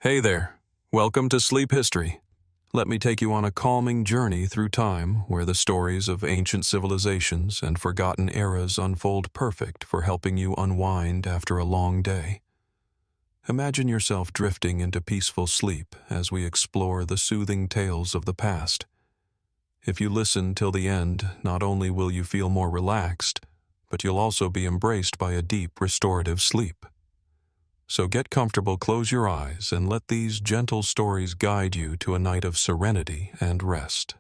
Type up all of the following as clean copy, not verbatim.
Hey there, welcome to Sleep History. Let me take you on a calming journey through time where the stories of ancient civilizations and forgotten eras unfold perfect for helping you unwind after a long day. Imagine yourself drifting into peaceful sleep as we explore the soothing tales of the past. If you listen till the end, not only will you feel more relaxed, but you'll also be embraced by a deep restorative sleep. So get comfortable, close your eyes, and let these gentle stories guide you to a night of serenity and rest.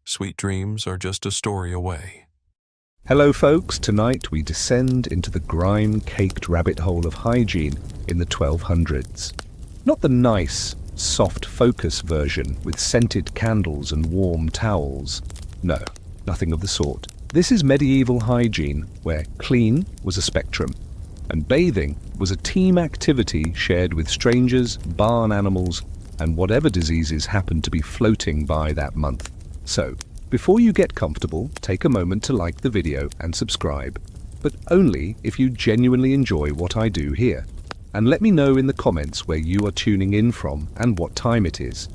Sweet dreams are just a story away. Hello folks, tonight we descend into the grime-caked rabbit hole of hygiene in the 1200s. Not the nice, soft focus version with scented candles and warm towels. No, nothing of the sort. This is medieval hygiene, where clean was a spectrum, and bathing was a team activity shared with strangers, barn animals, and whatever diseases happened to be floating by that month. So, before you get comfortable, take a moment to like the video and subscribe, but only if you genuinely enjoy what I do here. And let me know in the comments where you are tuning in from and what time it is.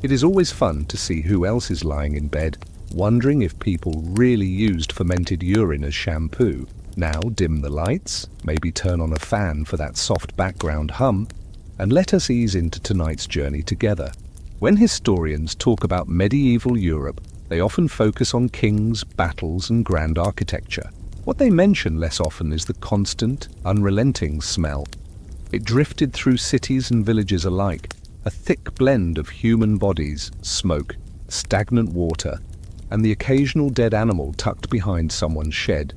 It is always fun to see who else is lying in bed, wondering if people really used fermented urine as shampoo. Now dim the lights, maybe turn on a fan for that soft background hum, and let us ease into tonight's journey together. When historians talk about medieval Europe, they often focus on kings, battles, and grand architecture. What they mention less often is the constant, unrelenting smell. It drifted through cities and villages alike, a thick blend of human bodies, smoke, stagnant water, and the occasional dead animal tucked behind someone's shed.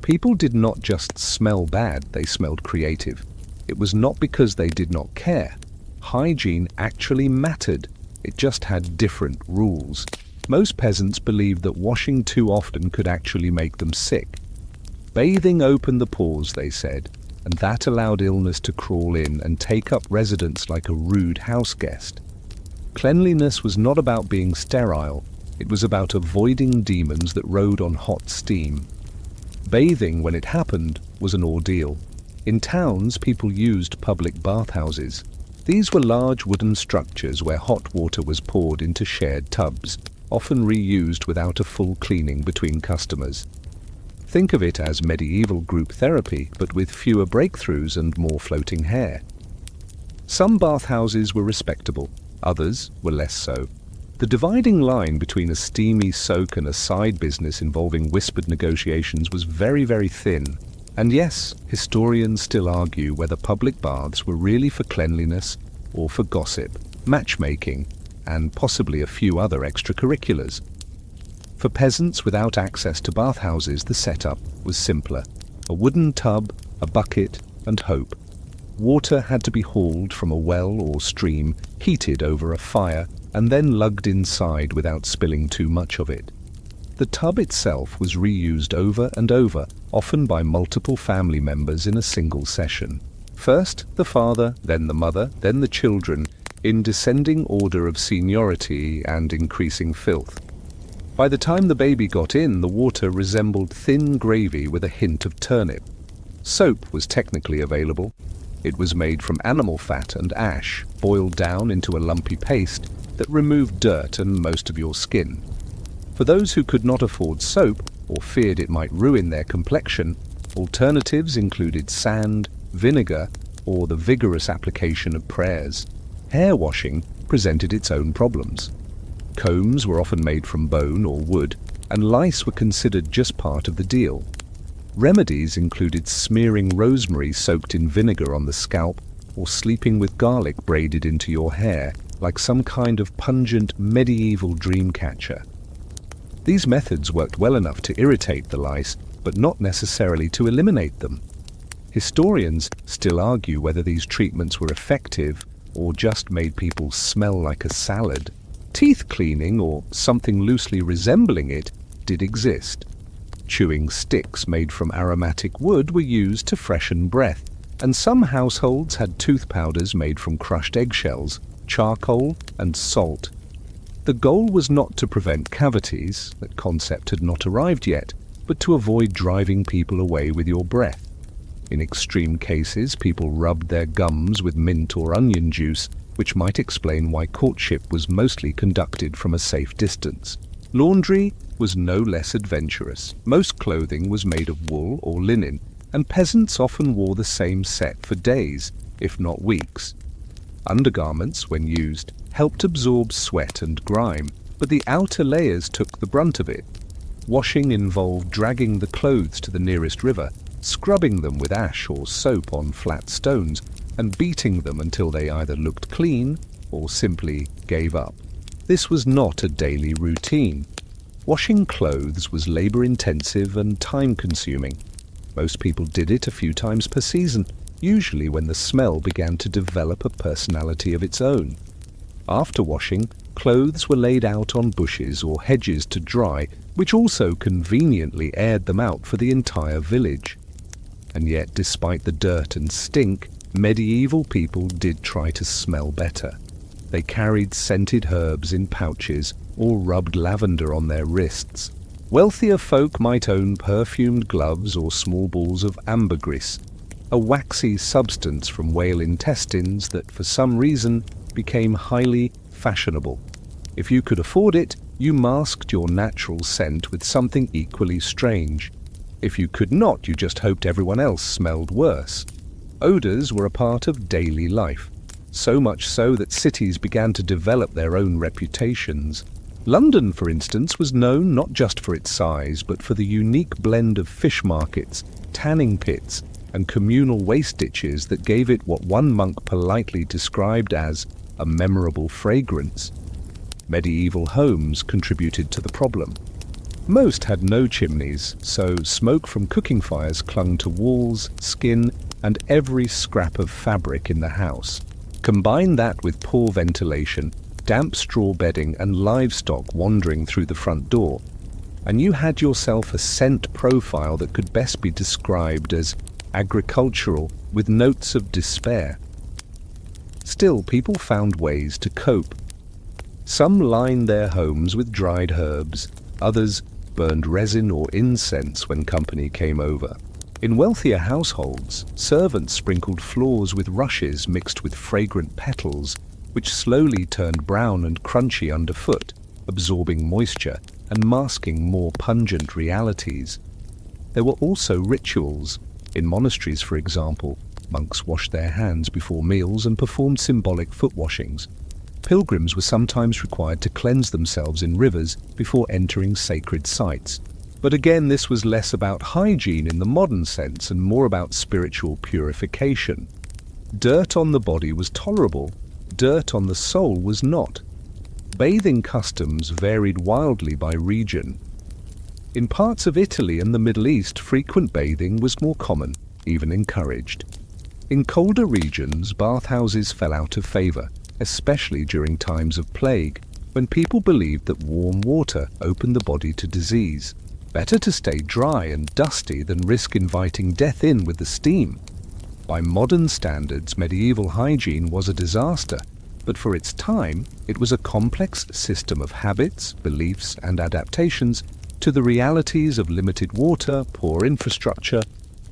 People did not just smell bad, they smelled creative. It was not because they did not care. Hygiene actually mattered. It just had different rules. Most peasants believed that washing too often could actually make them sick. Bathing opened the pores, they said, and that allowed illness to crawl in and take up residence like a rude house guest. Cleanliness was not about being sterile. It was about avoiding demons that rode on hot steam. Bathing, when it happened, was an ordeal. In towns, people used public bathhouses. These were large wooden structures where hot water was poured into shared tubs, often reused without a full cleaning between customers. Think of it as medieval group therapy, but with fewer breakthroughs and more floating hair. Some bathhouses were respectable, others were less so. The dividing line between a steamy soak and a side business involving whispered negotiations was very, very thin. And yes, historians still argue whether public baths were really for cleanliness or for gossip, matchmaking, and possibly a few other extracurriculars. For peasants without access to bathhouses, the setup was simpler. A wooden tub, a bucket, and hope. Water had to be hauled from a well or stream, heated over a fire, and then lugged inside without spilling too much of it. The tub itself was reused over and over, often by multiple family members in a single session. First the father, then the mother, then the children, in descending order of seniority and increasing filth. By the time the baby got in, the water resembled thin gravy with a hint of turnip. Soap was technically available. It was made from animal fat and ash, boiled down into a lumpy paste that removed dirt and most of your skin. For those who could not afford soap, or feared it might ruin their complexion, alternatives included sand, vinegar, or the vigorous application of prayers. Hair washing presented its own problems. Combs were often made from bone or wood, and lice were considered just part of the deal. Remedies included smearing rosemary soaked in vinegar on the scalp, or sleeping with garlic braided into your hair, like some kind of pungent medieval dream catcher. These methods worked well enough to irritate the lice, but not necessarily to eliminate them. Historians still argue whether these treatments were effective or just made people smell like a salad. Teeth cleaning, or something loosely resembling it, did exist. Chewing sticks made from aromatic wood were used to freshen breath, and some households had tooth powders made from crushed eggshells, charcoal, and salt. The goal was not to prevent cavities, that concept had not arrived yet, but to avoid driving people away with your breath. In extreme cases, people rubbed their gums with mint or onion juice, which might explain why courtship was mostly conducted from a safe distance. Laundry was no less adventurous. Most clothing was made of wool or linen, and peasants often wore the same set for days, if not weeks. Undergarments, when used, helped absorb sweat and grime, but the outer layers took the brunt of it. Washing involved dragging the clothes to the nearest river, scrubbing them with ash or soap on flat stones, and beating them until they either looked clean or simply gave up. This was not a daily routine. Washing clothes was labor-intensive and time-consuming. Most people did it a few times per season, usually when the smell began to develop a personality of its own. After washing, clothes were laid out on bushes or hedges to dry, which also conveniently aired them out for the entire village. And yet, despite the dirt and stink, medieval people did try to smell better. They carried scented herbs in pouches or rubbed lavender on their wrists. Wealthier folk might own perfumed gloves or small balls of ambergris, a waxy substance from whale intestines that for some reason became highly fashionable. If you could afford it, you masked your natural scent with something equally strange. If you could not, you just hoped everyone else smelled worse. Odours were a part of daily life, so much so that cities began to develop their own reputations. London, for instance, was known not just for its size, but for the unique blend of fish markets, tanning pits, and communal waste ditches that gave it what one monk politely described as a memorable fragrance. Medieval homes contributed to the problem. Most had no chimneys, so smoke from cooking fires clung to walls, skin, and every scrap of fabric in the house. Combine that with poor ventilation, damp straw bedding, and livestock wandering through the front door, and you had yourself a scent profile that could best be described as agricultural with notes of despair. Still, people found ways to cope. Some lined their homes with dried herbs, others burned resin or incense when company came over. In wealthier households, servants sprinkled floors with rushes mixed with fragrant petals, which slowly turned brown and crunchy underfoot, absorbing moisture and masking more pungent realities. There were also rituals. In monasteries, for example, monks washed their hands before meals and performed symbolic foot washings. Pilgrims were sometimes required to cleanse themselves in rivers before entering sacred sites. But again, this was less about hygiene in the modern sense and more about spiritual purification. Dirt on the body was tolerable, dirt on the soul was not. Bathing customs varied wildly by region. In parts of Italy and the Middle East, frequent bathing was more common, even encouraged. In colder regions, bathhouses fell out of favor, especially during times of plague, when people believed that warm water opened the body to disease. Better to stay dry and dusty than risk inviting death in with the steam. By modern standards, medieval hygiene was a disaster, but for its time, it was a complex system of habits, beliefs, and adaptations to the realities of limited water, poor infrastructure,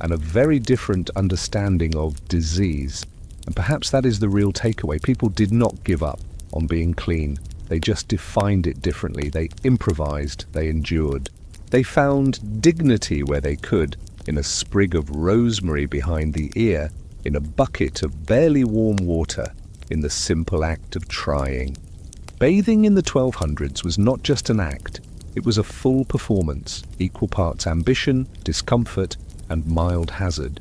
and a very different understanding of disease. And perhaps that is the real takeaway. People did not give up on being clean. They just defined it differently. They improvised. They endured. They found dignity where they could, in a sprig of rosemary behind the ear, in a bucket of barely warm water, in the simple act of trying. Bathing in the 1200s was not just an act. It was a full performance, equal parts ambition, discomfort, and mild hazard.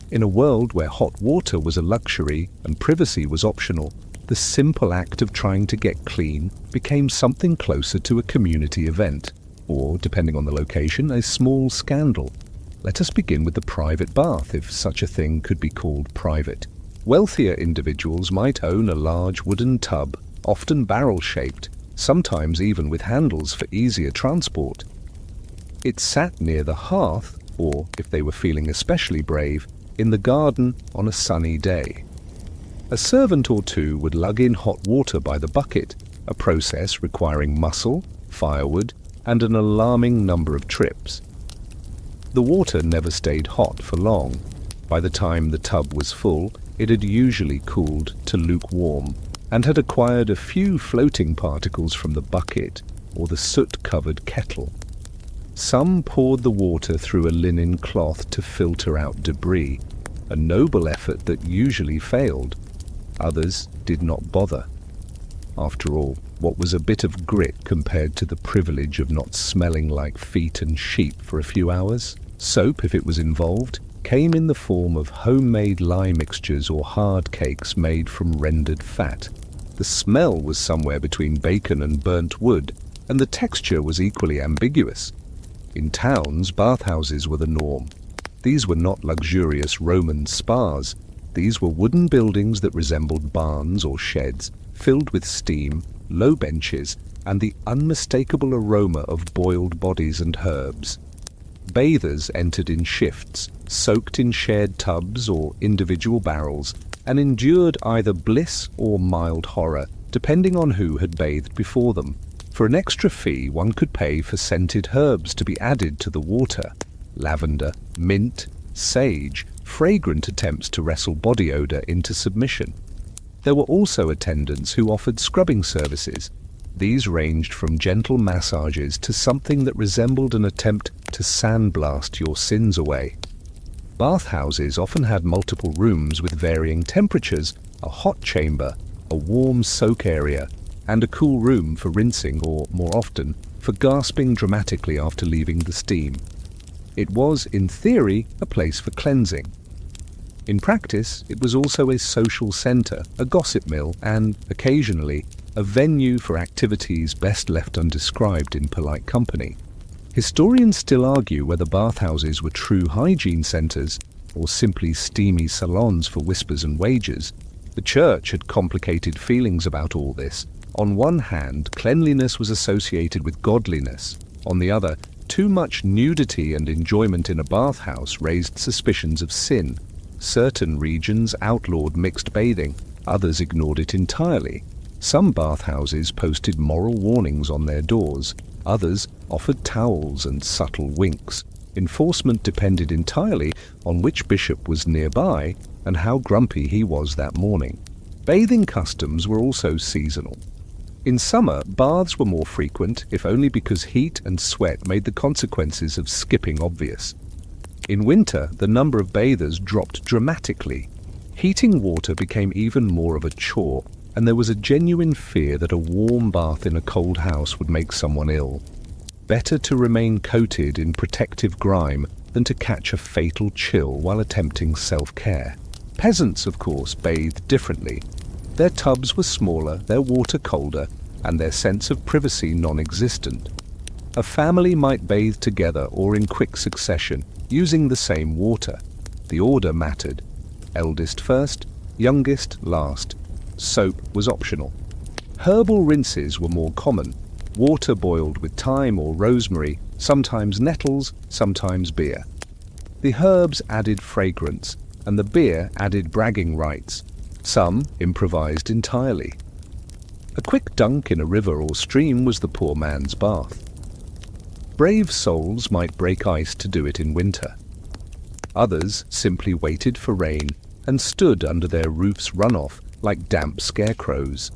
In a world where hot water was a luxury and privacy was optional, the simple act of trying to get clean became something closer to a community event, or, depending on the location, a small scandal. Let us begin with the private bath, if such a thing could be called private. Wealthier individuals might own a large wooden tub, often barrel-shaped, sometimes even with handles for easier transport. It sat near the hearth, or, if they were feeling especially brave, in the garden on a sunny day. A servant or two would lug in hot water by the bucket, a process requiring muscle, firewood, and an alarming number of trips. The water never stayed hot for long. By the time the tub was full, it had usually cooled to lukewarm and had acquired a few floating particles from the bucket or the soot-covered kettle. Some poured the water through a linen cloth to filter out debris, a noble effort that usually failed. Others did not bother. After all, what was a bit of grit compared to the privilege of not smelling like feet and sheep for a few hours? Soap, if it was involved, came in the form of homemade lye mixtures or hard cakes made from rendered fat. The smell was somewhere between bacon and burnt wood, and the texture was equally ambiguous. In towns, bathhouses were the norm. These were not luxurious Roman spas. These were wooden buildings that resembled barns or sheds, filled with steam, low benches, and the unmistakable aroma of boiled bodies and herbs. Bathers entered in shifts, soaked in shared tubs or individual barrels, and endured either bliss or mild horror, depending on who had bathed before them. For an extra fee, one could pay for scented herbs to be added to the water. Lavender, mint, sage, fragrant attempts to wrestle body odor into submission. There were also attendants who offered scrubbing services. These ranged from gentle massages to something that resembled an attempt to sandblast your sins away. Bathhouses often had multiple rooms with varying temperatures, a hot chamber, a warm soak area, and a cool room for rinsing or, more often, for gasping dramatically after leaving the steam. It was, in theory, a place for cleansing. In practice, it was also a social centre, a gossip mill, and, occasionally, a venue for activities best left undescribed in polite company. Historians still argue whether bathhouses were true hygiene centres or simply steamy salons for whispers and wages. The church had complicated feelings about all this. On one hand, cleanliness was associated with godliness. On the other, too much nudity and enjoyment in a bathhouse raised suspicions of sin. Certain regions outlawed mixed bathing, others ignored it entirely. Some bathhouses posted moral warnings on their doors, others offered towels and subtle winks. Enforcement depended entirely on which bishop was nearby and how grumpy he was that morning. Bathing customs were also seasonal. In summer, baths were more frequent, if only because heat and sweat made the consequences of skipping obvious. In winter, the number of bathers dropped dramatically. Heating water became even more of a chore, and there was a genuine fear that a warm bath in a cold house would make someone ill. Better to remain coated in protective grime than to catch a fatal chill while attempting self-care. Peasants, of course, bathed differently. Their tubs were smaller, their water colder, and their sense of privacy non-existent. A family might bathe together or in quick succession, using the same water. The order mattered. Eldest first, youngest last. Soap was optional. Herbal rinses were more common. Water boiled with thyme or rosemary, sometimes nettles, sometimes beer. The herbs added fragrance, and the beer added bragging rights. Some improvised entirely. A quick dunk in a river or stream was the poor man's bath. Brave souls might break ice to do it in winter. Others simply waited for rain and stood under their roof's runoff like damp scarecrows.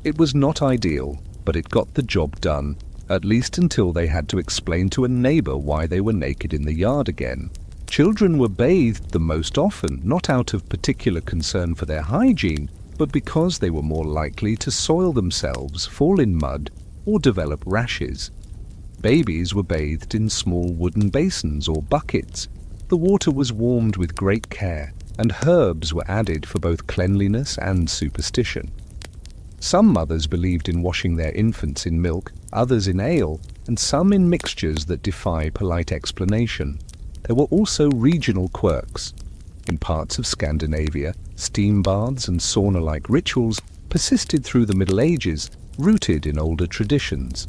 It was not ideal, but it got the job done, at least until they had to explain to a neighbour why they were naked in the yard again. Children were bathed the most often, not out of particular concern for their hygiene, but because they were more likely to soil themselves, fall in mud, or develop rashes. Babies were bathed in small wooden basins or buckets. The water was warmed with great care, and herbs were added for both cleanliness and superstition. Some mothers believed in washing their infants in milk, others in ale, and some in mixtures that defy polite explanation. There were also regional quirks. In parts of Scandinavia, steam baths and sauna-like rituals persisted through the Middle Ages, rooted in older traditions.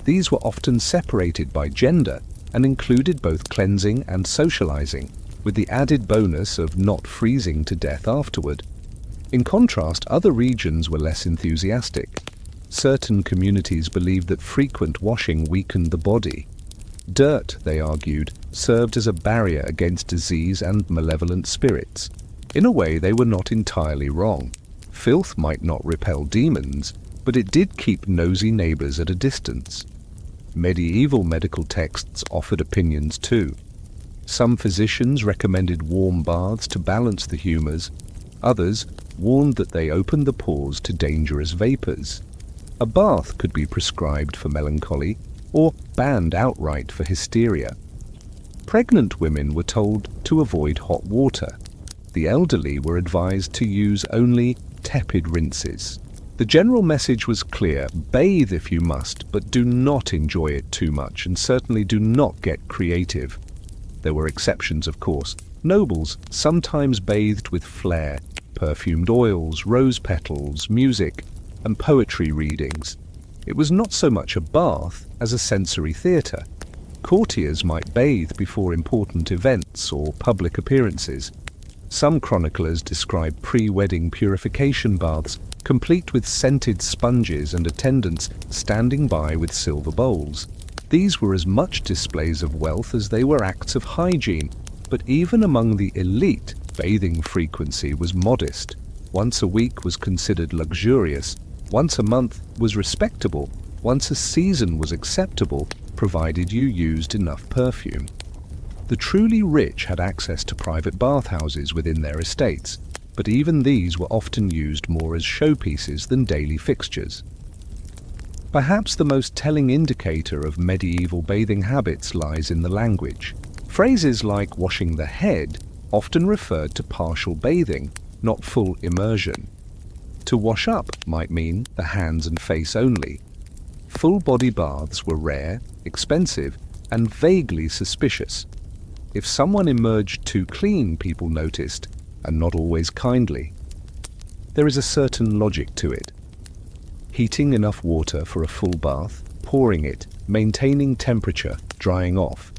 These were often separated by gender and included both cleansing and socializing, with the added bonus of not freezing to death afterward. In contrast, other regions were less enthusiastic. Certain communities believed that frequent washing weakened the body. Dirt, they argued, served as a barrier against disease and malevolent spirits. In a way, they were not entirely wrong. Filth might not repel demons, but it did keep nosy neighbors at a distance. Medieval medical texts offered opinions too. Some physicians recommended warm baths to balance the humors. Others warned that they opened the pores to dangerous vapors. A bath could be prescribed for melancholy or banned outright for hysteria. Pregnant women were told to avoid hot water. The elderly were advised to use only tepid rinses. The general message was clear: bathe if you must, but do not enjoy it too much, and certainly do not get creative. There were exceptions, of course. Nobles sometimes bathed with flair, perfumed oils, rose petals, music, and poetry readings. It was not so much a bath as a sensory theatre. Courtiers might bathe before important events or public appearances. Some chroniclers describe pre-wedding purification baths, complete with scented sponges and attendants standing by with silver bowls. These were as much displays of wealth as they were acts of hygiene, but even among the elite, bathing frequency was modest. Once a week was considered luxurious. Once a month was respectable. Once a season was acceptable, provided you used enough perfume. The truly rich had access to private bathhouses within their estates, but even these were often used more as showpieces than daily fixtures. Perhaps the most telling indicator of medieval bathing habits lies in the language. Phrases like washing the head often referred to partial bathing, not full immersion. To wash up might mean the hands and face only. Full-body baths were rare, expensive, and vaguely suspicious. If someone emerged too clean, people noticed, and not always kindly. There is a certain logic to it. Heating enough water for a full bath, pouring it, maintaining temperature, drying off.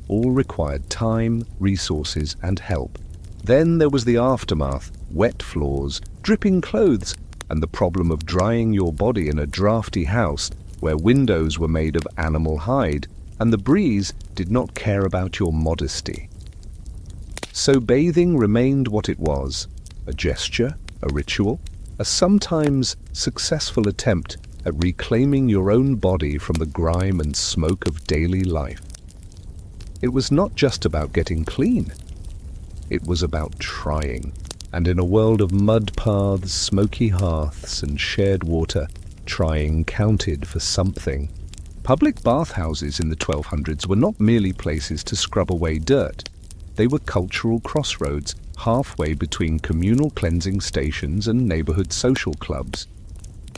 All required time, resources, and help. Then there was the aftermath: wet floors, dripping clothes, and the problem of drying your body in a drafty house where windows were made of animal hide, and the breeze did not care about your modesty. So bathing remained what it was: a gesture, a ritual, a sometimes successful attempt at reclaiming your own body from the grime and smoke of daily life. It was not just about getting clean. It was about trying. And in a world of mud paths, smoky hearths, and shared water, trying counted for something. Public bathhouses in the 1200s were not merely places to scrub away dirt. They were cultural crossroads, halfway between communal cleansing stations and neighborhood social clubs.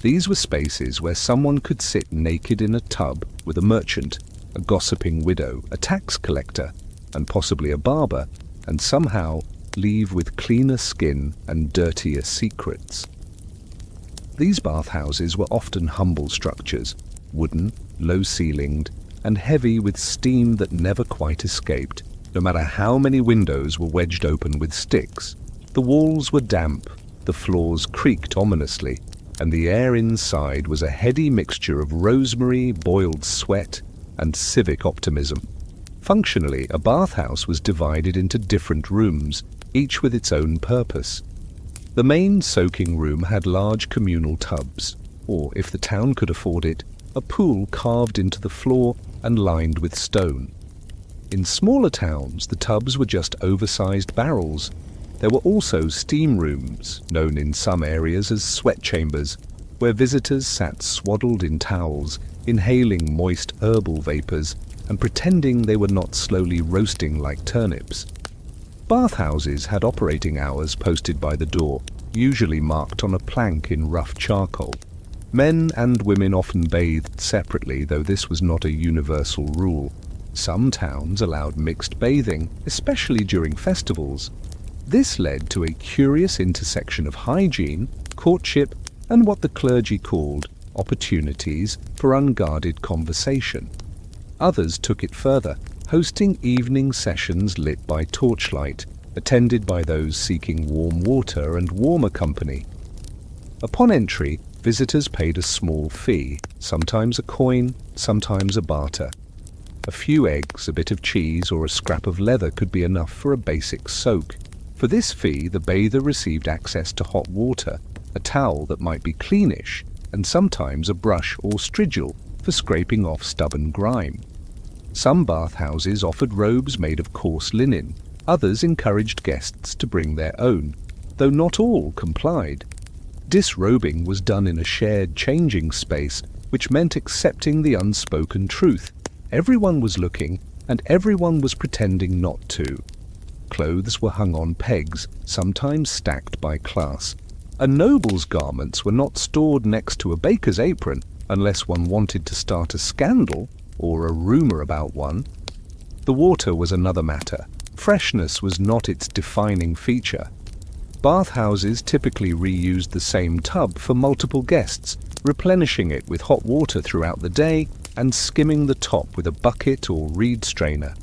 These were spaces where someone could sit naked in a tub with a merchant, a gossiping widow, a tax collector, and possibly a barber, and somehow leave with cleaner skin and dirtier secrets. These bathhouses were often humble structures, wooden, low-ceilinged, and heavy with steam that never quite escaped, no matter how many windows were wedged open with sticks. The walls were damp, the floors creaked ominously, and the air inside was a heady mixture of rosemary, boiled sweat, and civic optimism. Functionally, a bathhouse was divided into different rooms, each with its own purpose. The main soaking room had large communal tubs, or, if the town could afford it, a pool carved into the floor and lined with stone. In smaller towns, the tubs were just oversized barrels. There were also steam rooms, known in some areas as sweat chambers, where visitors sat swaddled in towels, inhaling moist herbal vapors and pretending they were not slowly roasting like turnips. Bathhouses had operating hours posted by the door, usually marked on a plank in rough charcoal. Men and women often bathed separately, though this was not a universal rule. Some towns allowed mixed bathing, especially during festivals. This led to a curious intersection of hygiene, courtship, and what the clergy called opportunities for unguarded conversation. Others took it further, hosting evening sessions lit by torchlight, attended by those seeking warm water and warmer company. Upon entry, visitors paid a small fee, sometimes a coin, sometimes a barter. A few eggs, a bit of cheese, or a scrap of leather could be enough for a basic soak. For this fee, the bather received access to hot water, a towel that might be cleanish, and sometimes a brush or strigil for scraping off stubborn grime. Some bathhouses offered robes made of coarse linen. Others encouraged guests to bring their own, though not all complied. Disrobing was done in a shared changing space, which meant accepting the unspoken truth. Everyone was looking, and everyone was pretending not to. Clothes were hung on pegs, sometimes stacked by class. A noble's garments were not stored next to a baker's apron unless one wanted to start a scandal or a rumor about one. The water was another matter. Freshness was not its defining feature. Bathhouses typically reused the same tub for multiple guests, replenishing it with hot water throughout the day and skimming the top with a bucket or reed strainer.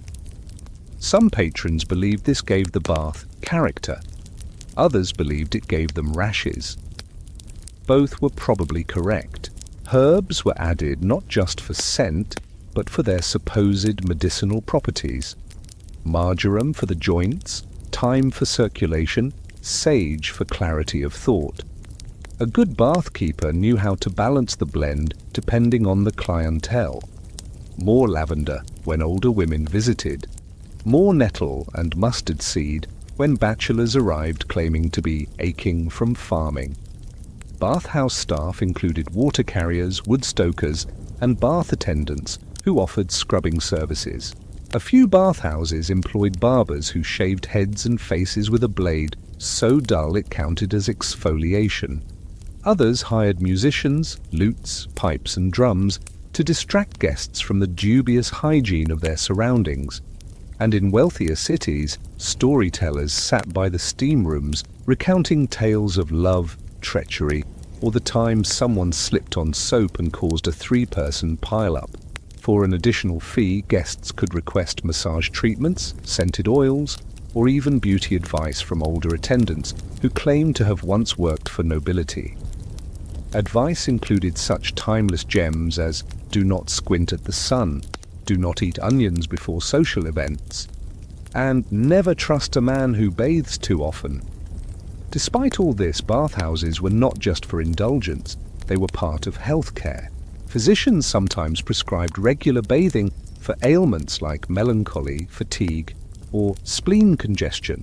Some patrons believed this gave the bath character. Others believed it gave them rashes. Both were probably correct. Herbs were added not just for scent, but for their supposed medicinal properties. Marjoram for the joints, thyme for circulation, sage for clarity of thought. A good bathkeeper knew how to balance the blend depending on the clientele. More lavender when older women visited. More nettle and mustard seed when bachelors arrived claiming to be aching from farming. Bathhouse staff included water carriers, wood stokers, and bath attendants who offered scrubbing services. A few bathhouses employed barbers who shaved heads and faces with a blade so dull it counted as exfoliation. Others hired musicians, lutes, pipes, and drums to distract guests from the dubious hygiene of their surroundings. And in wealthier cities, storytellers sat by the steam rooms recounting tales of love, treachery, or the time someone slipped on soap and caused a 3-person pile-up. For an additional fee, guests could request massage treatments, scented oils, or even beauty advice from older attendants who claimed to have once worked for nobility. Advice included such timeless gems as do not squint at the sun, do not eat onions before social events, and never trust a man who bathes too often. Despite all this, bathhouses were not just for indulgence, they were part of healthcare. Physicians sometimes prescribed regular bathing for ailments like melancholy, fatigue, or spleen congestion,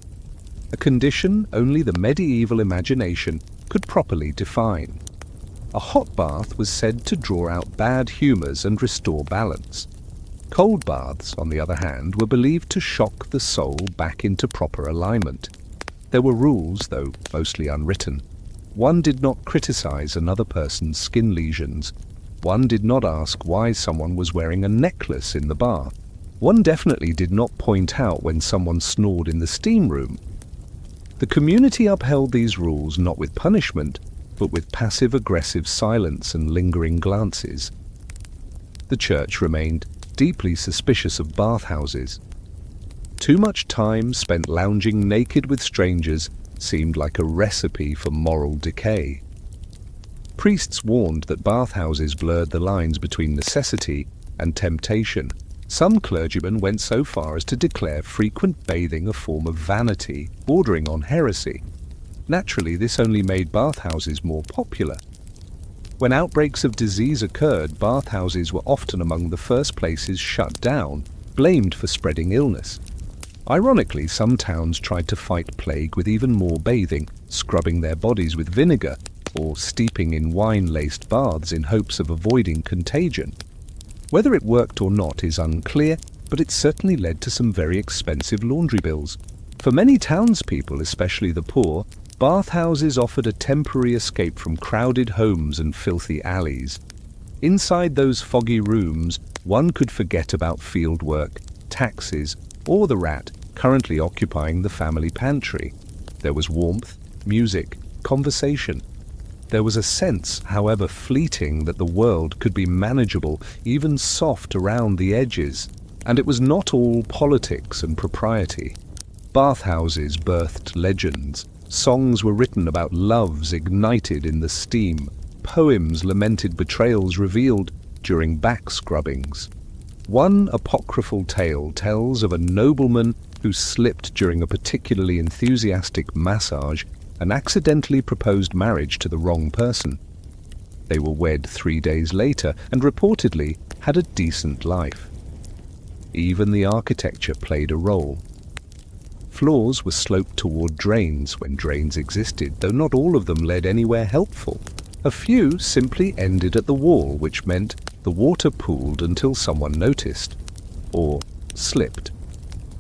a condition only the medieval imagination could properly define. A hot bath was said to draw out bad humours and restore balance. Cold baths, on the other hand, were believed to shock the soul back into proper alignment. There were rules, though mostly unwritten. One did not criticize another person's skin lesions. One did not ask why someone was wearing a necklace in the bath. One definitely did not point out when someone snored in the steam room. The community upheld these rules not with punishment, but with passive-aggressive silence and lingering glances. The church remained deeply suspicious of bathhouses. Too much time spent lounging naked with strangers seemed like a recipe for moral decay. Priests warned that bathhouses blurred the lines between necessity and temptation. Some clergymen went so far as to declare frequent bathing a form of vanity, bordering on heresy. Naturally, this only made bathhouses more popular. When outbreaks of disease occurred, bathhouses were often among the first places shut down, blamed for spreading illness. Ironically, some towns tried to fight plague with even more bathing, scrubbing their bodies with vinegar, or steeping in wine-laced baths in hopes of avoiding contagion. Whether it worked or not is unclear, but it certainly led to some very expensive laundry bills. For many townspeople, especially the poor, bathhouses offered a temporary escape from crowded homes and filthy alleys. Inside those foggy rooms, one could forget about field work, taxes, or the rat currently occupying the family pantry. There was warmth, music, conversation. There was a sense, however fleeting, that the world could be manageable, even soft around the edges, and it was not all politics and propriety. Bathhouses birthed legends. Songs were written about loves ignited in the steam. Poems lamented betrayals revealed during back scrubbings. One apocryphal tale tells of a nobleman who slipped during a particularly enthusiastic massage and accidentally proposed marriage to the wrong person. They were wed 3 days later and reportedly had a decent life. Even the architecture played a role. Floors were sloped toward drains when drains existed, though not all of them led anywhere helpful. A few simply ended at the wall, which meant the water pooled until someone noticed, or slipped.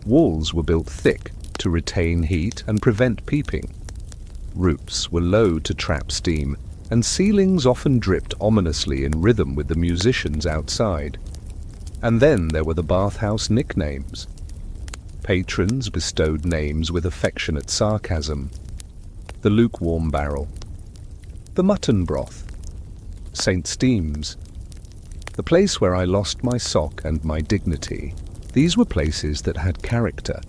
Walls were built thick to retain heat and prevent peeping. Roofs were low to trap steam, and ceilings often dripped ominously in rhythm with the musicians outside. And then there were the bathhouse nicknames. Patrons bestowed names with affectionate sarcasm. The lukewarm barrel, the mutton broth, St. Steam's, the place where I lost my sock and my dignity. These were places that had character.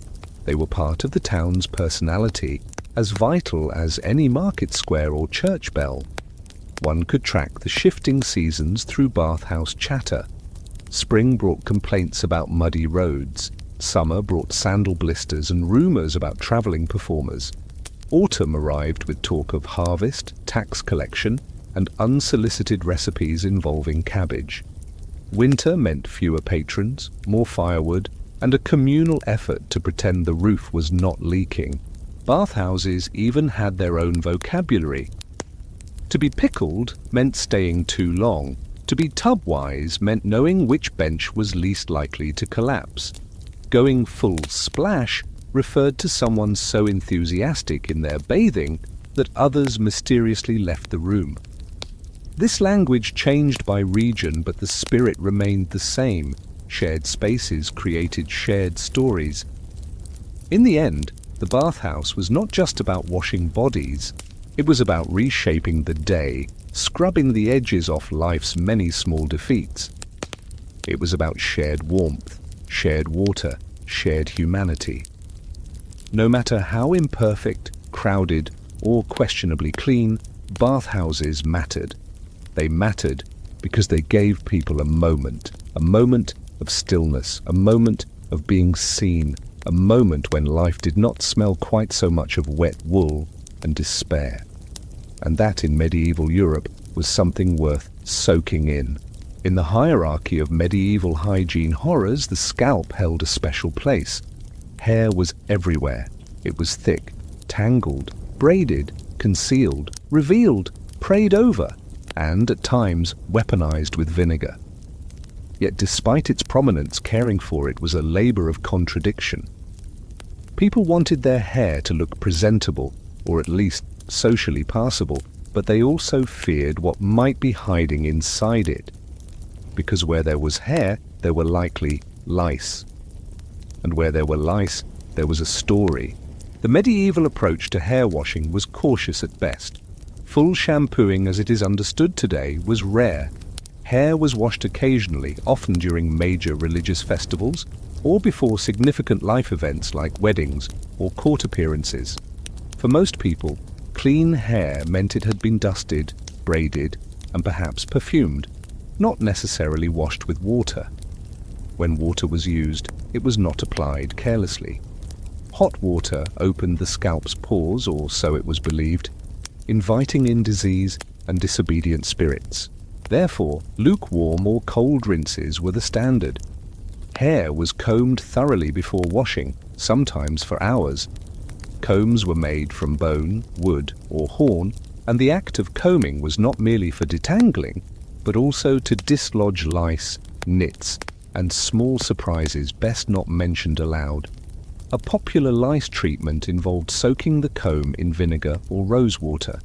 They were part of the town's personality, as vital as any market square or church bell. One could track the shifting seasons through bathhouse chatter. Spring brought complaints about muddy roads. Summer brought sandal blisters and rumours about travelling performers. Autumn arrived with talk of harvest, tax collection, and unsolicited recipes involving cabbage. Winter meant fewer patrons, more firewood, and a communal effort to pretend the roof was not leaking. Bathhouses even had their own vocabulary. To be pickled meant staying too long. To be tub-wise meant knowing which bench was least likely to collapse. Going full splash referred to someone so enthusiastic in their bathing that others mysteriously left the room. This language changed by region, but the spirit remained the same. Shared spaces created shared stories. In the end, the bathhouse was not just about washing bodies. It was about reshaping the day, scrubbing the edges off life's many small defeats. It was about shared warmth, shared water, shared humanity. No matter how imperfect, crowded, or questionably clean, bathhouses mattered. They mattered because they gave people a moment of stillness, a moment of being seen, a moment when life did not smell quite so much of wet wool and despair. And that in medieval Europe was something worth soaking in. In the hierarchy of medieval hygiene horrors, the scalp held a special place. Hair was everywhere. It was thick, tangled, braided, concealed, revealed, prayed over, and at times weaponized with vinegar. Yet despite its prominence, caring for it was a labor of contradiction. People wanted their hair to look presentable, or at least socially passable, but they also feared what might be hiding inside it. Because where there was hair, there were likely lice. And where there were lice, there was a story. The medieval approach to hair washing was cautious at best. Full shampooing as it is understood today was rare. Hair was washed occasionally, often during major religious festivals, or before significant life events like weddings or court appearances. For most people, clean hair meant it had been dusted, braided, and perhaps perfumed, not necessarily washed with water. When water was used, it was not applied carelessly. Hot water opened the scalp's pores, or so it was believed, inviting in disease and disobedient spirits. Therefore, lukewarm or cold rinses were the standard. Hair was combed thoroughly before washing, sometimes for hours. Combs were made from bone, wood, or horn, and the act of combing was not merely for detangling, but also to dislodge lice, nits, and small surprises best not mentioned aloud. A popular lice treatment involved soaking the comb in vinegar or rosewater.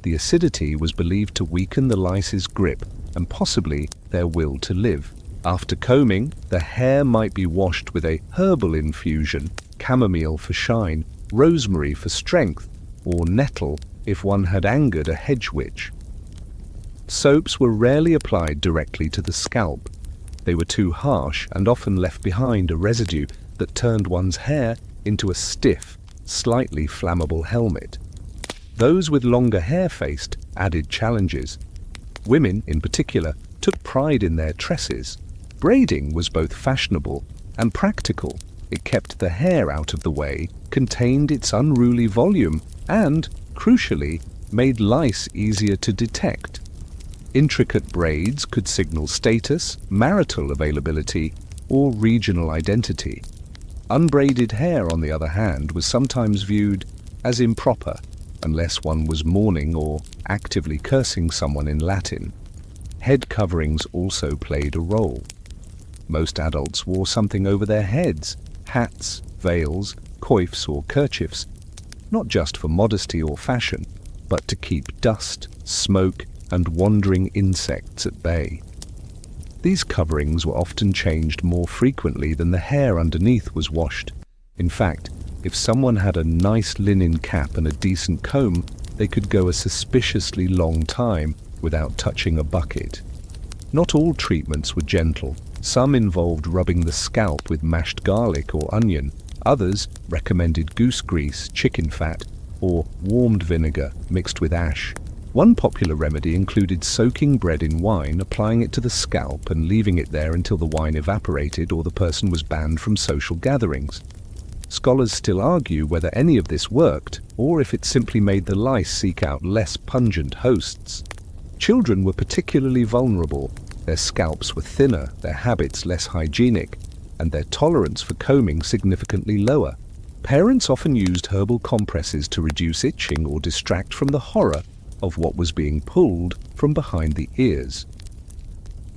The acidity was believed to weaken the lice's grip and possibly their will to live. After combing, the hair might be washed with a herbal infusion, chamomile for shine, rosemary for strength, or nettle if one had angered a hedge witch. Soaps were rarely applied directly to the scalp. They were too harsh and often left behind a residue that turned one's hair into a stiff, slightly flammable helmet. Those with longer hair faced added challenges. Women, in particular, took pride in their tresses. Braiding was both fashionable and practical. It kept the hair out of the way, contained its unruly volume, and, crucially, made lice easier to detect. Intricate braids could signal status, marital availability, or regional identity. Unbraided hair, on the other hand, was sometimes viewed as improper, unless one was mourning or actively cursing someone in Latin. Head coverings also played a role. Most adults wore something over their heads: hats, veils, coifs or kerchiefs, not just for modesty or fashion, but to keep dust, smoke, and wandering insects at bay. These coverings were often changed more frequently than the hair underneath was washed. In fact, if someone had a nice linen cap and a decent comb, they could go a suspiciously long time without touching a bucket. Not all treatments were gentle. Some involved rubbing the scalp with mashed garlic or onion. Others recommended goose grease, chicken fat, or warmed vinegar mixed with ash. One popular remedy included soaking bread in wine, applying it to the scalp and leaving it there until the wine evaporated or the person was banned from social gatherings. Scholars still argue whether any of this worked, or if it simply made the lice seek out less pungent hosts. Children were particularly vulnerable. Their scalps were thinner, their habits less hygienic, and their tolerance for combing significantly lower. Parents often used herbal compresses to reduce itching or distract from the horror of what was being pulled from behind the ears.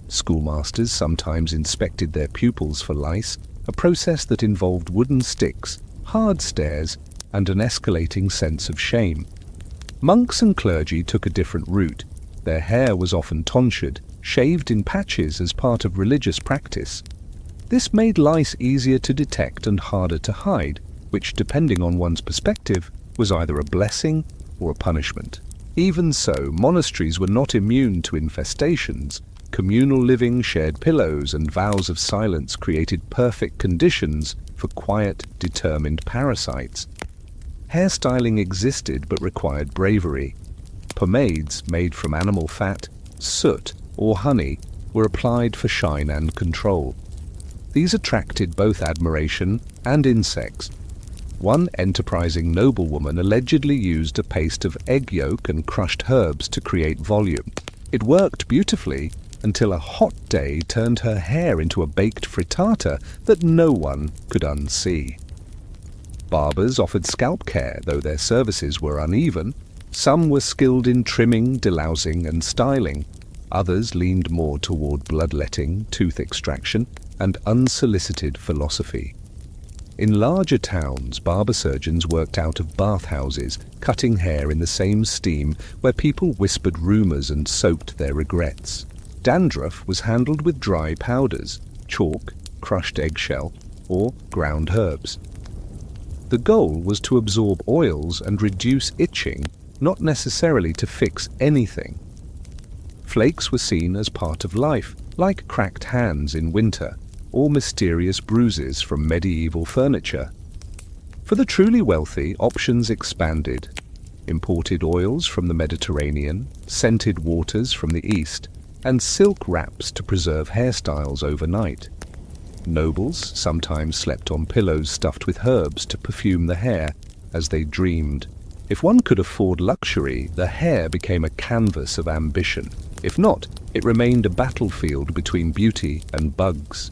Schoolmasters sometimes inspected their pupils for lice, a process that involved wooden sticks, hard stares, and an escalating sense of shame. Monks and clergy took a different route. Their hair was often tonsured, shaved in patches as part of religious practice. This made lice easier to detect and harder to hide, which, depending on one's perspective, was either a blessing or a punishment. Even so, monasteries were not immune to infestations. Communal living, shared pillows, and vows of silence created perfect conditions for quiet, determined parasites. Hairstyling existed but required bravery. Pomades made from animal fat, soot, or honey were applied for shine and control. These attracted both admiration and insects. One enterprising noblewoman allegedly used a paste of egg yolk and crushed herbs to create volume. It worked beautifully until a hot day turned her hair into a baked frittata that no one could unsee. Barbers offered scalp care, though their services were uneven. Some were skilled in trimming, delousing, and styling. Others leaned more toward bloodletting, tooth extraction, and unsolicited philosophy. In larger towns, barber surgeons worked out of bathhouses, cutting hair in the same steam where people whispered rumors and soaked their regrets. Dandruff was handled with dry powders, chalk, crushed eggshell, or ground herbs. The goal was to absorb oils and reduce itching, not necessarily to fix anything. Flakes were seen as part of life, like cracked hands in winter, or mysterious bruises from medieval furniture. For the truly wealthy, options expanded. Imported oils from the Mediterranean, scented waters from the East, and silk wraps to preserve hairstyles overnight. Nobles sometimes slept on pillows stuffed with herbs to perfume the hair as they dreamed. If one could afford luxury, the hair became a canvas of ambition. If not, it remained a battlefield between beauty and bugs.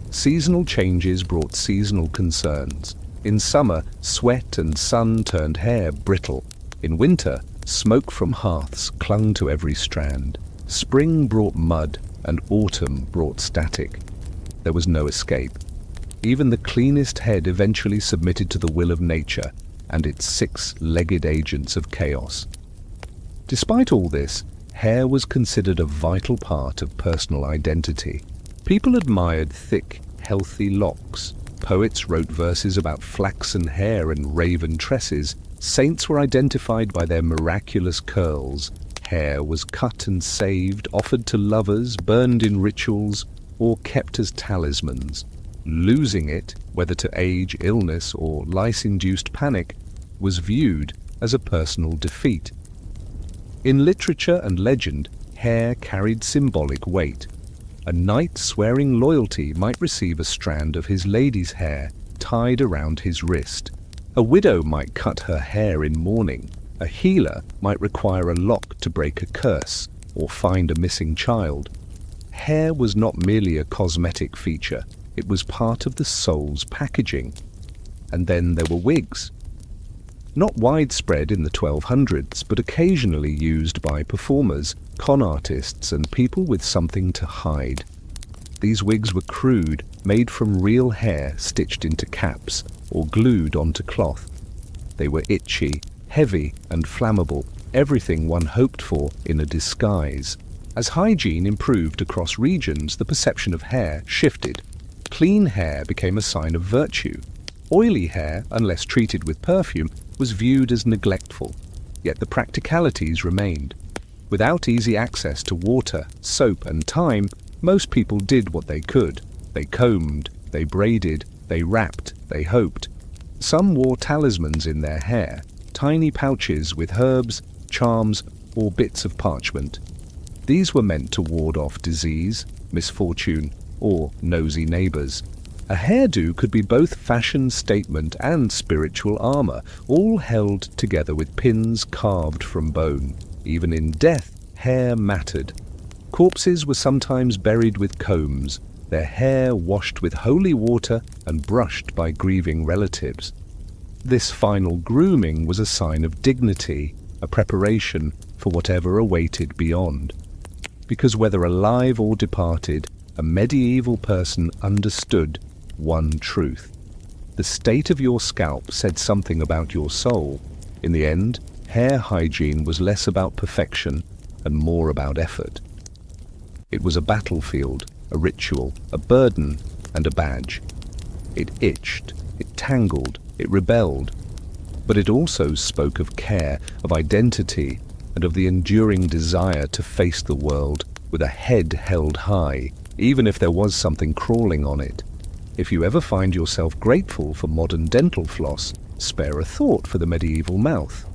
Seasonal changes brought seasonal concerns. In summer, sweat and sun turned hair brittle. In winter, smoke from hearths clung to every strand. Spring brought mud, and autumn brought static. There was no escape. Even the cleanest head eventually submitted to the will of nature and its six-legged agents of chaos. Despite all this, hair was considered a vital part of personal identity. People admired thick, healthy locks. Poets wrote verses about flaxen hair and raven tresses. Saints were identified by their miraculous curls. Hair was cut and saved, offered to lovers, burned in rituals, or kept as talismans. Losing it, whether to age, illness, or lice-induced panic, was viewed as a personal defeat. In literature and legend, hair carried symbolic weight. A knight swearing loyalty might receive a strand of his lady's hair tied around his wrist. A widow might cut her hair in mourning. A healer might require a lock to break a curse or find a missing child. Hair was not merely a cosmetic feature, it was part of the soul's packaging. And then there were wigs. Not widespread in the 1200s, but occasionally used by performers, con artists, and people with something to hide. These wigs were crude, made from real hair stitched into caps or glued onto cloth. They were itchy, heavy, and flammable, everything one hoped for in a disguise. As hygiene improved across regions, the perception of hair shifted. Clean hair became a sign of virtue. Oily hair, unless treated with perfume, was viewed as neglectful. Yet the practicalities remained. Without easy access to water, soap, and time, most people did what they could. They combed, they braided, they wrapped, they hoped. Some wore talismans in their hair, tiny pouches with herbs, charms, or bits of parchment. These were meant to ward off disease, misfortune, or nosy neighbors. A hairdo could be both fashion statement and spiritual armor, all held together with pins carved from bone. Even in death, hair mattered. Corpses were sometimes buried with combs, their hair washed with holy water and brushed by grieving relatives. This final grooming was a sign of dignity, a preparation for whatever awaited beyond. Because whether alive or departed, a medieval person understood one truth. The state of your scalp said something about your soul. In the end, hair hygiene was less about perfection and more about effort. It was a battlefield, a ritual, a burden, and a badge. It itched, it tangled, it rebelled, but it also spoke of care, of identity, and of the enduring desire to face the world with a head held high, even if there was something crawling on it. If you ever find yourself grateful for modern dental floss, spare a thought for the medieval mouth.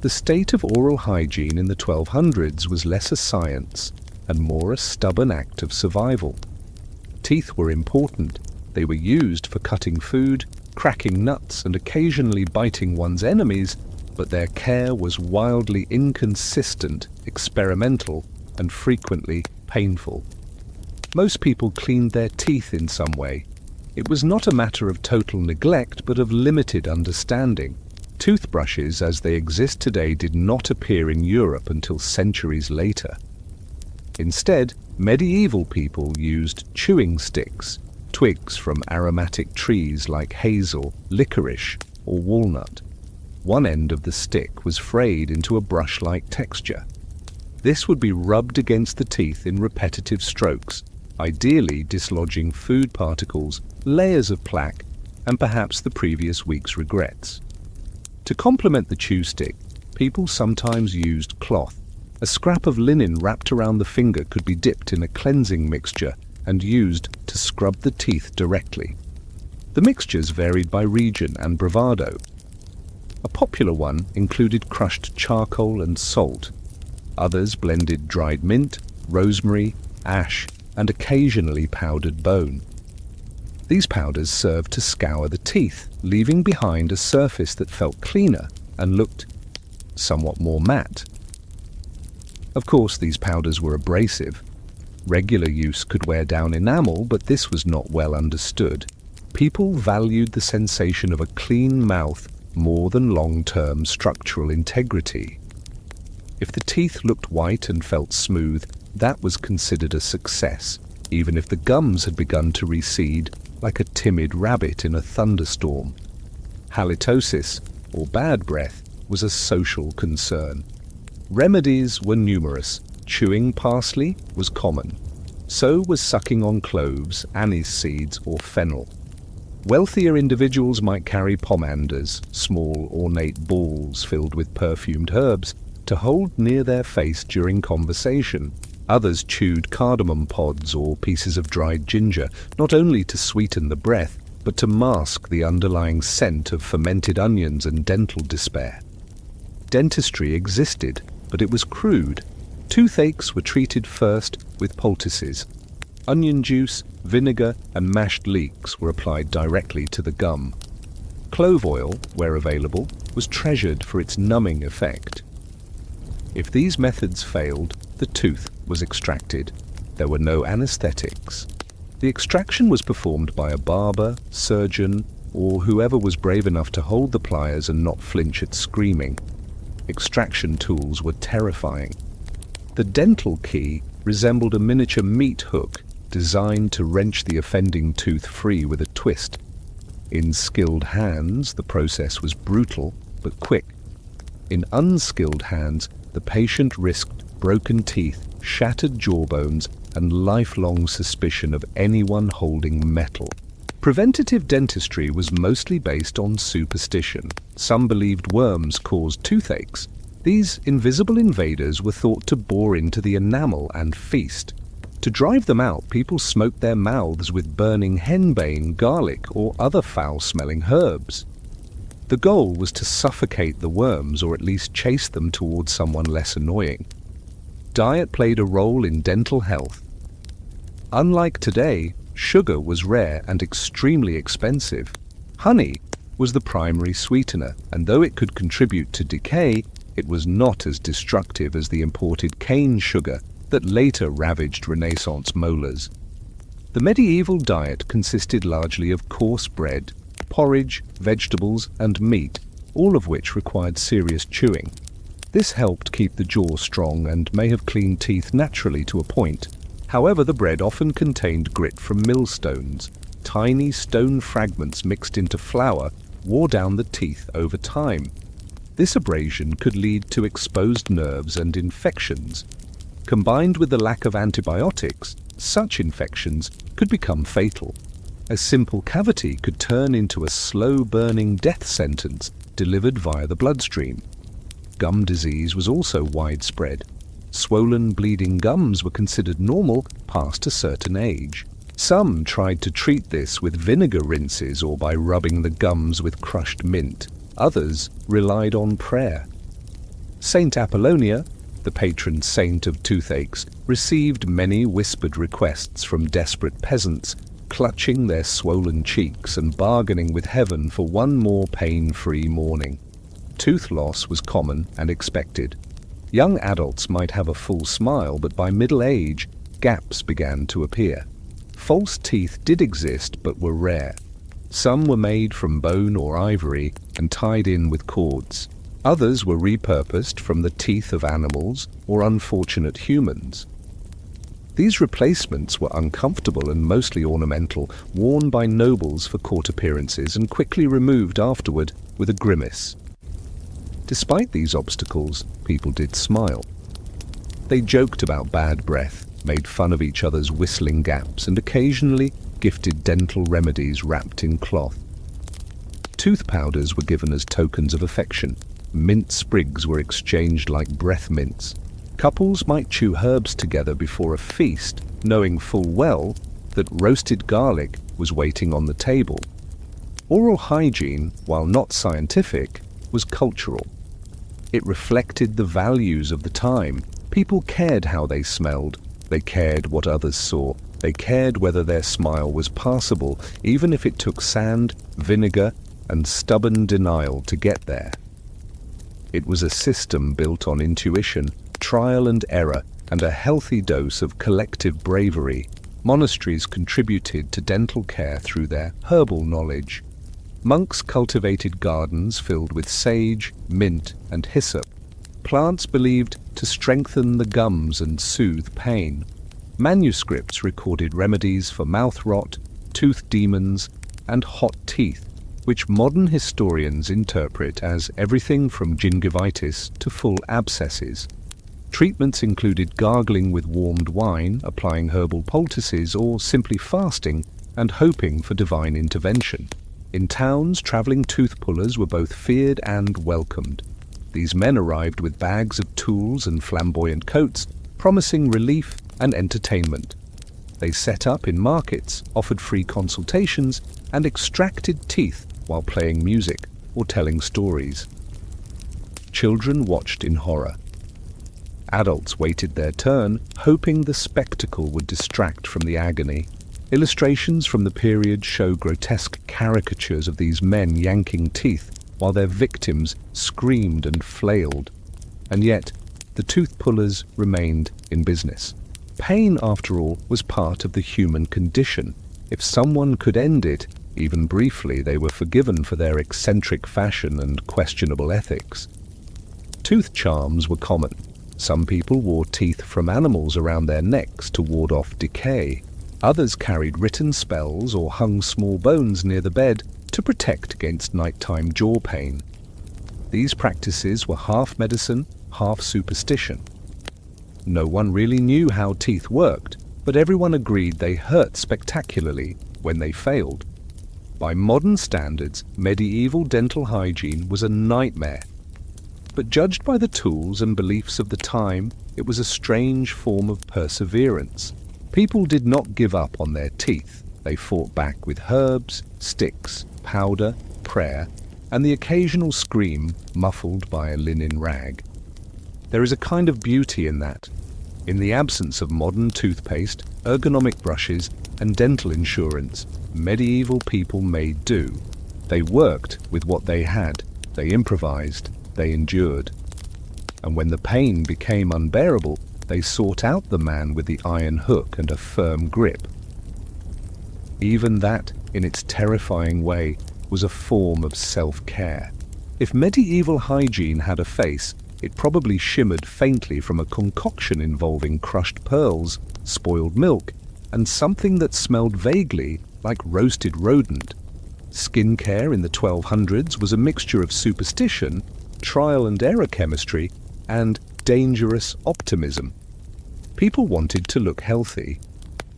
The state of oral hygiene in the 1200s was less a science and more a stubborn act of survival. Teeth were important. They were used for cutting food, cracking nuts, and occasionally biting one's enemies, but their care was wildly inconsistent, experimental, and frequently painful. Most people cleaned their teeth in some way. It was not a matter of total neglect, but of limited understanding. Toothbrushes as they exist today did not appear in Europe until centuries later. Instead, medieval people used chewing sticks, twigs from aromatic trees like hazel, licorice, or walnut. One end of the stick was frayed into a brush-like texture. This would be rubbed against the teeth in repetitive strokes, ideally dislodging food particles, layers of plaque, and perhaps the previous week's regrets. To complement the chew stick, people sometimes used cloth. A scrap of linen wrapped around the finger could be dipped in a cleansing mixture and used to scrub the teeth directly. The mixtures varied by region and bravado. A popular one included crushed charcoal and salt. Others blended dried mint, rosemary, ash, and occasionally powdered bone. These powders served to scour the teeth, leaving behind a surface that felt cleaner and looked somewhat more matte. Of course, these powders were abrasive. Regular use could wear down enamel, but this was not well understood. People valued the sensation of a clean mouth more than long-term structural integrity. If the teeth looked white and felt smooth, that was considered a success, even if the gums had begun to recede like a timid rabbit in a thunderstorm. Halitosis, or bad breath, was a social concern. Remedies were numerous. Chewing parsley was common. So was sucking on cloves, anise seeds, or fennel. Wealthier individuals might carry pomanders, small ornate balls filled with perfumed herbs, to hold near their face during conversation. Others chewed cardamom pods or pieces of dried ginger, not only to sweeten the breath, but to mask the underlying scent of fermented onions and dental despair. Dentistry existed, but it was crude. Toothaches were treated first with poultices, Onion juice, vinegar, and mashed leeks were applied directly to the gum. Clove oil, where available, was treasured for its numbing effect. If these methods failed, the tooth was extracted. There were no anesthetics. The extraction was performed by a barber, surgeon, or whoever was brave enough to hold the pliers and not flinch at screaming. Extraction tools were terrifying. The dental key resembled a miniature meat hook designed to wrench the offending tooth free with a twist. In skilled hands, the process was brutal but quick. In unskilled hands, the patient risked broken teeth, shattered jawbones, and lifelong suspicion of anyone holding metal. Preventative dentistry was mostly based on superstition. Some believed worms caused toothaches. These invisible invaders were thought to bore into the enamel and feast. To drive them out, people smoked their mouths with burning henbane, garlic, or other foul-smelling herbs. The goal was to suffocate the worms or at least chase them towards someone less annoying. Diet played a role in dental health. Unlike today, sugar was rare and extremely expensive. Honey was the primary sweetener, and though it could contribute to decay, it was not as destructive as the imported cane sugar that later ravaged Renaissance molars. The medieval diet consisted largely of coarse bread, porridge, vegetables, and meat, all of which required serious chewing. This helped keep the jaw strong and may have cleaned teeth naturally to a point. However, the bread often contained grit from millstones. Tiny stone fragments mixed into flour wore down the teeth over time. This abrasion could lead to exposed nerves and infections. Combined with the lack of antibiotics, such infections could become fatal. A simple cavity could turn into a slow-burning death sentence delivered via the bloodstream. Gum disease was also widespread. Swollen, bleeding gums were considered normal past a certain age. Some tried to treat this with vinegar rinses or by rubbing the gums with crushed mint. Others relied on prayer. Saint Apollonia, the patron saint of toothaches, received many whispered requests from desperate peasants, clutching their swollen cheeks and bargaining with heaven for one more pain-free morning. Tooth loss was common and expected. Young adults might have a full smile, but by middle age, gaps began to appear. False teeth did exist, but were rare. Some were made from bone or ivory and tied in with cords. Others were repurposed from the teeth of animals or unfortunate humans. These replacements were uncomfortable and mostly ornamental, worn by nobles for court appearances and quickly removed afterward with a grimace. Despite these obstacles, people did smile. They joked about bad breath, made fun of each other's whistling gaps, and occasionally gifted dental remedies wrapped in cloth. Tooth powders were given as tokens of affection. Mint sprigs were exchanged like breath mints. Couples might chew herbs together before a feast, knowing full well that roasted garlic was waiting on the table. Oral hygiene, while not scientific, was cultural. It reflected the values of the time. People cared how they smelled. They cared what others saw. They cared whether their smile was passable, even if it took sand, vinegar, and stubborn denial to get there. It was a system built on intuition, trial and error, and a healthy dose of collective bravery. Monasteries contributed to dental care through their herbal knowledge. Monks cultivated gardens filled with sage, mint, and hyssop, plants believed to strengthen the gums and soothe pain. Manuscripts recorded remedies for mouth rot, tooth demons, and hot teeth, which modern historians interpret as everything from gingivitis to full abscesses. Treatments included gargling with warmed wine, applying herbal poultices, or simply fasting and hoping for divine intervention. In towns, travelling tooth pullers were both feared and welcomed. These men arrived with bags of tools and flamboyant coats, promising relief and entertainment. They set up in markets, offered free consultations, and extracted teeth while playing music or telling stories. Children watched in horror. Adults waited their turn, hoping the spectacle would distract from the agony. Illustrations from the period show grotesque caricatures of these men yanking teeth while their victims screamed and flailed. And yet, the tooth pullers remained in business. Pain, after all, was part of the human condition. If someone could end it, even briefly, they were forgiven for their eccentric fashion and questionable ethics. Tooth charms were common. Some people wore teeth from animals around their necks to ward off decay. Others carried written spells or hung small bones near the bed to protect against nighttime jaw pain. These practices were half medicine, half superstition. No one really knew how teeth worked, but everyone agreed they hurt spectacularly when they failed. By modern standards, medieval dental hygiene was a nightmare. But judged by the tools and beliefs of the time, it was a strange form of perseverance. People did not give up on their teeth. They fought back with herbs, sticks, powder, prayer, and the occasional scream muffled by a linen rag. There is a kind of beauty in that. In the absence of modern toothpaste, ergonomic brushes, and dental insurance, medieval people made do. They worked with what they had. They improvised. They endured. And when the pain became unbearable, they sought out the man with the iron hook and a firm grip. Even that, in its terrifying way, was a form of self-care. If medieval hygiene had a face, it probably shimmered faintly from a concoction involving crushed pearls, spoiled milk, and something that smelled vaguely like roasted rodent. Skin care in the 1200s was a mixture of superstition, trial and error chemistry, and dangerous optimism. People wanted to look healthy.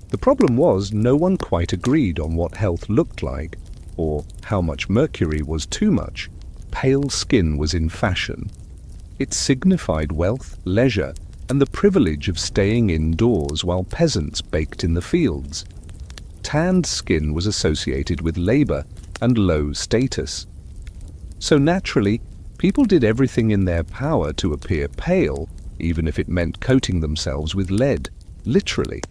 The problem was no one quite agreed on what health looked like, or how much mercury was too much. Pale skin was in fashion. It signified wealth, leisure, and the privilege of staying indoors while peasants baked in the fields. Tanned skin was associated with labor and low status. So naturally, people did everything in their power to appear pale, even if it meant coating themselves with lead, literally.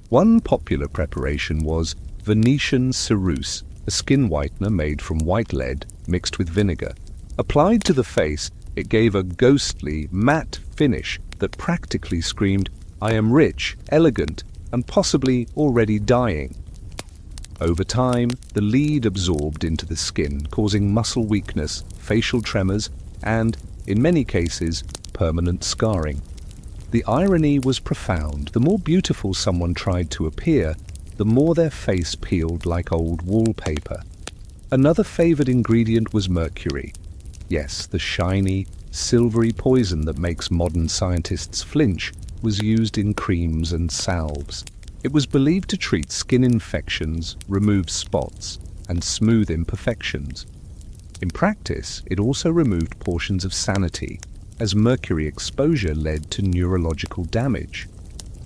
One popular preparation was Venetian ceruse, a skin whitener made from white lead mixed with vinegar. Applied to the face, it gave a ghostly, matte finish that practically screamed, "I am rich, elegant, and possibly already dying." Over time, the lead absorbed into the skin, causing muscle weakness, facial tremors, and, in many cases, permanent scarring. The irony was profound. The more beautiful someone tried to appear, the more their face peeled like old wallpaper. Another favored ingredient was mercury. Yes, the shiny, silvery poison that makes modern scientists flinch was used in creams and salves. It was believed to treat skin infections, remove spots, and smooth imperfections. In practice, it also removed portions of sanity, as mercury exposure led to neurological damage.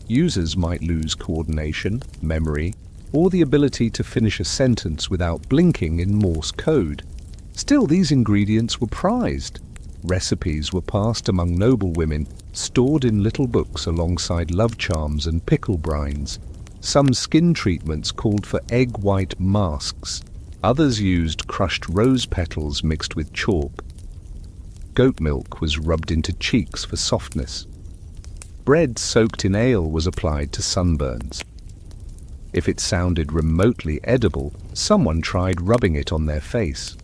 Users might lose coordination, memory, or the ability to finish a sentence without blinking in Morse code. Still, these ingredients were prized. Recipes were passed among noblewomen, stored in little books alongside love charms and pickle brines. Some skin treatments called for egg white masks. Others used crushed rose petals mixed with chalk. Goat milk was rubbed into cheeks for softness. Bread soaked in ale was applied to sunburns. If it sounded remotely edible, someone tried rubbing it on their face.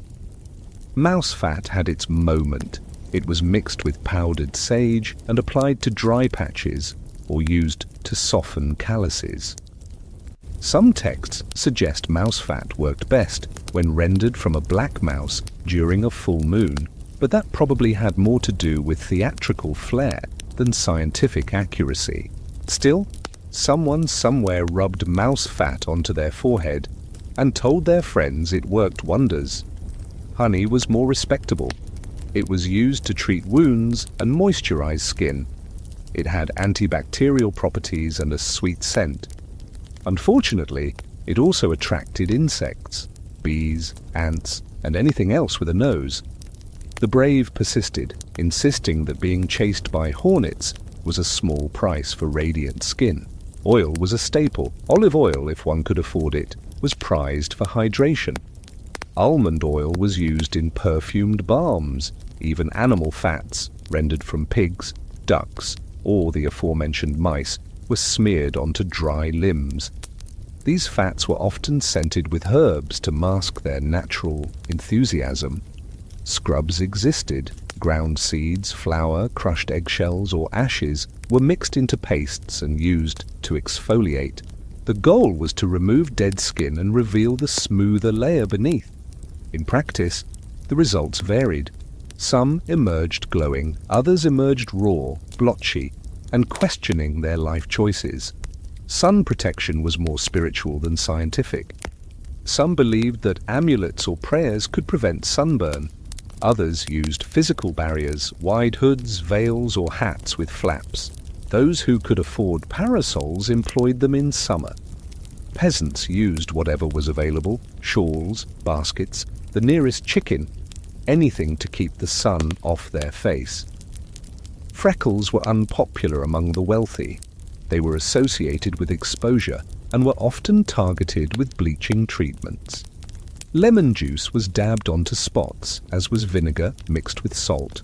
Mouse fat had its moment. It was mixed with powdered sage and applied to dry patches or used to soften calluses. Some texts suggest mouse fat worked best when rendered from a black mouse during a full moon, but that probably had more to do with theatrical flair than scientific accuracy. Still, someone somewhere rubbed mouse fat onto their forehead and told their friends it worked wonders. Honey was more respectable. It was used to treat wounds and moisturize skin. It had antibacterial properties and a sweet scent. Unfortunately, it also attracted insects, bees, ants, and anything else with a nose. The brave persisted, insisting that being chased by hornets was a small price for radiant skin. Oil was a staple. Olive oil, if one could afford it, was prized for hydration. Almond oil was used in perfumed balms. Even animal fats, rendered from pigs, ducks, or the aforementioned mice, were smeared onto dry limbs. These fats were often scented with herbs to mask their natural enthusiasm. Scrubs existed. Ground seeds, flour, crushed eggshells, or ashes were mixed into pastes and used to exfoliate. The goal was to remove dead skin and reveal the smoother layer beneath. In practice, the results varied. Some emerged glowing, others emerged raw, blotchy, and questioning their life choices. Sun protection was more spiritual than scientific. Some believed that amulets or prayers could prevent sunburn. Others used physical barriers, wide hoods, veils, or hats with flaps. Those who could afford parasols employed them in summer. Peasants used whatever was available: shawls, baskets, the nearest chicken, anything to keep the sun off their face. Freckles were unpopular among the wealthy. They were associated with exposure and were often targeted with bleaching treatments. Lemon juice was dabbed onto spots, as was vinegar mixed with salt.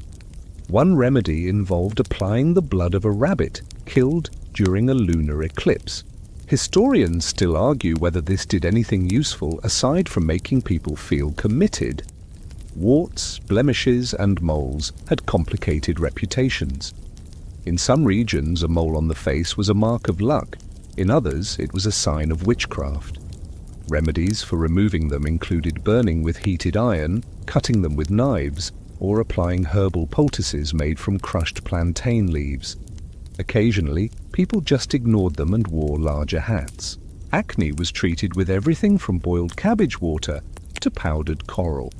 One remedy involved applying the blood of a rabbit killed during a lunar eclipse. Historians still argue whether this did anything useful aside from making people feel committed. Warts, blemishes, and moles had complicated reputations. In some regions, a mole on the face was a mark of luck. In others, it was a sign of witchcraft. Remedies for removing them included burning with heated iron, cutting them with knives, or applying herbal poultices made from crushed plantain leaves. Occasionally, people just ignored them and wore larger hats. Acne was treated with everything from boiled cabbage water to powdered coral.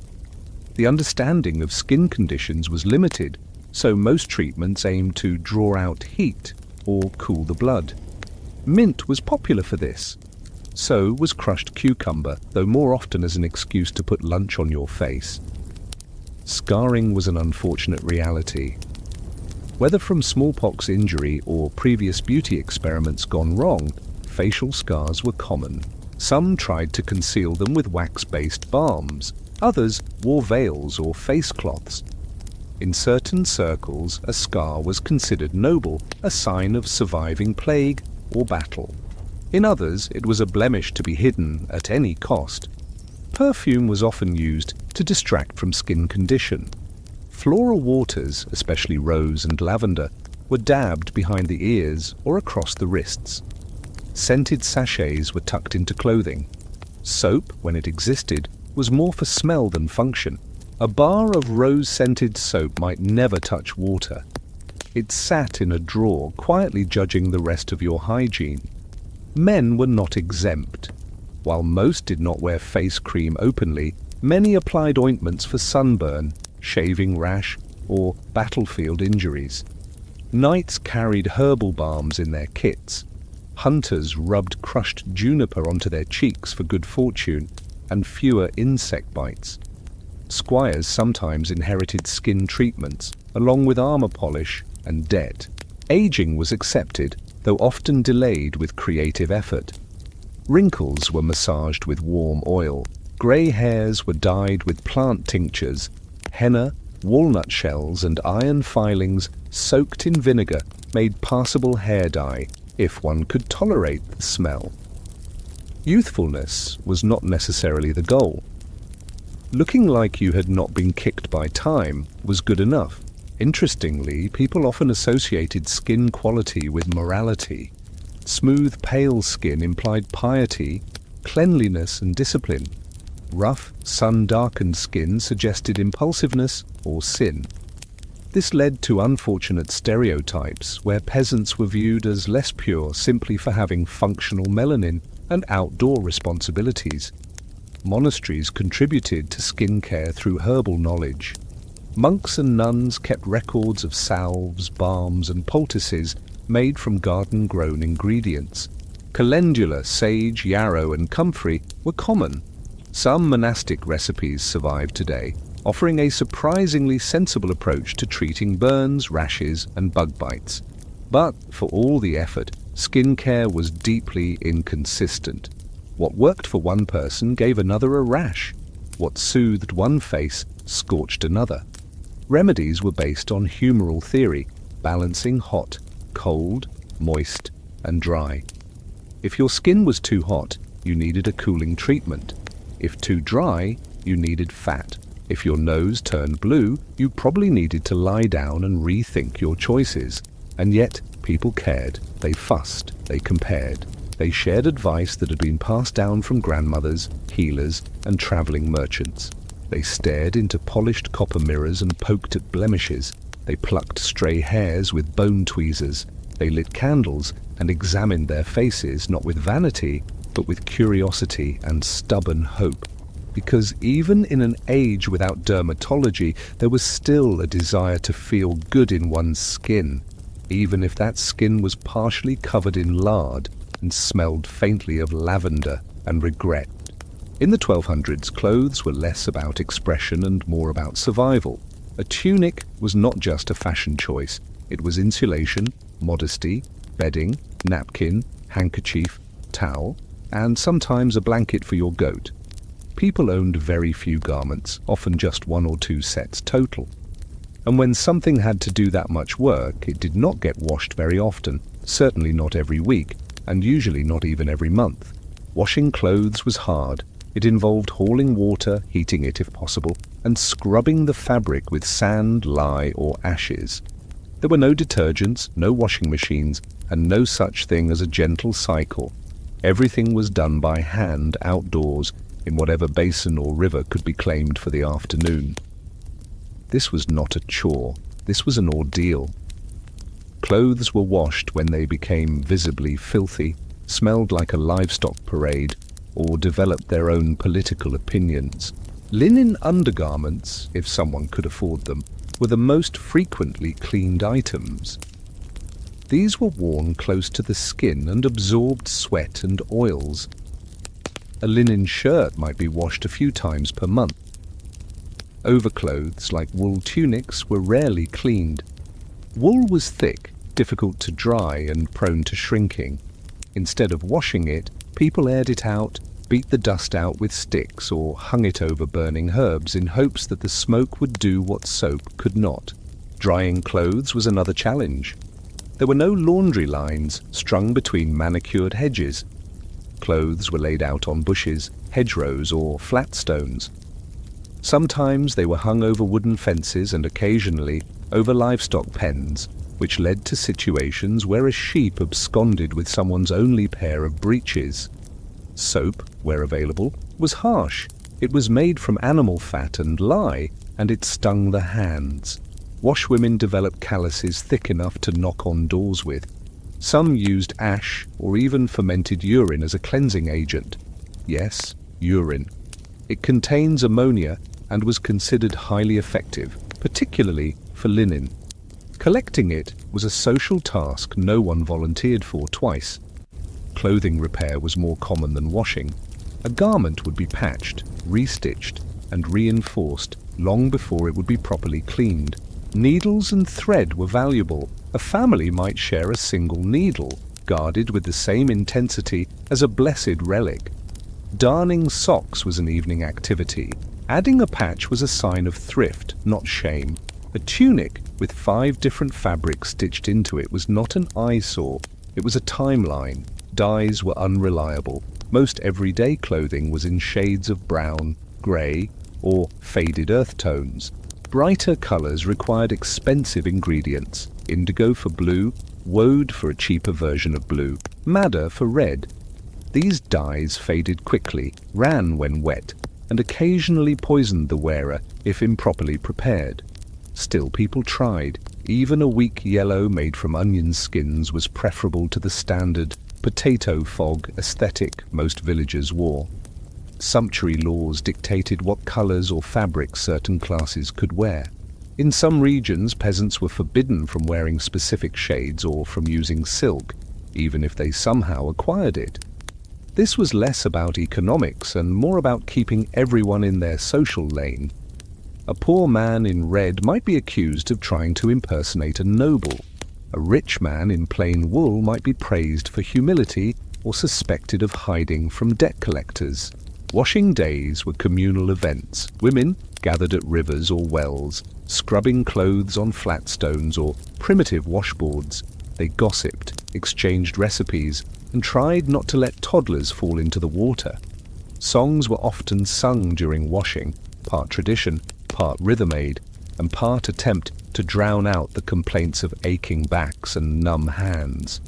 The understanding of skin conditions was limited, so most treatments aimed to draw out heat or cool the blood. Mint was popular for this. So was crushed cucumber, though more often as an excuse to put lunch on your face. Scarring was an unfortunate reality. Whether from smallpox injury or previous beauty experiments gone wrong, facial scars were common. Some tried to conceal them with wax-based balms. Others wore veils or face cloths. In certain circles, a scar was considered noble, a sign of surviving plague or battle. In others, it was a blemish to be hidden at any cost. Perfume was often used to distract from skin condition. Floral waters, especially rose and lavender, were dabbed behind the ears or across the wrists. Scented sachets were tucked into clothing. Soap, when it existed, was more for smell than function. A bar of rose-scented soap might never touch water. It sat in a drawer, quietly judging the rest of your hygiene. Men were not exempt. While most did not wear face cream openly, many applied ointments for sunburn, shaving rash, or battlefield injuries. Knights carried herbal balms in their kits. Hunters rubbed crushed juniper onto their cheeks for good fortune and fewer insect bites. Squires sometimes inherited skin treatments, along with armor polish and debt. Aging was accepted, though often delayed with creative effort. Wrinkles were massaged with warm oil. Grey hairs were dyed with plant tinctures. Henna, walnut shells, and iron filings soaked in vinegar made passable hair dye, if one could tolerate the smell. Youthfulness was not necessarily the goal. Looking like you had not been kicked by time was good enough. Interestingly, people often associated skin quality with morality. Smooth, pale skin implied piety, cleanliness, and discipline. Rough, sun-darkened skin suggested impulsiveness or sin. This led to unfortunate stereotypes where peasants were viewed as less pure simply for having functional melanin and outdoor responsibilities. Monasteries contributed to skin care through herbal knowledge. Monks and nuns kept records of salves, balms, and poultices made from garden-grown ingredients. Calendula, sage, yarrow, and comfrey were common. Some monastic recipes survive today, offering a surprisingly sensible approach to treating burns, rashes, and bug bites. But for all the effort, skincare was deeply inconsistent. What worked for one person gave another a rash. What soothed one face scorched another. Remedies were based on humoral theory, balancing hot, cold, moist, and dry. If your skin was too hot, you needed a cooling treatment. If too dry, you needed fat. If your nose turned blue, you probably needed to lie down and rethink your choices. And yet, people cared. They fussed. They compared. They shared advice that had been passed down from grandmothers, healers, and traveling merchants. They stared into polished copper mirrors and poked at blemishes. They plucked stray hairs with bone tweezers. They lit candles and examined their faces not with vanity, but with curiosity and stubborn hope. Because even in an age without dermatology, there was still a desire to feel good in one's skin, even if that skin was partially covered in lard and smelled faintly of lavender and regret. In the 1200s, clothes were less about expression and more about survival. A tunic was not just a fashion choice. It was insulation, modesty, bedding, napkin, handkerchief, towel, and sometimes a blanket for your goat. People owned very few garments, often just 1 or 2 sets total. And when something had to do that much work, it did not get washed very often, certainly not every week, and usually not even every month. Washing clothes was hard. It involved hauling water, heating it if possible, and scrubbing the fabric with sand, lye, or ashes. There were no detergents, no washing machines, and no such thing as a gentle cycle. Everything was done by hand outdoors, in whatever basin or river could be claimed for the afternoon. This was not a chore. This was an ordeal. Clothes were washed when they became visibly filthy, smelled like a livestock parade, or developed their own political opinions. Linen undergarments, if someone could afford them, were the most frequently cleaned items. These were worn close to the skin and absorbed sweat and oils. A linen shirt might be washed a few times per month. Overclothes, like wool tunics, were rarely cleaned. Wool was thick, difficult to dry, and prone to shrinking. Instead of washing it, people aired it out, beat the dust out with sticks, or hung it over burning herbs in hopes that the smoke would do what soap could not. Drying clothes was another challenge. There were no laundry lines strung between manicured hedges. Clothes were laid out on bushes, hedgerows, or flat stones. Sometimes they were hung over wooden fences and occasionally over livestock pens, which led to situations where a sheep absconded with someone's only pair of breeches. Soap, where available, was harsh. It was made from animal fat and lye, and it stung the hands. Washwomen developed calluses thick enough to knock on doors with. Some used ash or even fermented urine as a cleansing agent. Yes, urine. It contains ammonia and was considered highly effective, particularly for linen. Collecting it was a social task no one volunteered for twice. Clothing repair was more common than washing. A garment would be patched, restitched, and reinforced long before it would be properly cleaned. Needles and thread were valuable. A family might share a single needle, guarded with the same intensity as a blessed relic. Darning socks was an evening activity. Adding a patch was a sign of thrift, not shame. A tunic with 5 different fabrics stitched into it was not an eyesore. It was a timeline. Dyes were unreliable. Most everyday clothing was in shades of brown, grey, or faded earth tones. Brighter colors required expensive ingredients. Indigo for blue, woad for a cheaper version of blue, madder for red. These dyes faded quickly, ran when wet, and occasionally poisoned the wearer if improperly prepared. Still, people tried. Even a weak yellow made from onion skins was preferable to the standard potato fog aesthetic most villagers wore. Sumptuary laws dictated what colors or fabrics certain classes could wear. In some regions, peasants were forbidden from wearing specific shades or from using silk, even if they somehow acquired it. This was less about economics and more about keeping everyone in their social lane. A poor man in red might be accused of trying to impersonate a noble. A rich man in plain wool might be praised for humility or suspected of hiding from debt collectors. Washing days were communal events. Women gathered at rivers or wells, scrubbing clothes on flat stones or primitive washboards. They gossiped, exchanged recipes, and tried not to let toddlers fall into the water. Songs were often sung during washing, part tradition, part rhythm aid, and part attempt to drown out the complaints of aching backs and numb hands.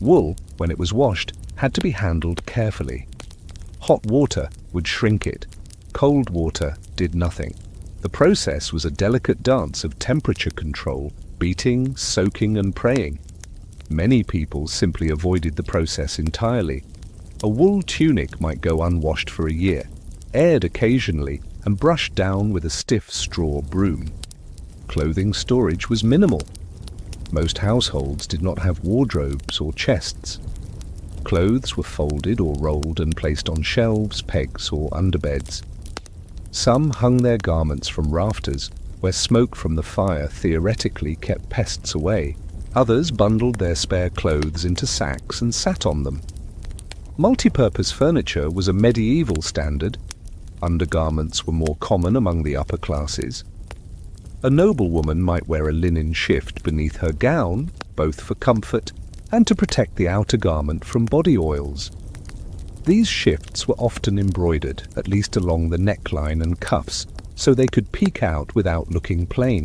Wool, when it was washed, had to be handled carefully. Hot water would shrink it. Cold water did nothing. The process was a delicate dance of temperature control, beating, soaking, and praying. Many people simply avoided the process entirely. A wool tunic might go unwashed for a year, aired occasionally, and brushed down with a stiff straw broom. Clothing storage was minimal. Most households did not have wardrobes or chests. Clothes were folded or rolled and placed on shelves, pegs, or underbeds. Some hung their garments from rafters, where smoke from the fire theoretically kept pests away. Others bundled their spare clothes into sacks and sat on them. Multipurpose furniture was a medieval standard. Undergarments were more common among the upper classes. A noblewoman might wear a linen shift beneath her gown, both for comfort and to protect the outer garment from body oils. These shifts were often embroidered, at least along the neckline and cuffs, so they could peek out without looking plain.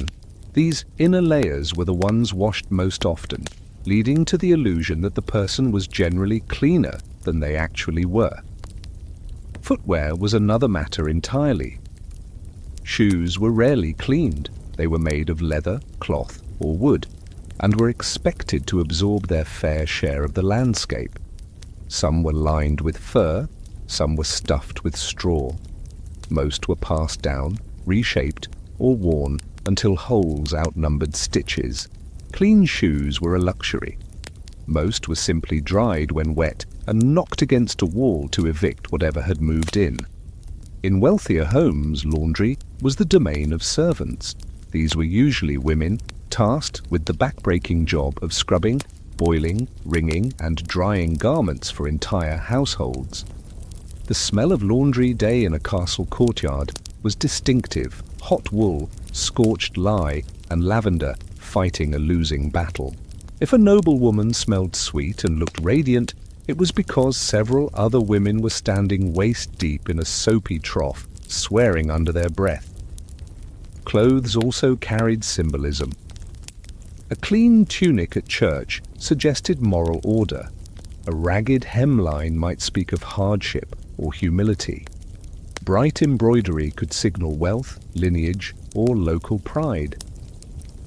These inner layers were the ones washed most often, leading to the illusion that the person was generally cleaner than they actually were. Footwear was another matter entirely. Shoes were rarely cleaned. They were made of leather, cloth, or wood, and were expected to absorb their fair share of the landscape. Some were lined with fur, some were stuffed with straw. Most were passed down, reshaped, or worn until holes outnumbered stitches. Clean shoes were a luxury. Most were simply dried when wet and knocked against a wall to evict whatever had moved in. In wealthier homes, laundry was the domain of servants. These were usually women, tasked with the back-breaking job of scrubbing, boiling, wringing, and drying garments for entire households. The smell of laundry day in a castle courtyard was distinctive: hot wool, scorched lye, and lavender fighting a losing battle. If a noblewoman smelled sweet and looked radiant, it was because several other women were standing waist-deep in a soapy trough, swearing under their breath. Clothes also carried symbolism. A clean tunic at church suggested moral order. A ragged hemline might speak of hardship or humility. Bright embroidery could signal wealth, lineage, or local pride.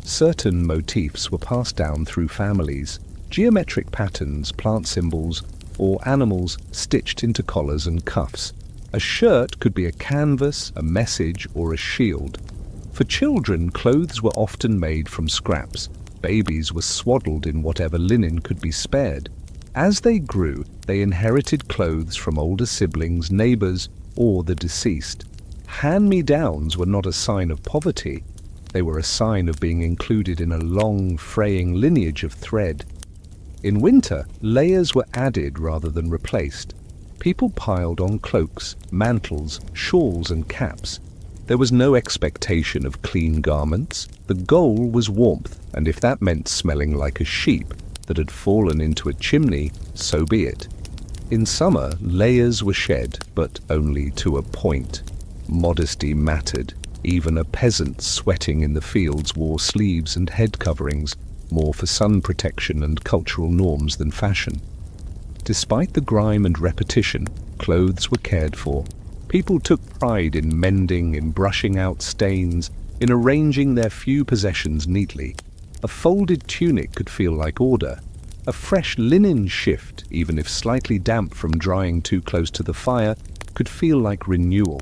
Certain motifs were passed down through families: geometric patterns, plant symbols, or animals stitched into collars and cuffs. A shirt could be a canvas, a message, or a shield. For children, clothes were often made from scraps. Babies were swaddled in whatever linen could be spared. As they grew, they inherited clothes from older siblings, neighbors, or the deceased. Hand-me-downs were not a sign of poverty. They were a sign of being included in a long, fraying lineage of thread. In winter, layers were added rather than replaced. People piled on cloaks, mantles, shawls, and caps. There was no expectation of clean garments. The goal was warmth, and if that meant smelling like a sheep that had fallen into a chimney, so be it. In summer, layers were shed, but only to a point. Modesty mattered. Even a peasant sweating in the fields wore sleeves and head coverings, more for sun protection and cultural norms than fashion. Despite the grime and repetition, clothes were cared for. People took pride in mending, in brushing out stains, in arranging their few possessions neatly. A folded tunic could feel like order. A fresh linen shift, even if slightly damp from drying too close to the fire, could feel like renewal.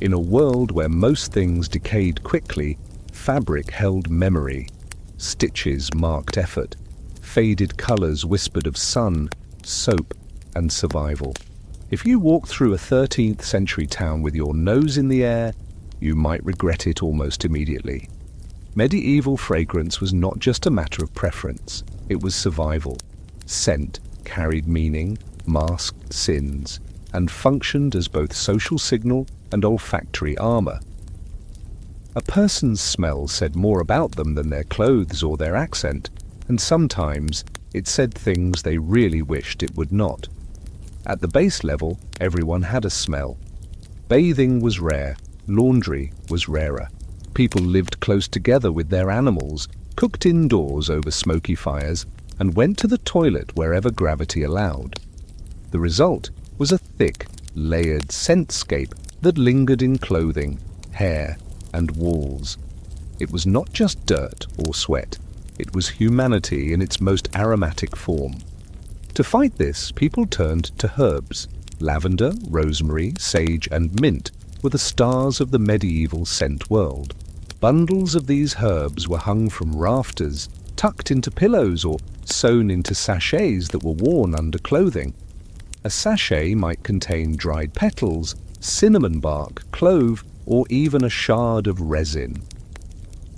In a world where most things decayed quickly, fabric held memory. Stitches marked effort. Faded colors whispered of sun, soap, and survival. If you walked through a 13th century town with your nose in the air, you might regret it almost immediately. Medieval fragrance was not just a matter of preference, it was survival. Scent carried meaning, masked sins, and functioned as both social signal and olfactory armor. A person's smell said more about them than their clothes or their accent, and sometimes it said things they really wished it would not. At the base level, everyone had a smell. Bathing was rare, laundry was rarer. People lived close together with their animals, cooked indoors over smoky fires, and went to the toilet wherever gravity allowed. The result was a thick, layered scentscape that lingered in clothing, hair, and walls. It was not just dirt or sweat, it was humanity in its most aromatic form. To fight this, people turned to herbs. Lavender, rosemary, sage, and mint were the stars of the medieval scent world. Bundles of these herbs were hung from rafters, tucked into pillows, or sewn into sachets that were worn under clothing. A sachet might contain dried petals, cinnamon bark, clove, or even a shard of resin.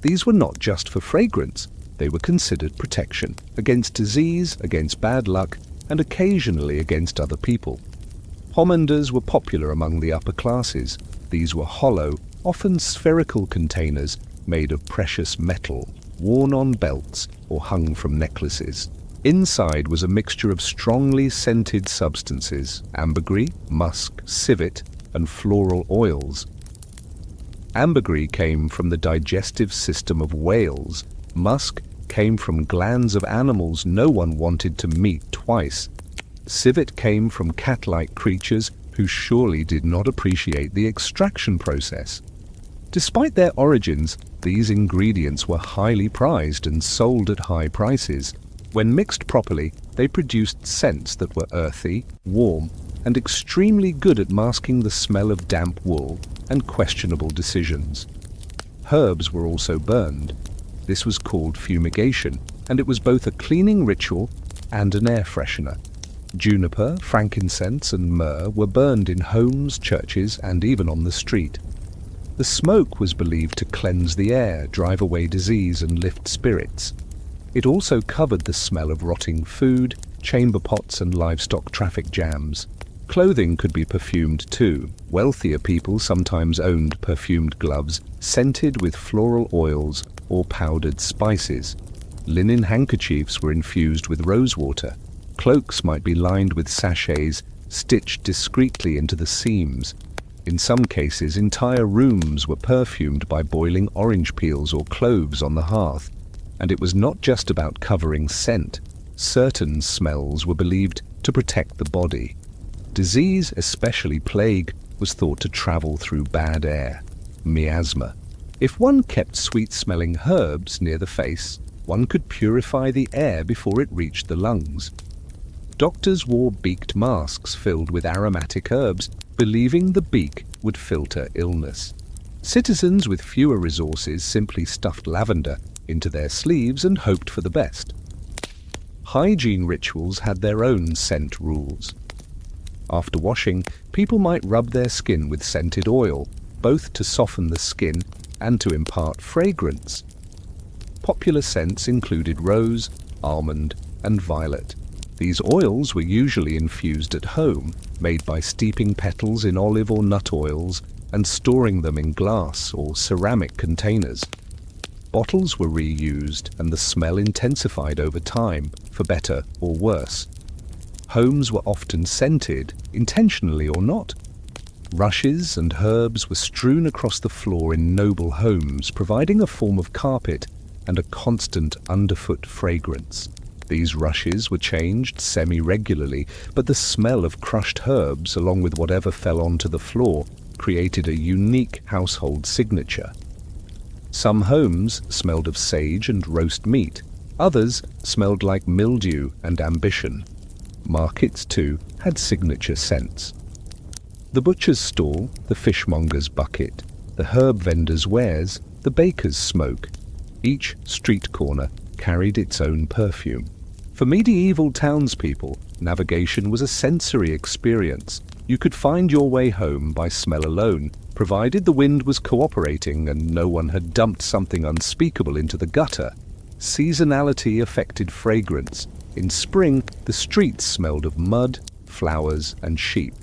These were not just for fragrance, they were considered protection against disease, against bad luck, and occasionally against other people. Pomanders were popular among the upper classes. These were hollow, often spherical containers made of precious metal, worn on belts or hung from necklaces. Inside was a mixture of strongly scented substances: ambergris, musk, civet, and floral oils. Ambergris came from the digestive system of whales. Musk came from glands of animals no one wanted to meet twice. Civet came from cat-like creatures who surely did not appreciate the extraction process. Despite their origins, these ingredients were highly prized and sold at high prices. When mixed properly, they produced scents that were earthy, warm, and extremely good at masking the smell of damp wool and questionable decisions. Herbs were also burned. This was called fumigation, and it was both a cleaning ritual and an air freshener. Juniper, frankincense, and myrrh were burned in homes, churches, and even on the street. The smoke was believed to cleanse the air, drive away disease, and lift spirits. It also covered the smell of rotting food, chamber pots, and livestock traffic jams. Clothing could be perfumed too. Wealthier people sometimes owned perfumed gloves, scented with floral oils or powdered spices. Linen handkerchiefs were infused with rosewater. Cloaks might be lined with sachets, stitched discreetly into the seams. In some cases, entire rooms were perfumed by boiling orange peels or cloves on the hearth. And it was not just about covering scent. Certain smells were believed to protect the body. Disease, especially plague, was thought to travel through bad air, miasma. If one kept sweet-smelling herbs near the face, one could purify the air before it reached the lungs. Doctors wore beaked masks filled with aromatic herbs, believing the beak would filter illness. Citizens with fewer resources simply stuffed lavender into their sleeves and hoped for the best. Hygiene rituals had their own scent rules. After washing, people might rub their skin with scented oil, both to soften the skin and to impart fragrance. Popular scents included rose, almond, and violet. These oils were usually infused at home, made by steeping petals in olive or nut oils and storing them in glass or ceramic containers. Bottles were reused and the smell intensified over time, for better or worse. Homes were often scented, intentionally or not. Rushes and herbs were strewn across the floor in noble homes, providing a form of carpet and a constant underfoot fragrance. These rushes were changed semi-regularly, but the smell of crushed herbs, along with whatever fell onto the floor, created a unique household signature. Some homes smelled of sage and roast meat. Others smelled like mildew and ambition. Markets, too, had signature scents. The butcher's stall, the fishmonger's bucket, the herb vendor's wares, the baker's smoke. Each street corner carried its own perfume. For medieval townspeople, navigation was a sensory experience. You could find your way home by smell alone, provided the wind was cooperating and no one had dumped something unspeakable into the gutter. Seasonality affected fragrance. In spring, the streets smelled of mud, flowers, and sheep.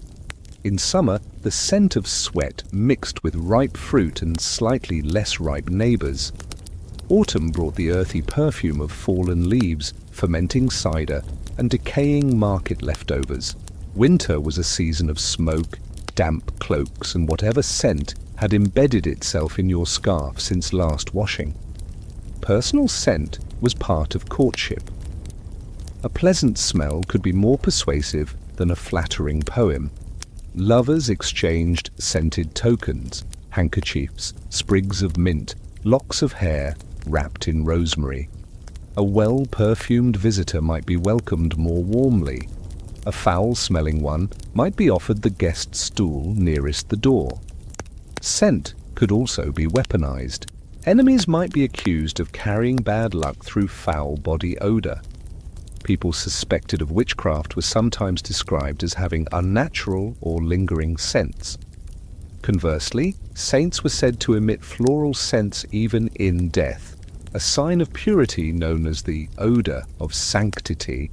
In summer, the scent of sweat mixed with ripe fruit and slightly less ripe neighbors. Autumn brought the earthy perfume of fallen leaves, fermenting cider, and decaying market leftovers. Winter was a season of smoke, damp cloaks, and whatever scent had embedded itself in your scarf since last washing. Personal scent was part of courtship. A pleasant smell could be more persuasive than a flattering poem. Lovers exchanged scented tokens, handkerchiefs, sprigs of mint, locks of hair wrapped in rosemary. A well-perfumed visitor might be welcomed more warmly. A foul-smelling one might be offered the guest stool nearest the door. Scent could also be weaponized. Enemies might be accused of carrying bad luck through foul body odor. People suspected of witchcraft were sometimes described as having unnatural or lingering scents. Conversely, saints were said to emit floral scents even in death, a sign of purity known as the odor of sanctity.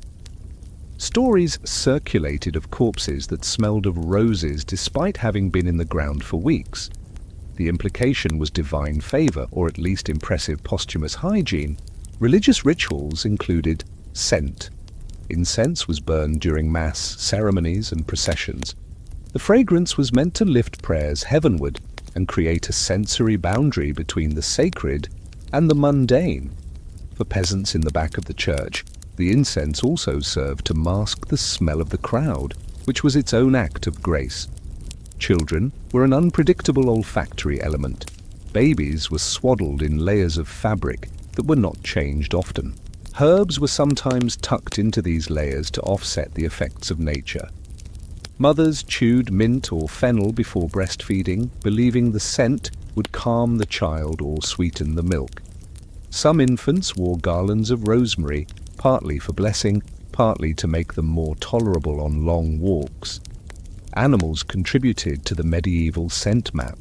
Stories circulated of corpses that smelled of roses despite having been in the ground for weeks. The implication was divine favor, or at least impressive posthumous hygiene. Religious rituals included scent. Incense was burned during mass ceremonies and processions. The fragrance was meant to lift prayers heavenward and create a sensory boundary between the sacred and the mundane. For peasants in the back of the church, the incense also served to mask the smell of the crowd, which was its own act of grace. Children were an unpredictable olfactory element. Babies were swaddled in layers of fabric that were not changed often. Herbs were sometimes tucked into these layers to offset the effects of nature. Mothers chewed mint or fennel before breastfeeding, believing the scent would calm the child or sweeten the milk. Some infants wore garlands of rosemary, partly for blessing, partly to make them more tolerable on long walks. Animals contributed to the medieval scent map.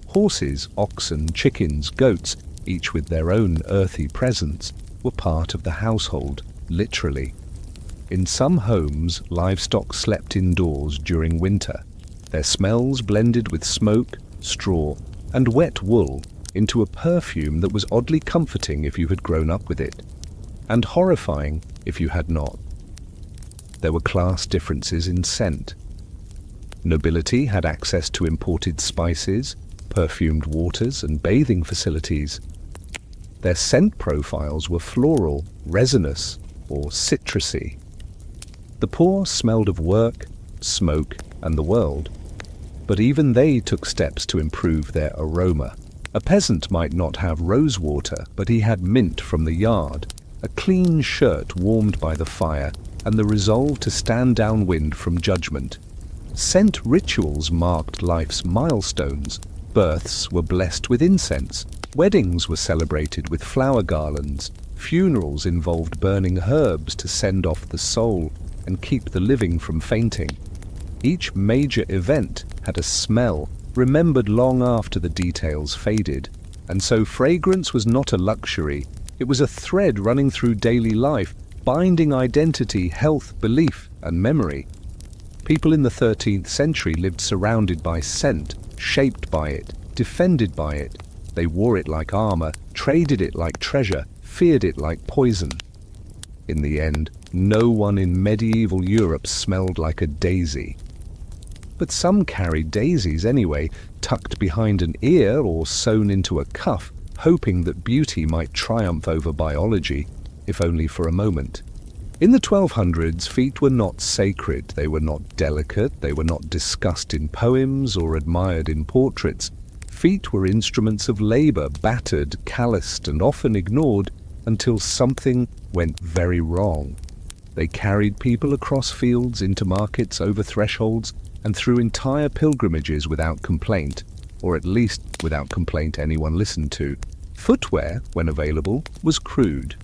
Horses, oxen, chickens, goats, each with their own earthy presence, were part of the household, literally. In some homes, livestock slept indoors during winter. Their smells blended with smoke, straw, and wet wool into a perfume that was oddly comforting if you had grown up with it, and horrifying if you had not. There were class differences in scent. Nobility had access to imported spices, perfumed waters, and bathing facilities. Their scent profiles were floral, resinous, or citrusy. The poor smelled of work, smoke, and the world, but even they took steps to improve their aroma. A peasant might not have rose water, but he had mint from the yard, a clean shirt warmed by the fire, and the resolve to stand downwind from judgment. Scent rituals marked life's milestones. Births were blessed with incense. Weddings were celebrated with flower garlands. Funerals involved burning herbs to send off the soul and keep the living from fainting. Each major event had a smell, remembered long after the details faded. And so fragrance was not a luxury. It was a thread running through daily life, binding identity, health, belief, and memory. People in the 13th century lived surrounded by scent, shaped by it, defended by it. They wore it like armor, traded it like treasure, feared it like poison. In the end, no one in medieval Europe smelled like a daisy. But some carried daisies anyway, tucked behind an ear or sewn into a cuff, hoping that beauty might triumph over biology, if only for a moment. In the 1200s, feet were not sacred, they were not delicate, they were not discussed in poems or admired in portraits. Feet were instruments of labor, battered, calloused, and often ignored until something went very wrong. They carried people across fields, into markets, over thresholds, and through entire pilgrimages without complaint, or at least without complaint anyone listened to. Footwear, when available, was crude.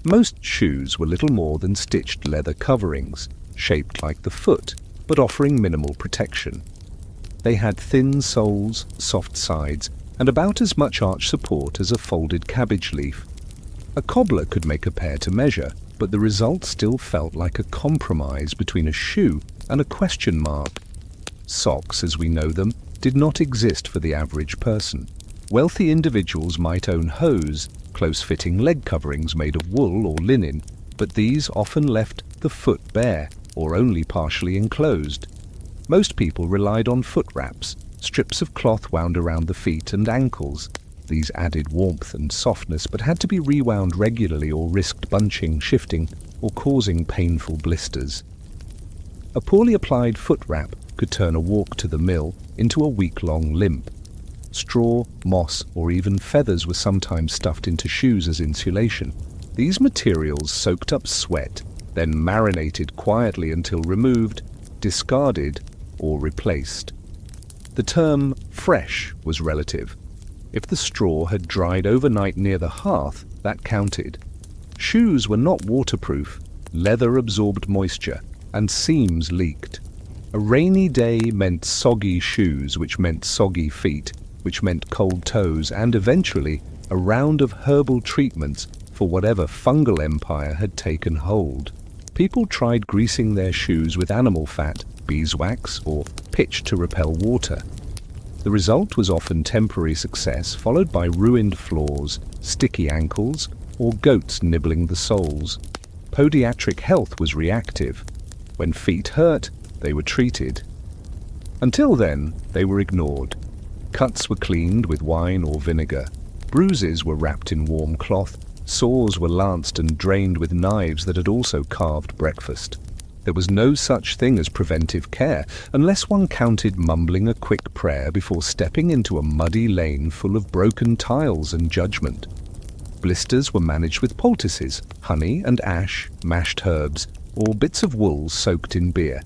Most shoes were little more than stitched leather coverings, shaped like the foot, but offering minimal protection. They had thin soles, soft sides, and about as much arch support as a folded cabbage leaf. A cobbler could make a pair to measure, but the result still felt like a compromise between a shoe and a question mark. Socks, as we know them, did not exist for the average person. Wealthy individuals might own hose, close-fitting leg coverings made of wool or linen, but these often left the foot bare or only partially enclosed. Most people relied on foot wraps, strips of cloth wound around the feet and ankles. These added warmth and softness, but had to be rewound regularly or risked bunching, shifting, or causing painful blisters. A poorly applied foot wrap could turn a walk to the mill into a week-long limp. Straw, moss, or even feathers were sometimes stuffed into shoes as insulation. These materials soaked up sweat, then marinated quietly until removed, discarded, or replaced. The term fresh was relative. If the straw had dried overnight near the hearth, that counted. Shoes were not waterproof, leather absorbed moisture, and seams leaked. A rainy day meant soggy shoes, which meant soggy feet, which meant cold toes, and eventually a round of herbal treatments for whatever fungal empire had taken hold. People tried greasing their shoes with animal fat, beeswax, or pitch to repel water. The result was often temporary success, followed by ruined floors, sticky ankles, or goats nibbling the soles. Podiatric health was reactive. When feet hurt, they were treated. Until then, they were ignored. Cuts were cleaned with wine or vinegar. Bruises were wrapped in warm cloth. Sores were lanced and drained with knives that had also carved breakfast. There was no such thing as preventive care, unless one counted mumbling a quick prayer before stepping into a muddy lane full of broken tiles and judgment. Blisters were managed with poultices, honey and ash, mashed herbs, or bits of wool soaked in beer.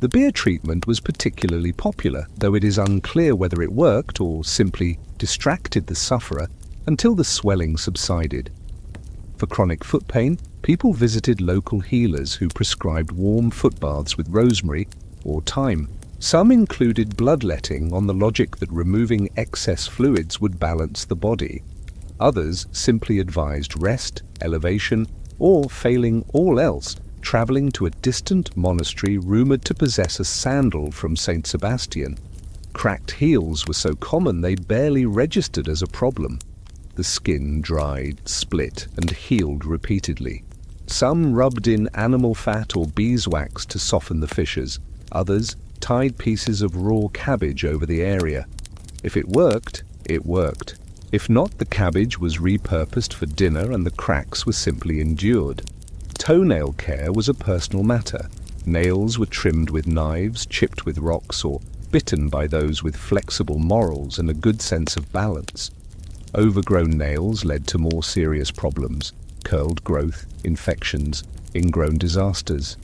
The beer treatment was particularly popular, though it is unclear whether it worked or simply distracted the sufferer until the swelling subsided. For chronic foot pain, people visited local healers who prescribed warm foot baths with rosemary or thyme. Some included bloodletting on the logic that removing excess fluids would balance the body. Others simply advised rest, elevation, or, failing all else, traveling to a distant monastery rumored to possess a sandal from Saint Sebastian. Cracked heels were so common they barely registered as a problem. The skin dried, split, and healed repeatedly. Some rubbed in animal fat or beeswax to soften the fissures. Others tied pieces of raw cabbage over the area. If it worked, it worked. If not, the cabbage was repurposed for dinner and the cracks were simply endured. Toenail care was a personal matter. Nails were trimmed with knives, chipped with rocks, or bitten by those with flexible morals and a good sense of balance. Overgrown nails led to more serious problems: curled growth, infections, ingrown disasters.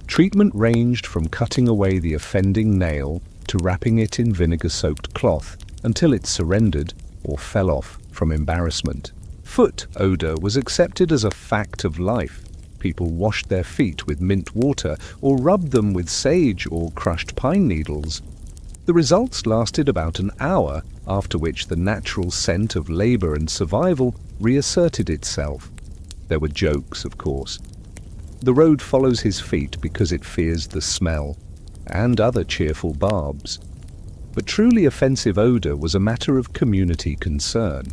Treatment ranged from cutting away the offending nail to wrapping it in vinegar-soaked cloth until it surrendered or fell off from embarrassment. Foot odor was accepted as a fact of life. People washed their feet with mint water or rubbed them with sage or crushed pine needles. The results lasted about an hour, after which the natural scent of labor and survival reasserted itself. There were jokes, of course. The road follows his feet because it fears the smell, and other cheerful barbs. But truly offensive odor was a matter of community concern.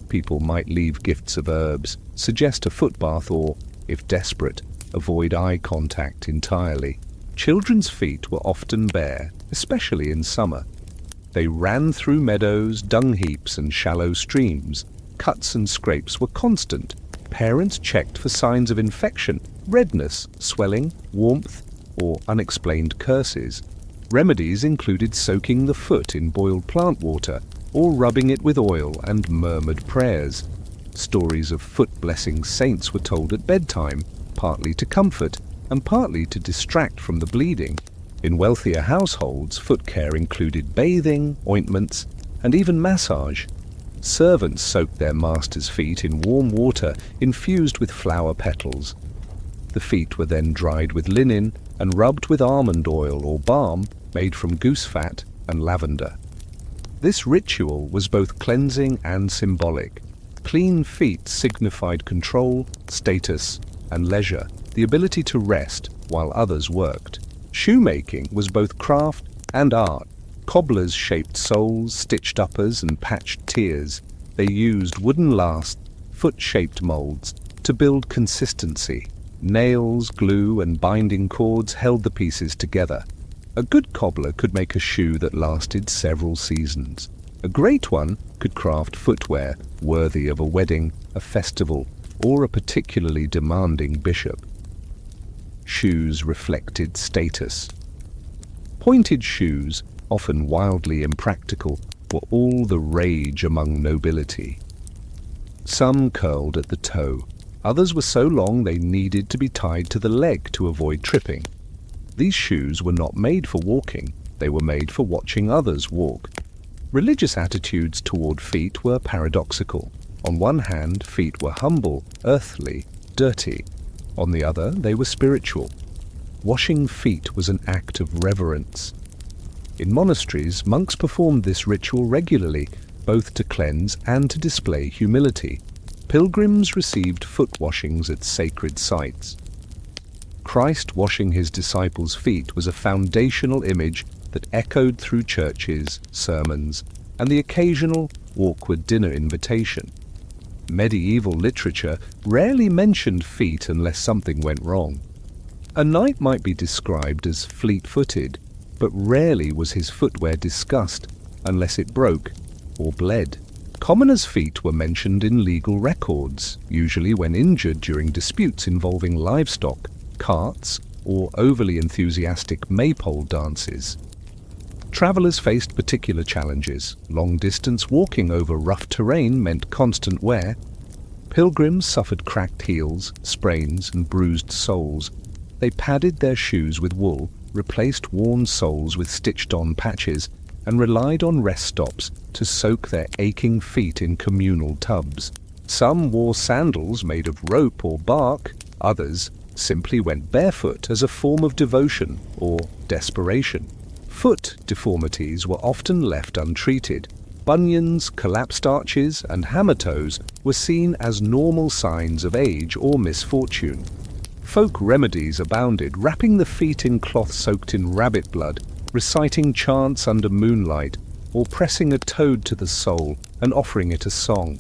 People might leave gifts of herbs, suggest a foot bath, or, if desperate, avoid eye contact entirely. Children's feet were often bare, especially in summer. They ran through meadows, dung heaps, and shallow streams. Cuts and scrapes were constant. Parents checked for signs of infection, redness, swelling, warmth, or unexplained curses. Remedies included soaking the foot in boiled plant water or rubbing it with oil and murmured prayers. Stories of foot-blessing saints were told at bedtime, partly to comfort and partly to distract from the bleeding. In wealthier households, foot care included bathing, ointments, and even massage. Servants soaked their masters' feet in warm water infused with flower petals. The feet were then dried with linen and rubbed with almond oil or balm made from goose fat and lavender. This ritual was both cleansing and symbolic. Clean feet signified control, status, and leisure, the ability to rest while others worked. Shoemaking was both craft and art. Cobblers shaped soles, stitched uppers, and patched tiers. They used wooden lasts, foot-shaped molds, to build consistency. Nails, glue, and binding cords held the pieces together. A good cobbler could make a shoe that lasted several seasons. A great one could craft footwear worthy of a wedding, a festival, or a particularly demanding bishop. Shoes reflected status. Pointed shoes, often wildly impractical, were all the rage among nobility. Some curled at the toe. Others were so long they needed to be tied to the leg to avoid tripping. These shoes were not made for walking, they were made for watching others walk. Religious attitudes toward feet were paradoxical. On one hand, feet were humble, earthly, dirty. On the other, they were spiritual. Washing feet was an act of reverence. In monasteries, monks performed this ritual regularly, both to cleanse and to display humility. Pilgrims received foot washings at sacred sites. Christ washing his disciples' feet was a foundational image that echoed through churches, sermons, and the occasional awkward dinner invitation. Medieval literature rarely mentioned feet unless something went wrong. A knight might be described as fleet-footed, but rarely was his footwear discussed unless it broke or bled. Commoners' feet were mentioned in legal records, usually when injured during disputes involving livestock, carts, or overly enthusiastic maypole dances. Travelers faced particular challenges. Long-distance walking over rough terrain meant constant wear. Pilgrims suffered cracked heels, sprains, and bruised soles. They padded their shoes with wool, replaced worn soles with stitched-on patches, and relied on rest stops to soak their aching feet in communal tubs. Some wore sandals made of rope or bark. Others simply went barefoot as a form of devotion or desperation. Foot deformities were often left untreated. Bunions, collapsed arches, and hammer toes were seen as normal signs of age or misfortune. Folk remedies abounded, wrapping the feet in cloth soaked in rabbit blood, reciting chants under moonlight, or pressing a toad to the sole and offering it a song.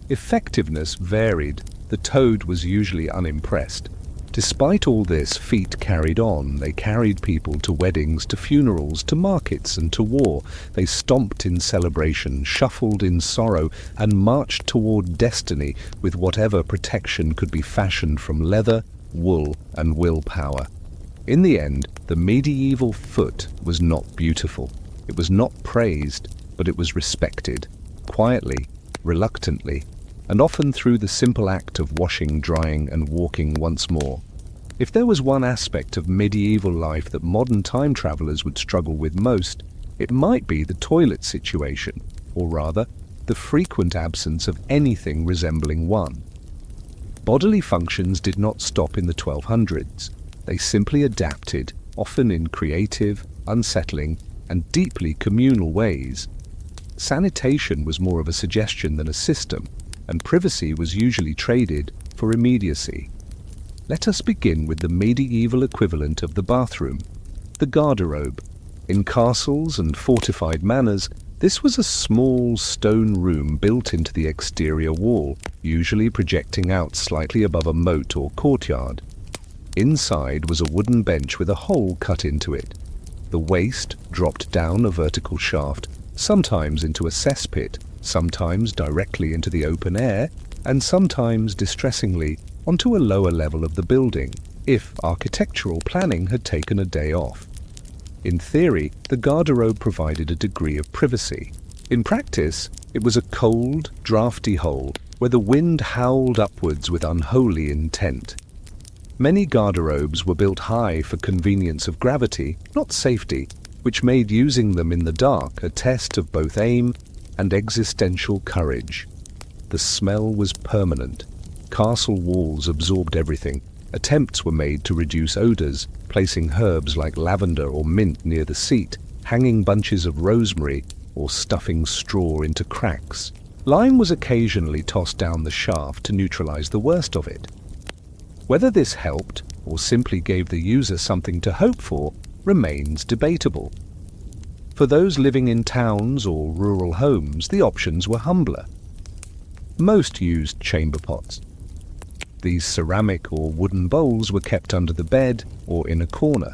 Effectiveness varied. The toad was usually unimpressed. Despite all this, feet carried on. They carried people to weddings, to funerals, to markets, and to war. They stomped in celebration, shuffled in sorrow, and marched toward destiny with whatever protection could be fashioned from leather, wool, and willpower. In the end, the medieval foot was not beautiful. It was not praised, but it was respected, quietly, reluctantly, and often through the simple act of washing, drying, and walking once more. If there was one aspect of medieval life that modern time travelers would struggle with most, it might be the toilet situation, or rather, the frequent absence of anything resembling one. Bodily functions did not stop in the 1200s. They simply adapted, often in creative, unsettling, and deeply communal ways. Sanitation was more of a suggestion than a system, and privacy was usually traded for immediacy. Let us begin with the medieval equivalent of the bathroom, the garderobe. In castles and fortified manors, this was a small stone room built into the exterior wall, usually projecting out slightly above a moat or courtyard. Inside was a wooden bench with a hole cut into it. The waste dropped down a vertical shaft, sometimes into a cesspit, sometimes directly into the open air, and sometimes, distressingly, onto a lower level of the building, if architectural planning had taken a day off. In theory, the garderobe provided a degree of privacy. In practice, it was a cold, draughty hole where the wind howled upwards with unholy intent. Many garderobes were built high for convenience of gravity, not safety, which made using them in the dark a test of both aim and existential courage. The smell was permanent. Castle walls absorbed everything, Attempts were made to reduce odors, placing herbs like lavender or mint near the seat, hanging bunches of rosemary, or stuffing straw into cracks. Lime was occasionally tossed down the shaft to neutralize the worst of it. Whether this helped or simply gave the user something to hope for remains debatable. For those living in towns or rural homes, the options were humbler. Most used chamber pots. These ceramic or wooden bowls were kept under the bed or in a corner.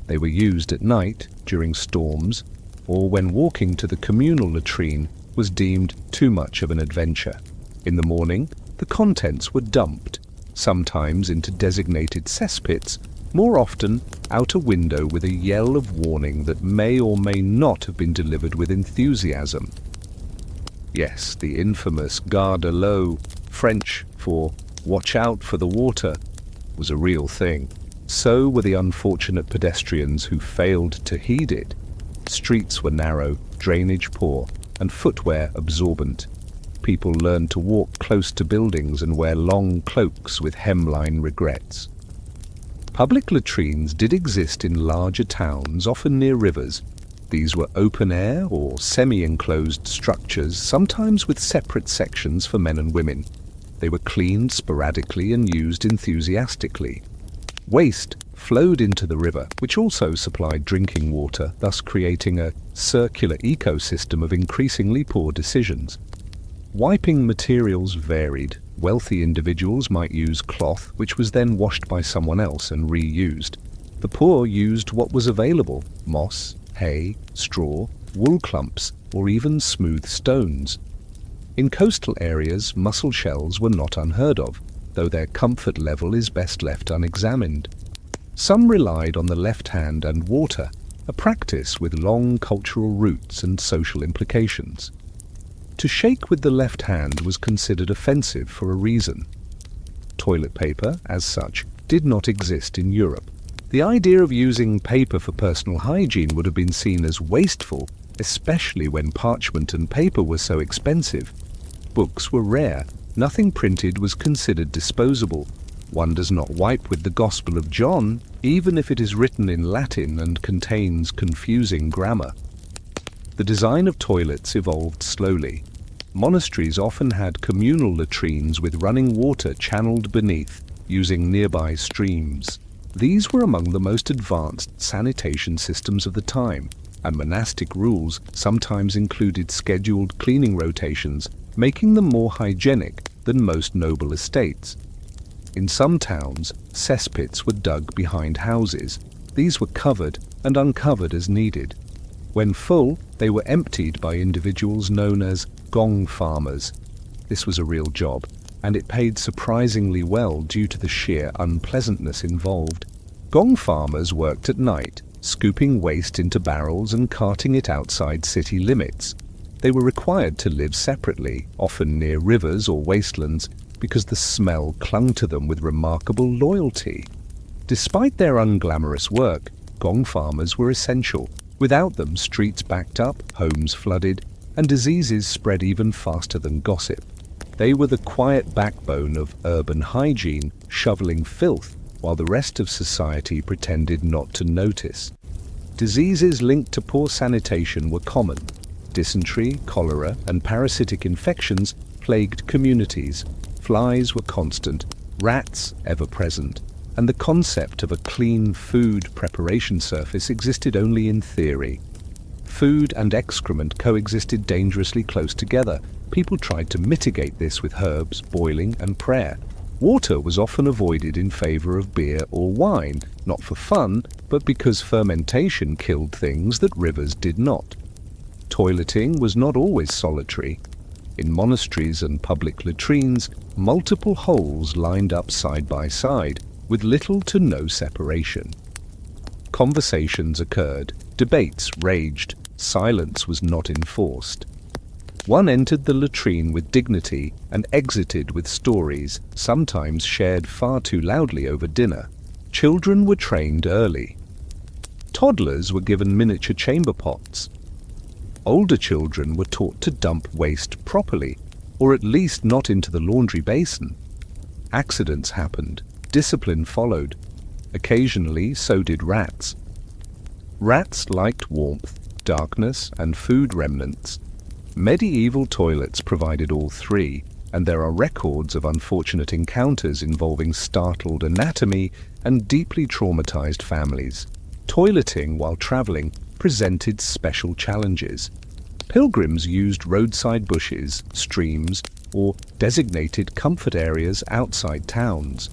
They were used at night, during storms, or when walking to the communal latrine was deemed too much of an adventure. In the morning, the contents were dumped, sometimes into designated cesspits, more often out a window with a yell of warning that may or may not have been delivered with enthusiasm. Yes, the infamous garde à l'eau, French for "watch out for the water," was a real thing. So were the unfortunate pedestrians who failed to heed it. Streets were narrow, drainage poor, and footwear absorbent. People learned to walk close to buildings and wear long cloaks with hemline regrets. Public latrines did exist in larger towns, often near rivers. These were open-air or semi-enclosed structures, sometimes with separate sections for men and women. They were cleaned sporadically and used enthusiastically. Waste flowed into the river, which also supplied drinking water, thus creating a circular ecosystem of increasingly poor decisions. Wiping materials varied. Wealthy individuals might use cloth, which was then washed by someone else and reused. The poor used what was available: moss, hay, straw, wool clumps, or even smooth stones. In coastal areas, mussel shells were not unheard of, though their comfort level is best left unexamined. Some relied on the left hand and water, a practice with long cultural roots and social implications. To shake with the left hand was considered offensive for a reason. Toilet paper, as such, did not exist in Europe. The idea of using paper for personal hygiene would have been seen as wasteful, especially when parchment and paper were so expensive. Books were rare. Nothing printed was considered disposable. One does not wipe with the Gospel of John, even if it is written in Latin and contains confusing grammar. The design of toilets evolved slowly. Monasteries often had communal latrines with running water channeled beneath, using nearby streams. These were among the most advanced sanitation systems of the time, and monastic rules sometimes included scheduled cleaning rotations, making them more hygienic than most noble estates. In some towns, cesspits were dug behind houses. These were covered and uncovered as needed. When full, they were emptied by individuals known as gong farmers. This was a real job, and it paid surprisingly well due to the sheer unpleasantness involved. Gong farmers worked at night, scooping waste into barrels and carting it outside city limits. They were required to live separately, often near rivers or wastelands, because the smell clung to them with remarkable loyalty. Despite their unglamorous work, gong farmers were essential. Without them, streets backed up, homes flooded, and diseases spread even faster than gossip. They were the quiet backbone of urban hygiene, shoveling filth, while the rest of society pretended not to notice. Diseases linked to poor sanitation were common. Dysentery, cholera, and parasitic infections plagued communities. Flies were constant, rats ever-present, and the concept of a clean food preparation surface existed only in theory. Food and excrement coexisted dangerously close together. People tried to mitigate this with herbs, boiling, and prayer. Water was often avoided in favor of beer or wine, not for fun, but because fermentation killed things that rivers did not. Toileting was not always solitary. In monasteries and public latrines, multiple holes lined up side by side, with little to no separation. Conversations occurred, debates raged, silence was not enforced. One entered the latrine with dignity and exited with stories, sometimes shared far too loudly over dinner. Children were trained early. Toddlers were given miniature chamber pots. Older children were taught to dump waste properly, or at least not into the laundry basin. Accidents happened. Discipline followed. Occasionally, so did rats. Rats liked warmth, darkness, and food remnants. Medieval toilets provided all three, and there are records of unfortunate encounters involving startled anatomy and deeply traumatized families. Toileting while traveling presented special challenges. Pilgrims used roadside bushes, streams, or designated comfort areas outside towns.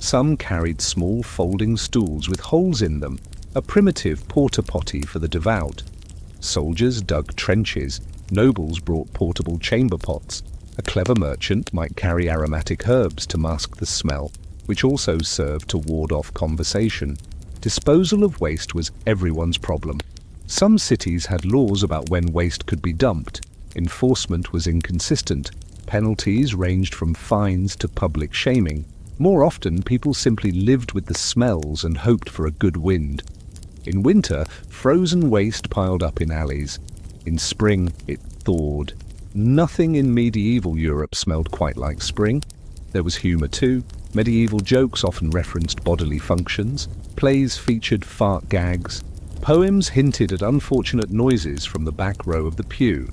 Some carried small folding stools with holes in them, a primitive porta potty for the devout. Soldiers dug trenches, nobles brought portable chamber pots. A clever merchant might carry aromatic herbs to mask the smell, which also served to ward off conversation. Disposal of waste was everyone's problem. Some cities had laws about when waste could be dumped. Enforcement was inconsistent. Penalties ranged from fines to public shaming. More often, people simply lived with the smells and hoped for a good wind. In winter, frozen waste piled up in alleys. In spring, it thawed. Nothing in medieval Europe smelled quite like spring. There was humour too. Medieval jokes often referenced bodily functions. Plays featured fart gags. Poems hinted at unfortunate noises from the back row of the pew.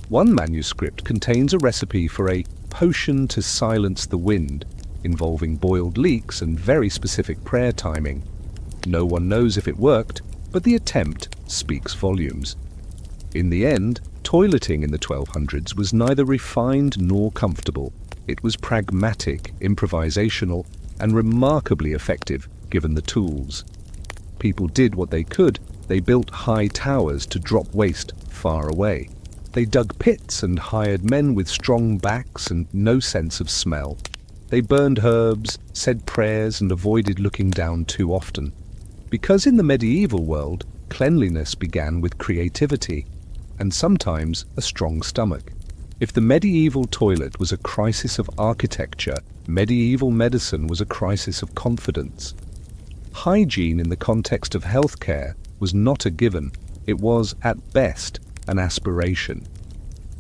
One manuscript contains a recipe for a potion to silence the wind, involving boiled leeks and very specific prayer timing. No one knows if it worked, but the attempt speaks volumes. In the end, toileting in the 1200s was neither refined nor comfortable. It was pragmatic, improvisational, and remarkably effective given the tools. People did what they could. They built high towers to drop waste far away. They dug pits and hired men with strong backs and no sense of smell. They burned herbs, said prayers, and avoided looking down too often. Because in the medieval world, cleanliness began with creativity, and sometimes a strong stomach. If the medieval toilet was a crisis of architecture, medieval medicine was a crisis of confidence. Hygiene in the context of healthcare was not a given. It was, at best, an aspiration.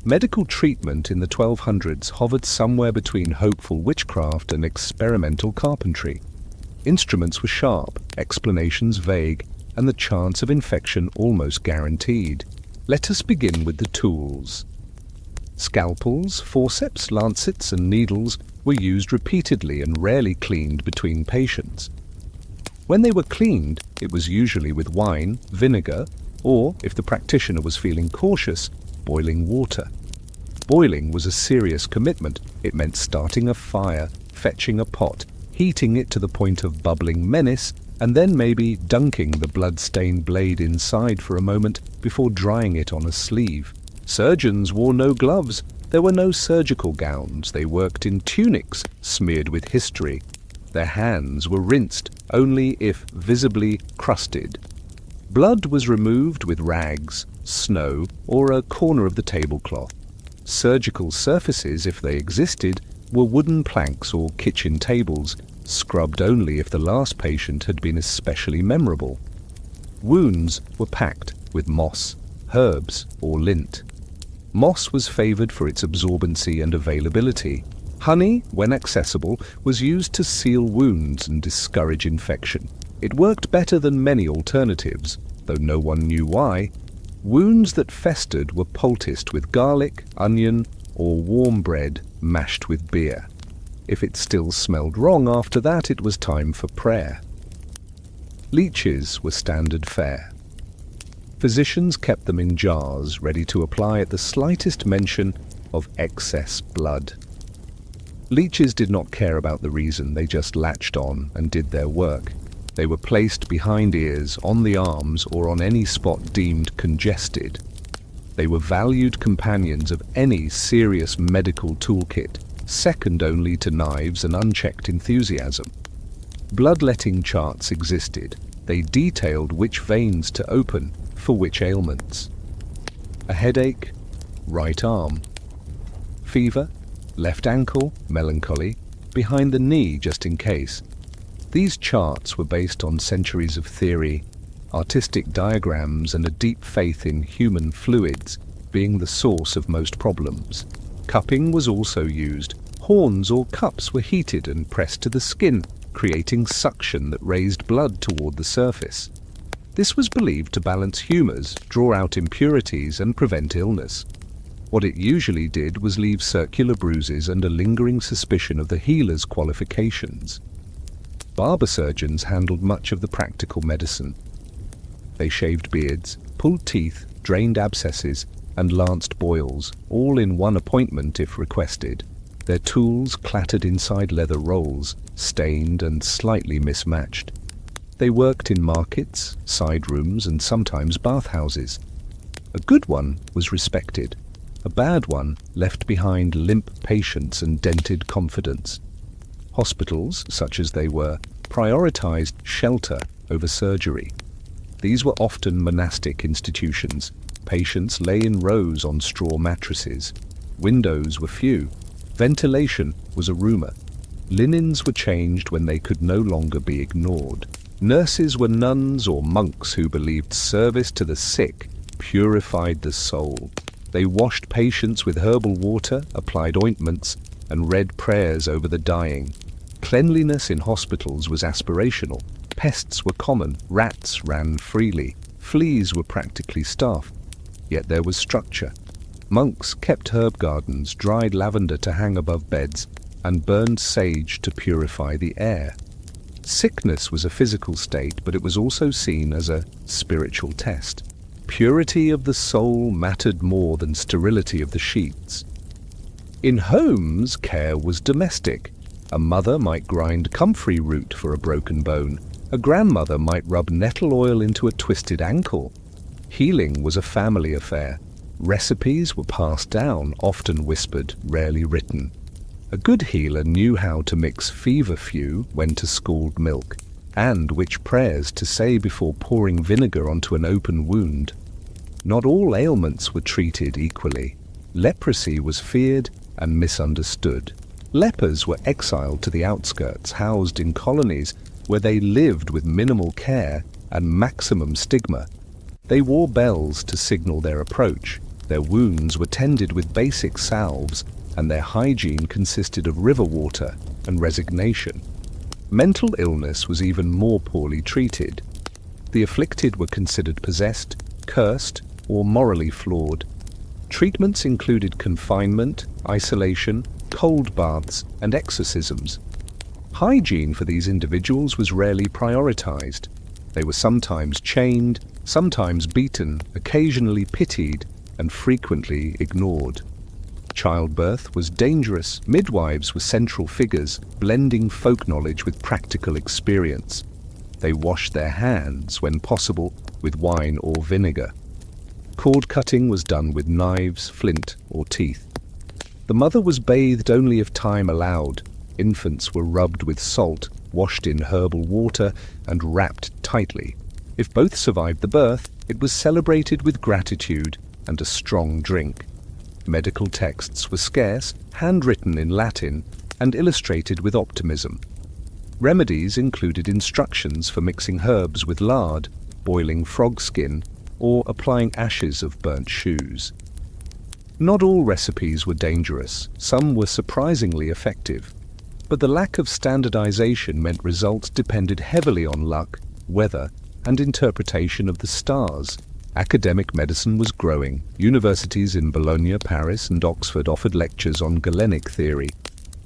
Medical treatment in the 1200s hovered somewhere between hopeful witchcraft and experimental carpentry. Instruments were sharp, explanations vague, and the chance of infection almost guaranteed. Let us begin with the tools. Scalpels, forceps, lancets, and needles were used repeatedly and rarely cleaned between patients. When they were cleaned, it was usually with wine, vinegar, or, if the practitioner was feeling cautious, boiling water. Boiling was a serious commitment. It meant starting a fire, fetching a pot, heating it to the point of bubbling menace, and then maybe dunking the blood-stained blade inside for a moment before drying it on a sleeve. Surgeons wore no gloves. There were no surgical gowns. They worked in tunics smeared with history. Their hands were rinsed only if visibly crusted. Blood was removed with rags, snow, or a corner of the tablecloth. Surgical surfaces, if they existed, were wooden planks or kitchen tables, scrubbed only if the last patient had been especially memorable. Wounds were packed with moss, herbs, or lint. Moss was favoured for its absorbency and availability. Honey, when accessible, was used to seal wounds and discourage infection. It worked better than many alternatives, though no one knew why. Wounds that festered were poulticed with garlic, onion, or warm bread mashed with beer. If it still smelled wrong after that, it was time for prayer. Leeches were standard fare. Physicians kept them in jars, ready to apply at the slightest mention of excess blood. Leeches did not care about the reason, they just latched on and did their work. They were placed behind ears, on the arms, or on any spot deemed congested. They were valued companions of any serious medical toolkit, second only to knives and unchecked enthusiasm. Bloodletting charts existed. They detailed which veins to open for which ailments. A headache, right arm. Fever, left ankle, melancholy, behind the knee just in case. These charts were based on centuries of theory, artistic diagrams, and a deep faith in human fluids being the source of most problems. Cupping was also used. Horns or cups were heated and pressed to the skin, creating suction that raised blood toward the surface. This was believed to balance humours, draw out impurities, and prevent illness. What it usually did was leave circular bruises and a lingering suspicion of the healer's qualifications. Barber surgeons handled much of the practical medicine. They shaved beards, pulled teeth, drained abscesses, and lanced boils, all in one appointment if requested. Their tools clattered inside leather rolls, stained and slightly mismatched. They worked in markets, side rooms, and sometimes bathhouses. A good one was respected. A bad one left behind limp patients and dented confidence. Hospitals, such as they were, prioritized shelter over surgery. These were often monastic institutions. Patients lay in rows on straw mattresses. Windows were few. Ventilation was a rumor. Linens were changed when they could no longer be ignored. Nurses were nuns or monks who believed service to the sick purified the soul. They washed patients with herbal water, applied ointments, and read prayers over the dying. Cleanliness in hospitals was aspirational. Pests were common, rats ran freely, fleas were practically staff. Yet there was structure. Monks kept herb gardens, dried lavender to hang above beds, and burned sage to purify the air. Sickness was a physical state, but it was also seen as a spiritual test. Purity of the soul mattered more than sterility of the sheets. In homes, care was domestic. A mother might grind comfrey root for a broken bone. A grandmother might rub nettle oil into a twisted ankle. Healing was a family affair. Recipes were passed down, often whispered, rarely written. A good healer knew how to mix feverfew, when to scald milk, and which prayers to say before pouring vinegar onto an open wound. Not all ailments were treated equally. Leprosy was feared and misunderstood. Lepers were exiled to the outskirts, housed in colonies where they lived with minimal care and maximum stigma. They wore bells to signal their approach. Their wounds were tended with basic salves, and their hygiene consisted of river water and resignation. Mental illness was even more poorly treated. The afflicted were considered possessed, cursed, or morally flawed. Treatments included confinement, isolation, cold baths, and exorcisms. Hygiene for these individuals was rarely prioritized. They were sometimes chained, sometimes beaten, occasionally pitied, and frequently ignored. Childbirth was dangerous. Midwives were central figures, blending folk knowledge with practical experience. They washed their hands, when possible, with wine or vinegar. Cord cutting was done with knives, flint, or teeth. The mother was bathed only if time allowed. Infants were rubbed with salt, washed in herbal water, and wrapped tightly. If both survived the birth, it was celebrated with gratitude and a strong drink. Medical texts were scarce, handwritten in Latin, and illustrated with optimism. Remedies included instructions for mixing herbs with lard, boiling frog skin, or applying ashes of burnt shoes. Not all recipes were dangerous. Some were surprisingly effective. But the lack of standardization meant results depended heavily on luck, weather, and interpretation of the stars. Academic medicine was growing. Universities in Bologna, Paris, and Oxford offered lectures on galenic theory.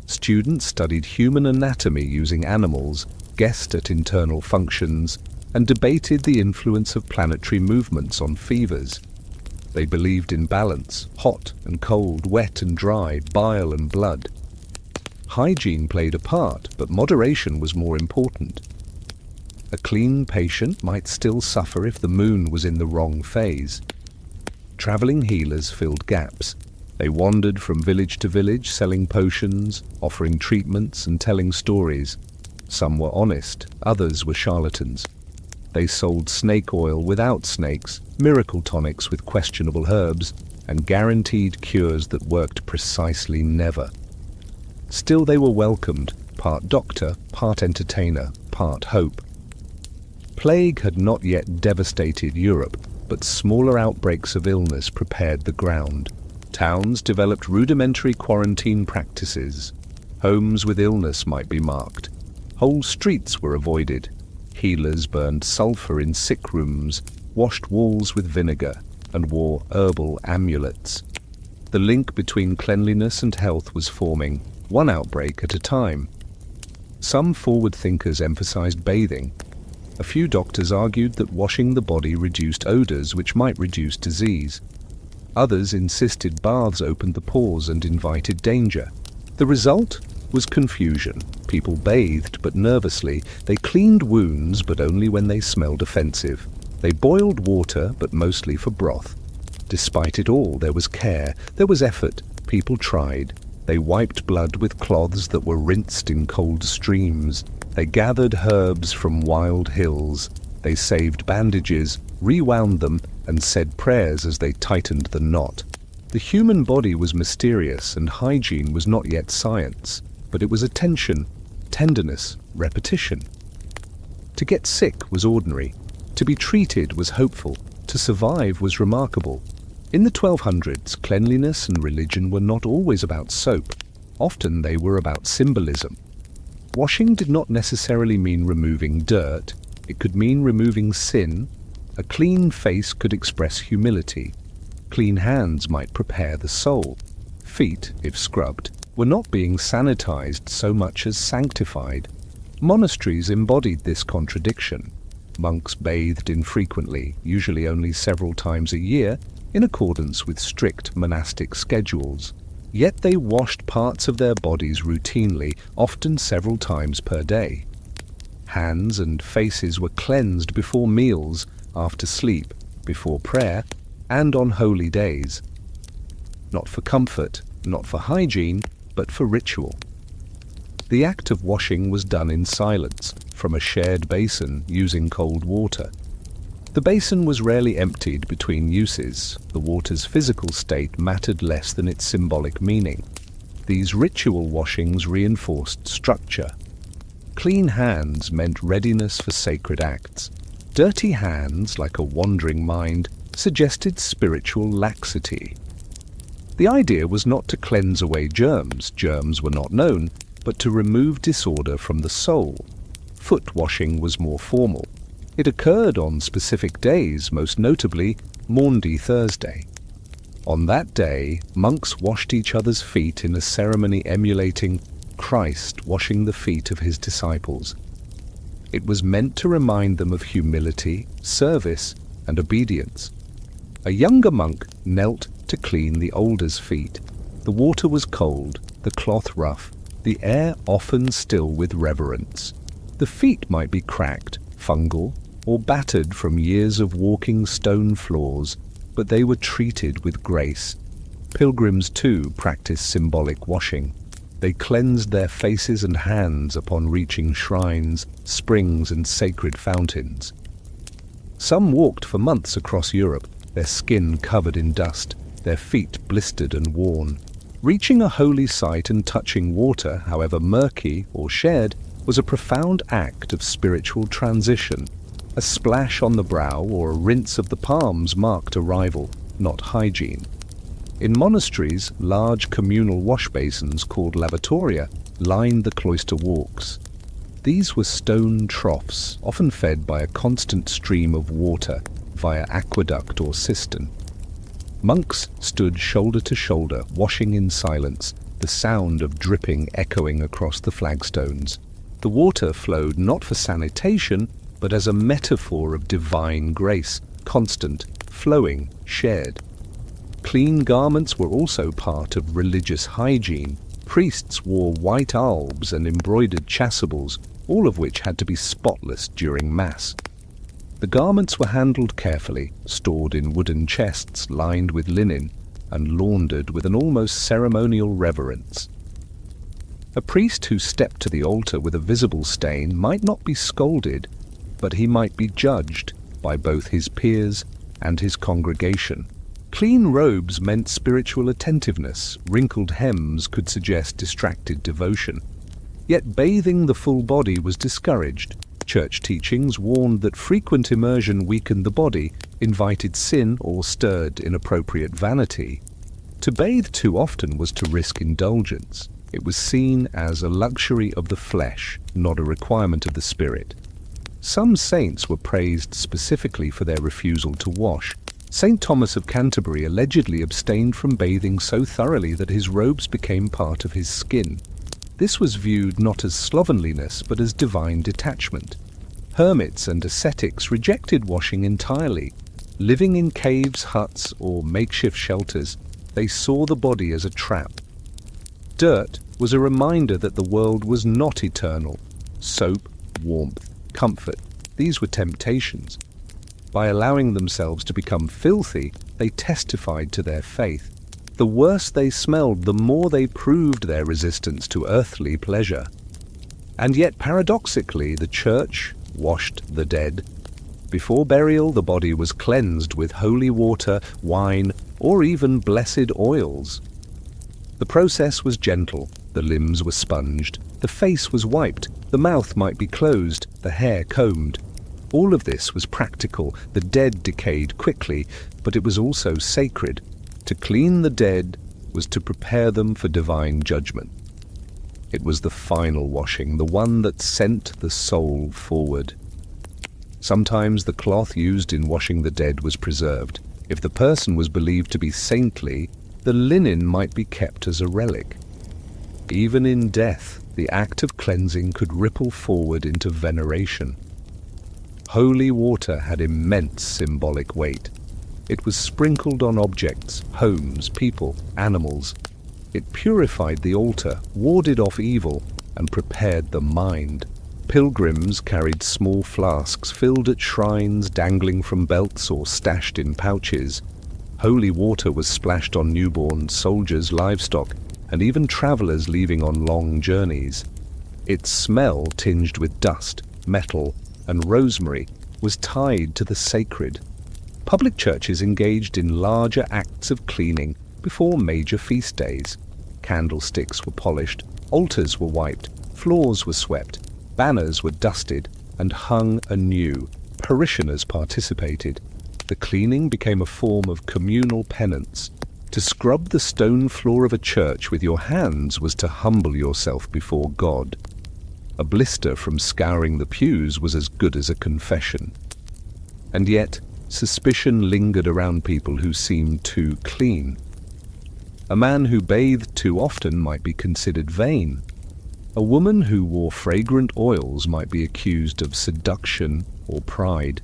Students studied human anatomy using animals, guessed at internal functions, and debated the influence of planetary movements on fevers. They believed in balance, hot and cold, wet and dry, bile and blood. Hygiene played a part, but moderation was more important. A clean patient might still suffer if the moon was in the wrong phase. Traveling healers filled gaps. They wandered from village to village, selling potions, offering treatments, and telling stories. Some were honest, others were charlatans. They sold snake oil without snakes, miracle tonics with questionable herbs, and guaranteed cures that worked precisely never. Still they were welcomed, part doctor, part entertainer, part hope. Plague had not yet devastated Europe, but smaller outbreaks of illness prepared the ground. Towns developed rudimentary quarantine practices. Homes with illness might be marked. Whole streets were avoided. Healers burned sulfur in sick rooms, washed walls with vinegar, and wore herbal amulets. The link between cleanliness and health was forming, one outbreak at a time. Some forward thinkers emphasized bathing. A few doctors argued that washing the body reduced odors which might reduce disease. Others insisted baths opened the pores and invited danger. The result was confusion. People bathed, but nervously. They cleaned wounds, but only when they smelled offensive. They boiled water, but mostly for broth. Despite it all, there was care, there was effort. People tried. They wiped blood with cloths that were rinsed in cold streams. They gathered herbs from wild hills. They saved bandages, rewound them, and said prayers as they tightened the knot. The human body was mysterious, and hygiene was not yet science, but it was attention, tenderness, repetition. To get sick was ordinary. To be treated was hopeful. To survive was remarkable. In the 1200s, cleanliness and religion were not always about soap. Often they were about symbolism. Washing did not necessarily mean removing dirt. It could mean removing sin. A clean face could express humility. Clean hands might prepare the soul. Feet, if scrubbed, were not being sanitized so much as sanctified. Monasteries embodied this contradiction. Monks bathed infrequently, usually only several times a year, in accordance with strict monastic schedules. Yet they washed parts of their bodies routinely, often several times per day. Hands and faces were cleansed before meals, after sleep, before prayer, and on holy days. Not for comfort, not for hygiene, but for ritual. The act of washing was done in silence, from a shared basin using cold water. The basin was rarely emptied between uses. The water's physical state mattered less than its symbolic meaning. These ritual washings reinforced structure. Clean hands meant readiness for sacred acts. Dirty hands, like a wandering mind, suggested spiritual laxity. The idea was not to cleanse away germs, germs were not known, but to remove disorder from the soul. Foot washing was more formal. It occurred on specific days, most notably Maundy Thursday. On that day, monks washed each other's feet in a ceremony emulating Christ washing the feet of his disciples. It was meant to remind them of humility, service, and obedience. A younger monk knelt to clean the older's feet. The water was cold, the cloth rough, the air often still with reverence. The feet might be cracked, fungal, or battered from years of walking stone floors, but they were treated with grace. Pilgrims, too, practiced symbolic washing. They cleansed their faces and hands upon reaching shrines, springs, and sacred fountains. Some walked for months across Europe, their skin covered in dust, their feet blistered and worn. Reaching a holy site and touching water, however murky or shared, was a profound act of spiritual transition. A splash on the brow or a rinse of the palms marked arrival, not hygiene. In monasteries, large communal wash basins called lavatoria lined the cloister walks. These were stone troughs, often fed by a constant stream of water via aqueduct or cistern. Monks stood shoulder to shoulder, washing in silence, the sound of dripping echoing across the flagstones. The water flowed not for sanitation, but as a metaphor of divine grace, constant, flowing, shared. Clean garments were also part of religious hygiene. Priests wore white albs and embroidered chasubles, all of which had to be spotless during Mass. The garments were handled carefully, stored in wooden chests lined with linen, and laundered with an almost ceremonial reverence. A priest who stepped to the altar with a visible stain might not be scolded, but he might be judged by both his peers and his congregation. Clean robes meant spiritual attentiveness. Wrinkled hems could suggest distracted devotion. Yet bathing the full body was discouraged. Church teachings warned that frequent immersion weakened the body, invited sin, or stirred inappropriate vanity. To bathe too often was to risk indulgence. It was seen as a luxury of the flesh, not a requirement of the spirit. Some saints were praised specifically for their refusal to wash. St. Thomas of Canterbury allegedly abstained from bathing so thoroughly that his robes became part of his skin. This was viewed not as slovenliness but as divine detachment. Hermits and ascetics rejected washing entirely. Living in caves, huts, or makeshift shelters, they saw the body as a trap. Dirt was a reminder that the world was not eternal. Soap, warmth, comfort, these were temptations. By allowing themselves to become filthy, they testified to their faith. The worse they smelled, the more they proved their resistance to earthly pleasure. And yet, paradoxically, the Church washed the dead. Before burial, the body was cleansed with holy water, wine, or even blessed oils. The process was gentle. The limbs were sponged, the face was wiped, the mouth might be closed, the hair combed. All of this was practical. The dead decayed quickly, but it was also sacred. To clean the dead was to prepare them for divine judgment. It was the final washing, the one that sent the soul forward. Sometimes the cloth used in washing the dead was preserved. If the person was believed to be saintly, the linen might be kept as a relic. Even in death, the act of cleansing could ripple forward into veneration. Holy water had immense symbolic weight. It was sprinkled on objects, homes, people, animals. It purified the altar, warded off evil, and prepared the mind. Pilgrims carried small flasks filled at shrines, dangling from belts or stashed in pouches. Holy water was splashed on newborn soldiers, livestock, and even travelers leaving on long journeys. Its smell, tinged with dust, metal, and rosemary, was tied to the sacred. Public churches engaged in larger acts of cleaning before major feast days. Candlesticks were polished, altars were wiped, floors were swept, banners were dusted and hung anew. Parishioners participated. The cleaning became a form of communal penance. To scrub the stone floor of a church with your hands was to humble yourself before God. A blister from scouring the pews was as good as a confession. And yet, suspicion lingered around people who seemed too clean. A man who bathed too often might be considered vain. A woman who wore fragrant oils might be accused of seduction or pride.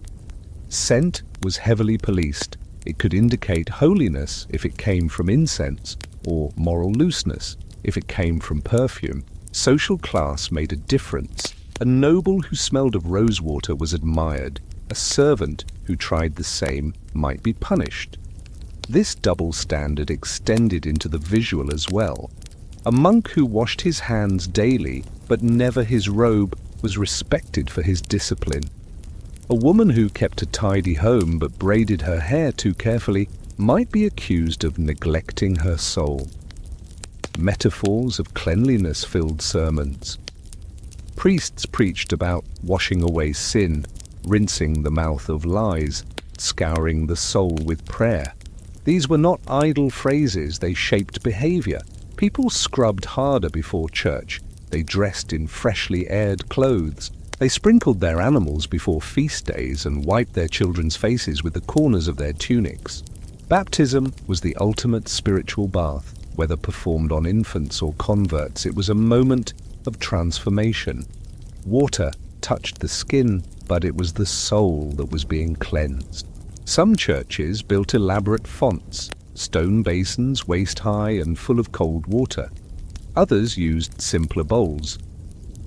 Scent was heavily policed. It could indicate holiness if it came from incense, or moral looseness if it came from perfume. Social class made a difference. A noble who smelled of rosewater was admired. A servant who tried the same might be punished. This double standard extended into the visual as well. A monk who washed his hands daily, but never his robe, was respected for his discipline. A woman who kept a tidy home but braided her hair too carefully might be accused of neglecting her soul. Metaphors of cleanliness filled sermons. Priests preached about washing away sin, rinsing the mouth of lies, scouring the soul with prayer. These were not idle phrases, they shaped behavior. People scrubbed harder before church. They dressed in freshly aired clothes. They sprinkled their animals before feast days and wiped their children's faces with the corners of their tunics. Baptism was the ultimate spiritual bath. Whether performed on infants or converts, it was a moment of transformation. Water touched the skin, but it was the soul that was being cleansed. Some churches built elaborate fonts, stone basins waist-high and full of cold water. Others used simpler bowls.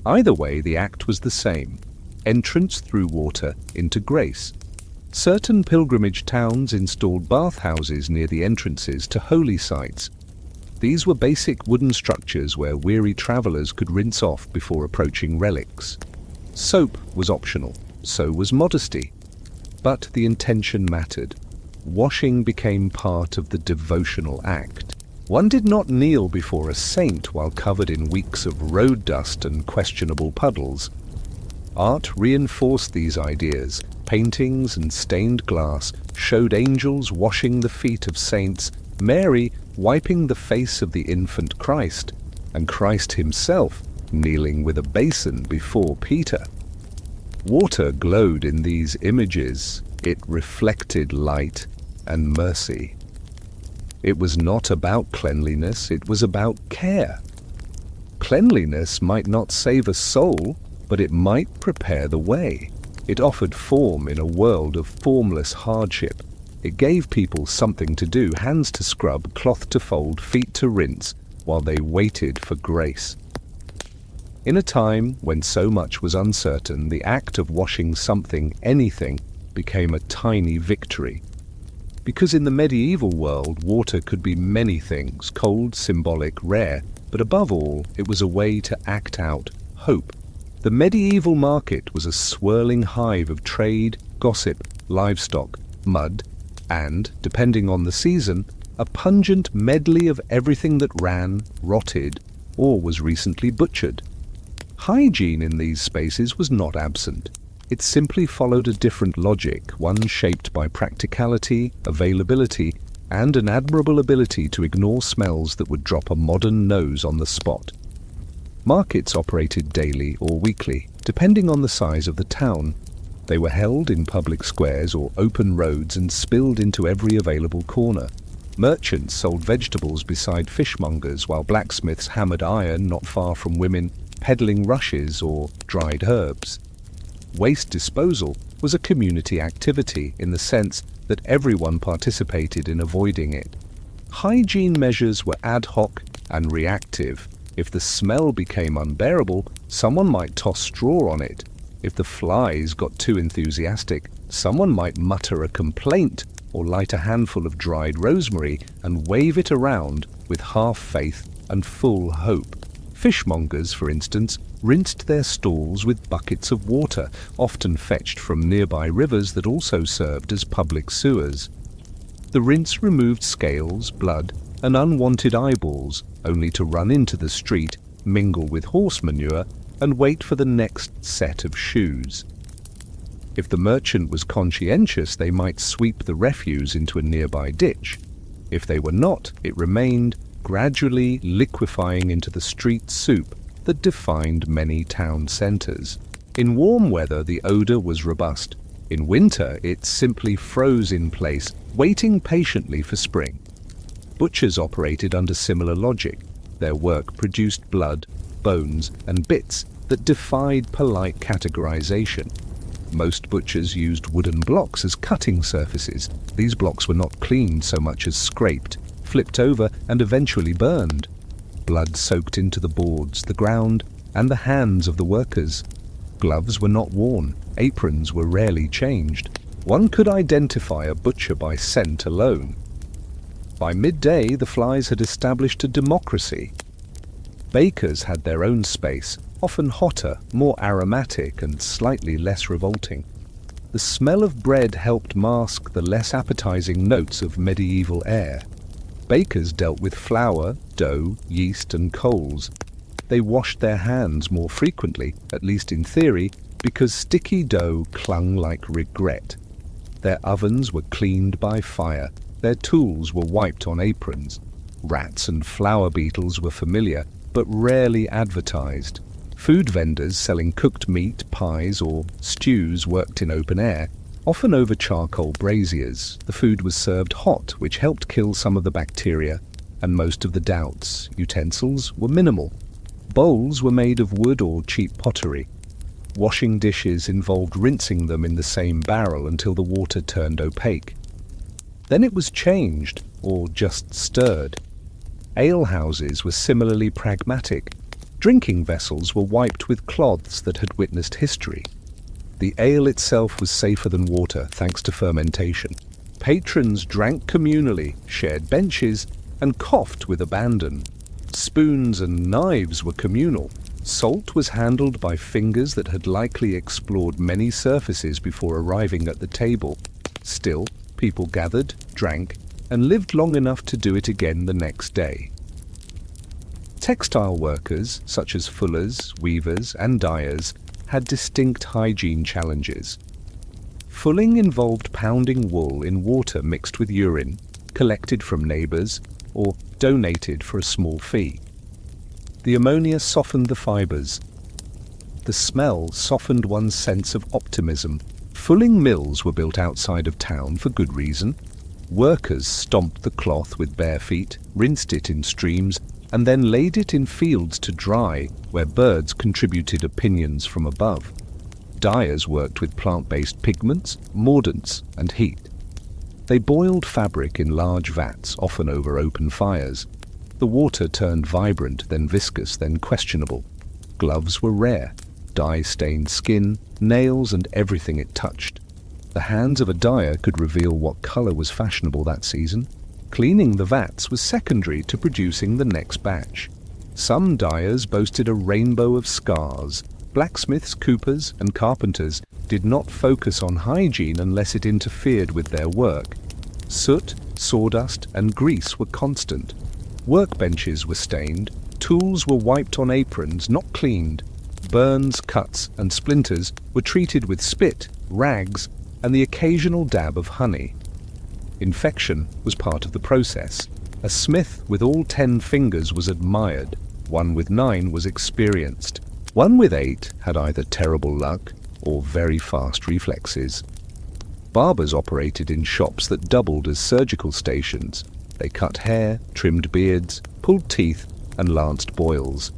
Either way, the act was the same: entrance through water into grace. Certain pilgrimage towns installed bathhouses near the entrances to holy sites. These were basic wooden structures where weary travelers could rinse off before approaching relics. Soap was optional, so was modesty. But the intention mattered. Washing became part of the devotional act. One did not kneel before a saint while covered in weeks of road dust and questionable puddles. Art reinforced these ideas. Paintings and stained glass showed angels washing the feet of saints, Mary wiping the face of the infant Christ, and Christ himself kneeling with a basin before Peter. Water glowed in these images. It reflected light and mercy. It was not about cleanliness, it was about care. Cleanliness might not save a soul, but it might prepare the way. It offered form in a world of formless hardship. It gave people something to do, hands to scrub, cloth to fold, feet to rinse, while they waited for grace. In a time when so much was uncertain, the act of washing something, anything, became a tiny victory. Because in the medieval world, water could be many things, cold, symbolic, rare, but above all, it was a way to act out hope. The medieval market was a swirling hive of trade, gossip, livestock, mud, and, depending on the season, a pungent medley of everything that ran, rotted, or was recently butchered. Hygiene in these spaces was not absent. It simply followed a different logic, one shaped by practicality, availability, and an admirable ability to ignore smells that would drop a modern nose on the spot. Markets operated daily or weekly, depending on the size of the town. They were held in public squares or open roads and spilled into every available corner. Merchants sold vegetables beside fishmongers, while blacksmiths hammered iron not far from women peddling rushes or dried herbs. Waste disposal was a community activity in the sense that everyone participated in avoiding it. Hygiene measures were ad hoc and reactive. If the smell became unbearable, someone might toss straw on it. If the flies got too enthusiastic, someone might mutter a complaint or light a handful of dried rosemary and wave it around with half faith and full hope. Fishmongers, for instance, rinsed their stalls with buckets of water, often fetched from nearby rivers that also served as public sewers. The rinse removed scales, blood, and unwanted eyeballs, only to run into the street, mingle with horse manure, and wait for the next set of shoes. If the merchant was conscientious, they might sweep the refuse into a nearby ditch. If they were not, it remained, gradually liquefying into the street soup that defined many town centres. In warm weather, the odour was robust. In winter, it simply froze in place, waiting patiently for spring. Butchers operated under similar logic. Their work produced blood, bones, and bits that defied polite categorization. Most butchers used wooden blocks as cutting surfaces. These blocks were not cleaned so much as scraped, flipped over, and eventually burned. Blood soaked into the boards, the ground, and the hands of the workers. Gloves were not worn. Aprons were rarely changed. One could identify a butcher by scent alone. By midday, the flies had established a democracy. Bakers had their own space, often hotter, more aromatic, and slightly less revolting. The smell of bread helped mask the less appetizing notes of medieval air. Bakers dealt with flour, dough, yeast, and coals. They washed their hands more frequently, at least in theory, because sticky dough clung like regret. Their ovens were cleaned by fire. Their tools were wiped on aprons. Rats and flour beetles were familiar, but rarely advertised. Food vendors selling cooked meat, pies, or stews worked in open air, often over charcoal braziers. The food was served hot, which helped kill some of the bacteria, and most of the doubts. Utensils were minimal. Bowls were made of wood or cheap pottery. Washing dishes involved rinsing them in the same barrel until the water turned opaque. Then it was changed, or just stirred. Alehouses were similarly pragmatic. Drinking vessels were wiped with cloths that had witnessed history. The ale itself was safer than water, thanks to fermentation. Patrons drank communally, shared benches, and coughed with abandon. Spoons and knives were communal. Salt was handled by fingers that had likely explored many surfaces before arriving at the table. Still, people gathered, drank, and lived long enough to do it again the next day. Textile workers, such as fullers, weavers, and dyers, had distinct hygiene challenges. Fulling involved pounding wool in water mixed with urine, collected from neighbors, or donated for a small fee. The ammonia softened the fibres. The smell softened one's sense of optimism. Fulling mills were built outside of town for good reason. Workers stomped the cloth with bare feet, rinsed it in streams, and then laid it in fields to dry, where birds contributed opinions from above. Dyers worked with plant-based pigments, mordants, and heat. They boiled fabric in large vats, often over open fires. The water turned vibrant, then viscous, then questionable. Gloves were rare. Dye-stained skin, nails, and everything it touched. The hands of a dyer could reveal what color was fashionable that season. Cleaning the vats was secondary to producing the next batch. Some dyers boasted a rainbow of scars. Blacksmiths, coopers, and carpenters did not focus on hygiene unless it interfered with their work. Soot, sawdust, and grease were constant. Workbenches were stained. Tools were wiped on aprons, not cleaned. Burns, cuts, and splinters were treated with spit, rags, and the occasional dab of honey. Infection was part of the process. A smith with all 10 fingers was admired. One with 9 was experienced. One with 8 had either terrible luck or very fast reflexes. Barbers operated in shops that doubled as surgical stations. They cut hair, trimmed beards, pulled teeth, and lanced boils.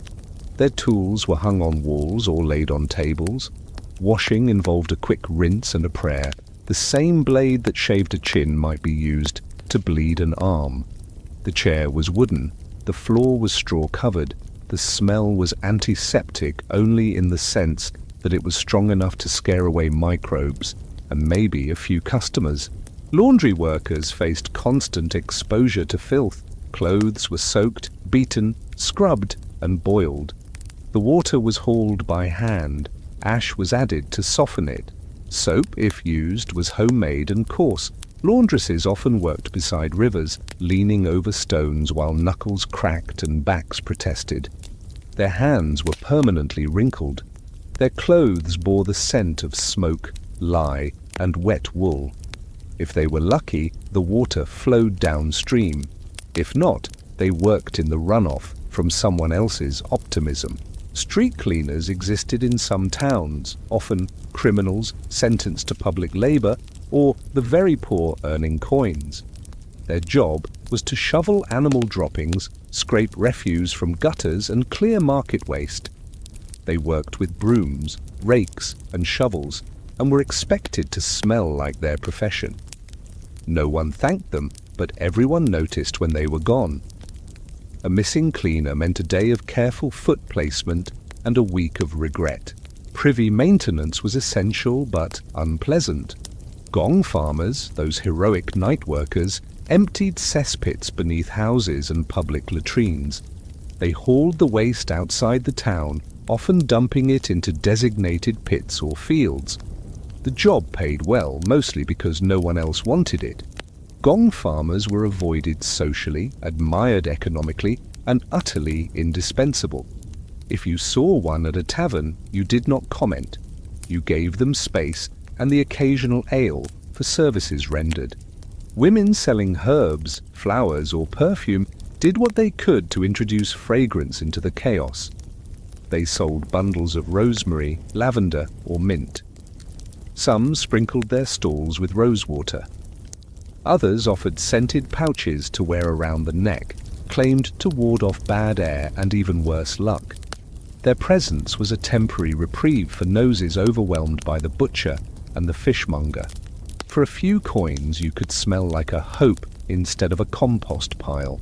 Their tools were hung on walls or laid on tables. Washing involved a quick rinse and a prayer. The same blade that shaved a chin might be used to bleed an arm. The chair was wooden. The floor was straw-covered. The smell was antiseptic only in the sense that it was strong enough to scare away microbes and maybe a few customers. Laundry workers faced constant exposure to filth. Clothes were soaked, beaten, scrubbed, and boiled. The water was hauled by hand. Ash was added to soften it. Soap, if used, was homemade and coarse. Laundresses often worked beside rivers, leaning over stones while knuckles cracked and backs protested. Their hands were permanently wrinkled. Their clothes bore the scent of smoke, lye, and wet wool. If they were lucky, the water flowed downstream. If not, they worked in the runoff from someone else's optimism. Street cleaners existed in some towns, often criminals sentenced to public labor or the very poor earning coins. Their job was to shovel animal droppings, scrape refuse from gutters, and clear market waste. They worked with brooms, rakes, and shovels, and were expected to smell like their profession. No one thanked them, but everyone noticed when they were gone. A missing cleaner meant a day of careful foot placement and a week of regret. Privy maintenance was essential but unpleasant. Gong farmers, those heroic night workers, emptied cesspits beneath houses and public latrines. They hauled the waste outside the town, often dumping it into designated pits or fields. The job paid well, mostly because no one else wanted it. Gong farmers were avoided socially, admired economically, and utterly indispensable. If you saw one at a tavern, you did not comment. You gave them space and the occasional ale for services rendered. Women selling herbs, flowers, or perfume did what they could to introduce fragrance into the chaos. They sold bundles of rosemary, lavender, or mint. Some sprinkled their stalls with rosewater. Others offered scented pouches to wear around the neck, claimed to ward off bad air and even worse luck. Their presence was a temporary reprieve for noses overwhelmed by the butcher and the fishmonger. For a few coins you could smell like a hope instead of a compost pile.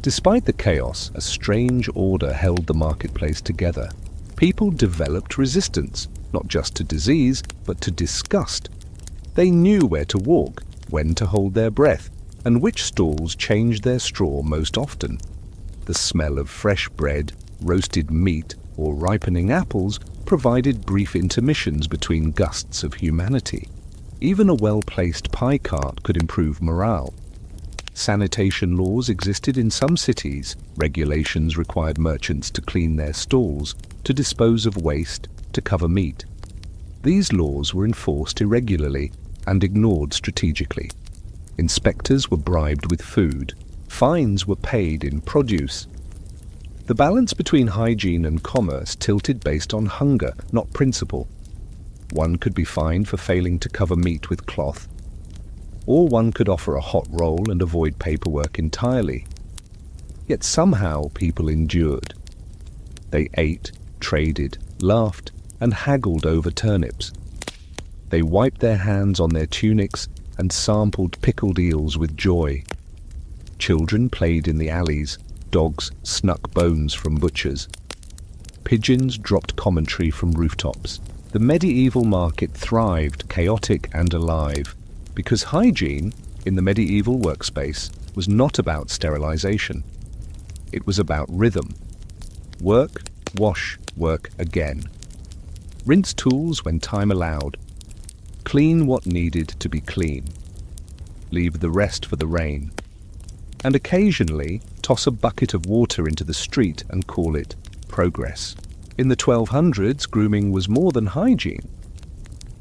Despite the chaos, a strange order held the marketplace together. People developed resistance, not just to disease, but to disgust. They knew where to walk, when to hold their breath, and which stalls changed their straw most often. The smell of fresh bread, roasted meat, or ripening apples provided brief intermissions between gusts of humanity. Even a well-placed pie cart could improve morale. Sanitation laws existed in some cities. Regulations required merchants to clean their stalls, to dispose of waste, to cover meat. These laws were enforced irregularly and ignored strategically. Inspectors were bribed with food. Fines were paid in produce. The balance between hygiene and commerce tilted based on hunger, not principle. One could be fined for failing to cover meat with cloth, or one could offer a hot roll and avoid paperwork entirely. Yet somehow people endured. They ate, traded, laughed, and haggled over turnips. They wiped their hands on their tunics and sampled pickled eels with joy. Children played in the alleys, dogs snuck bones from butchers. Pigeons dropped commentary from rooftops. The medieval market thrived, chaotic and alive, because hygiene in the medieval workspace was not about sterilization. It was about rhythm. Work, wash, work again. Rinse tools when time allowed. Clean what needed to be clean. Leave the rest for the rain. And occasionally toss a bucket of water into the street and call it progress. In the 1200s, grooming was more than hygiene.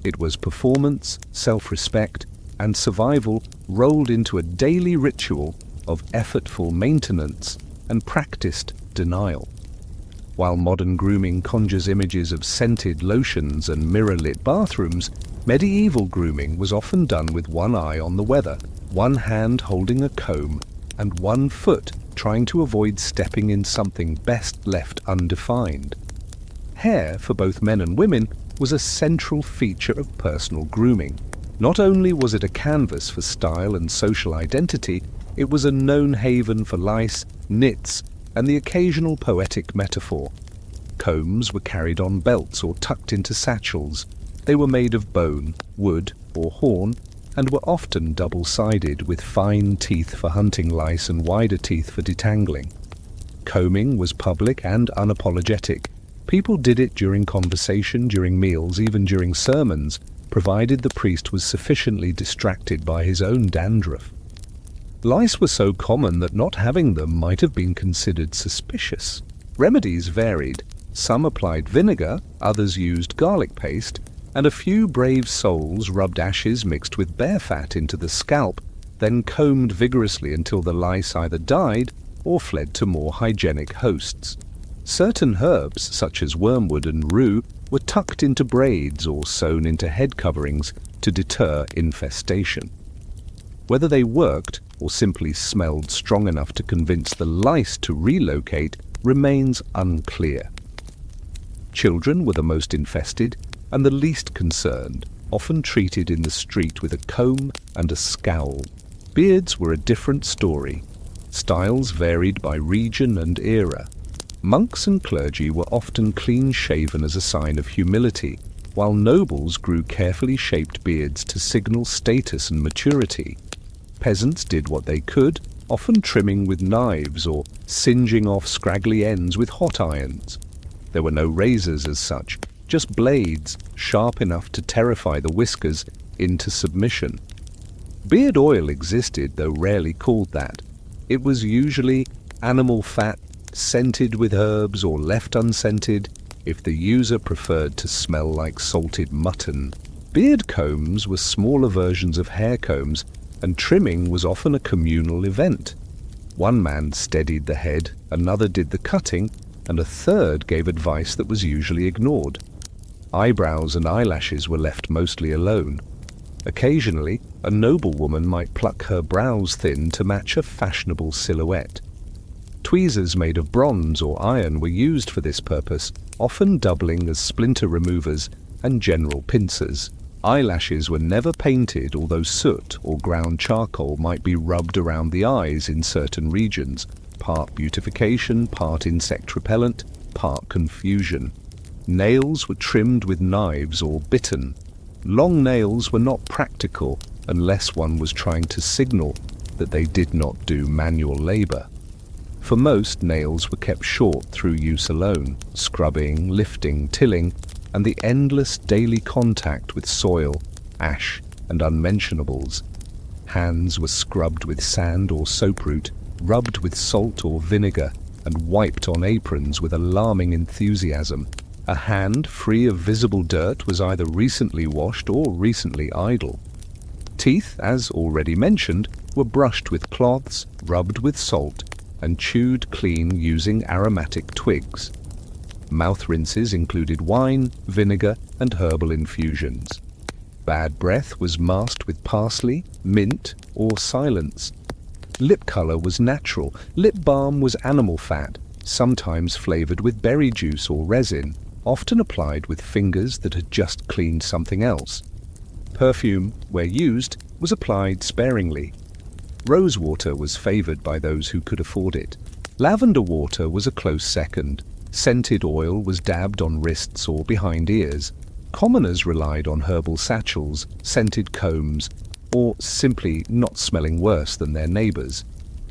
It was performance, self-respect, and survival rolled into a daily ritual of effortful maintenance and practiced denial. While modern grooming conjures images of scented lotions and mirror-lit bathrooms, medieval grooming was often done with one eye on the weather, one hand holding a comb, and one foot trying to avoid stepping in something best left undefined. Hair, for both men and women, was a central feature of personal grooming. Not only was it a canvas for style and social identity, it was a known haven for lice, nits, and the occasional poetic metaphor. Combs were carried on belts or tucked into satchels. They were made of bone, wood, or horn, and were often double-sided with fine teeth for hunting lice and wider teeth for detangling. Combing was public and unapologetic. People did it during conversation, during meals, even during sermons, provided the priest was sufficiently distracted by his own dandruff. Lice were so common that not having them might have been considered suspicious. Remedies varied. Some applied vinegar, others used garlic paste, and a few brave souls rubbed ashes mixed with bear fat into the scalp, then combed vigorously until the lice either died or fled to more hygienic hosts. Certain herbs, such as wormwood and rue, were tucked into braids or sewn into head coverings to deter infestation. Whether they worked or simply smelled strong enough to convince the lice to relocate remains unclear. Children were the most infested and the least concerned, often treated in the street with a comb and a scowl. Beards were a different story. Styles varied by region and era. Monks and clergy were often clean-shaven as a sign of humility, while nobles grew carefully shaped beards to signal status and maturity. Peasants did what they could, often trimming with knives or singeing off scraggly ends with hot irons. There were no razors as such, just blades sharp enough to terrify the whiskers into submission. Beard oil existed, though rarely called that. It was usually animal fat, scented with herbs or left unscented, if the user preferred to smell like salted mutton. Beard combs were smaller versions of hair combs, and trimming was often a communal event. One man steadied the head, another did the cutting, and a third gave advice that was usually ignored. Eyebrows and eyelashes were left mostly alone. Occasionally, a noblewoman might pluck her brows thin to match a fashionable silhouette. Tweezers made of bronze or iron were used for this purpose, often doubling as splinter removers and general pincers. Eyelashes were never painted, although soot or ground charcoal might be rubbed around the eyes in certain regions, part beautification, part insect repellent, part confusion. Nails were trimmed with knives or bitten. Long nails were not practical unless one was trying to signal that they did not do manual labor. For most, nails were kept short through use alone, scrubbing, lifting, tilling, and the endless daily contact with soil, ash, and unmentionables. Hands were scrubbed with sand or soap root, rubbed with salt or vinegar, and wiped on aprons with alarming enthusiasm. A hand free of visible dirt was either recently washed or recently idle. Teeth, as already mentioned, were brushed with cloths, rubbed with salt, and chewed clean using aromatic twigs. Mouth rinses included wine, vinegar, and herbal infusions. Bad breath was masked with parsley, mint, or silence. Lip color was natural. Lip balm was animal fat, sometimes flavored with berry juice or resin, often applied with fingers that had just cleaned something else. Perfume, where used, was applied sparingly. Rose water was favored by those who could afford it. Lavender water was a close second. Scented oil was dabbed on wrists or behind ears. Commoners relied on herbal satchels, scented combs, or simply not smelling worse than their neighbors.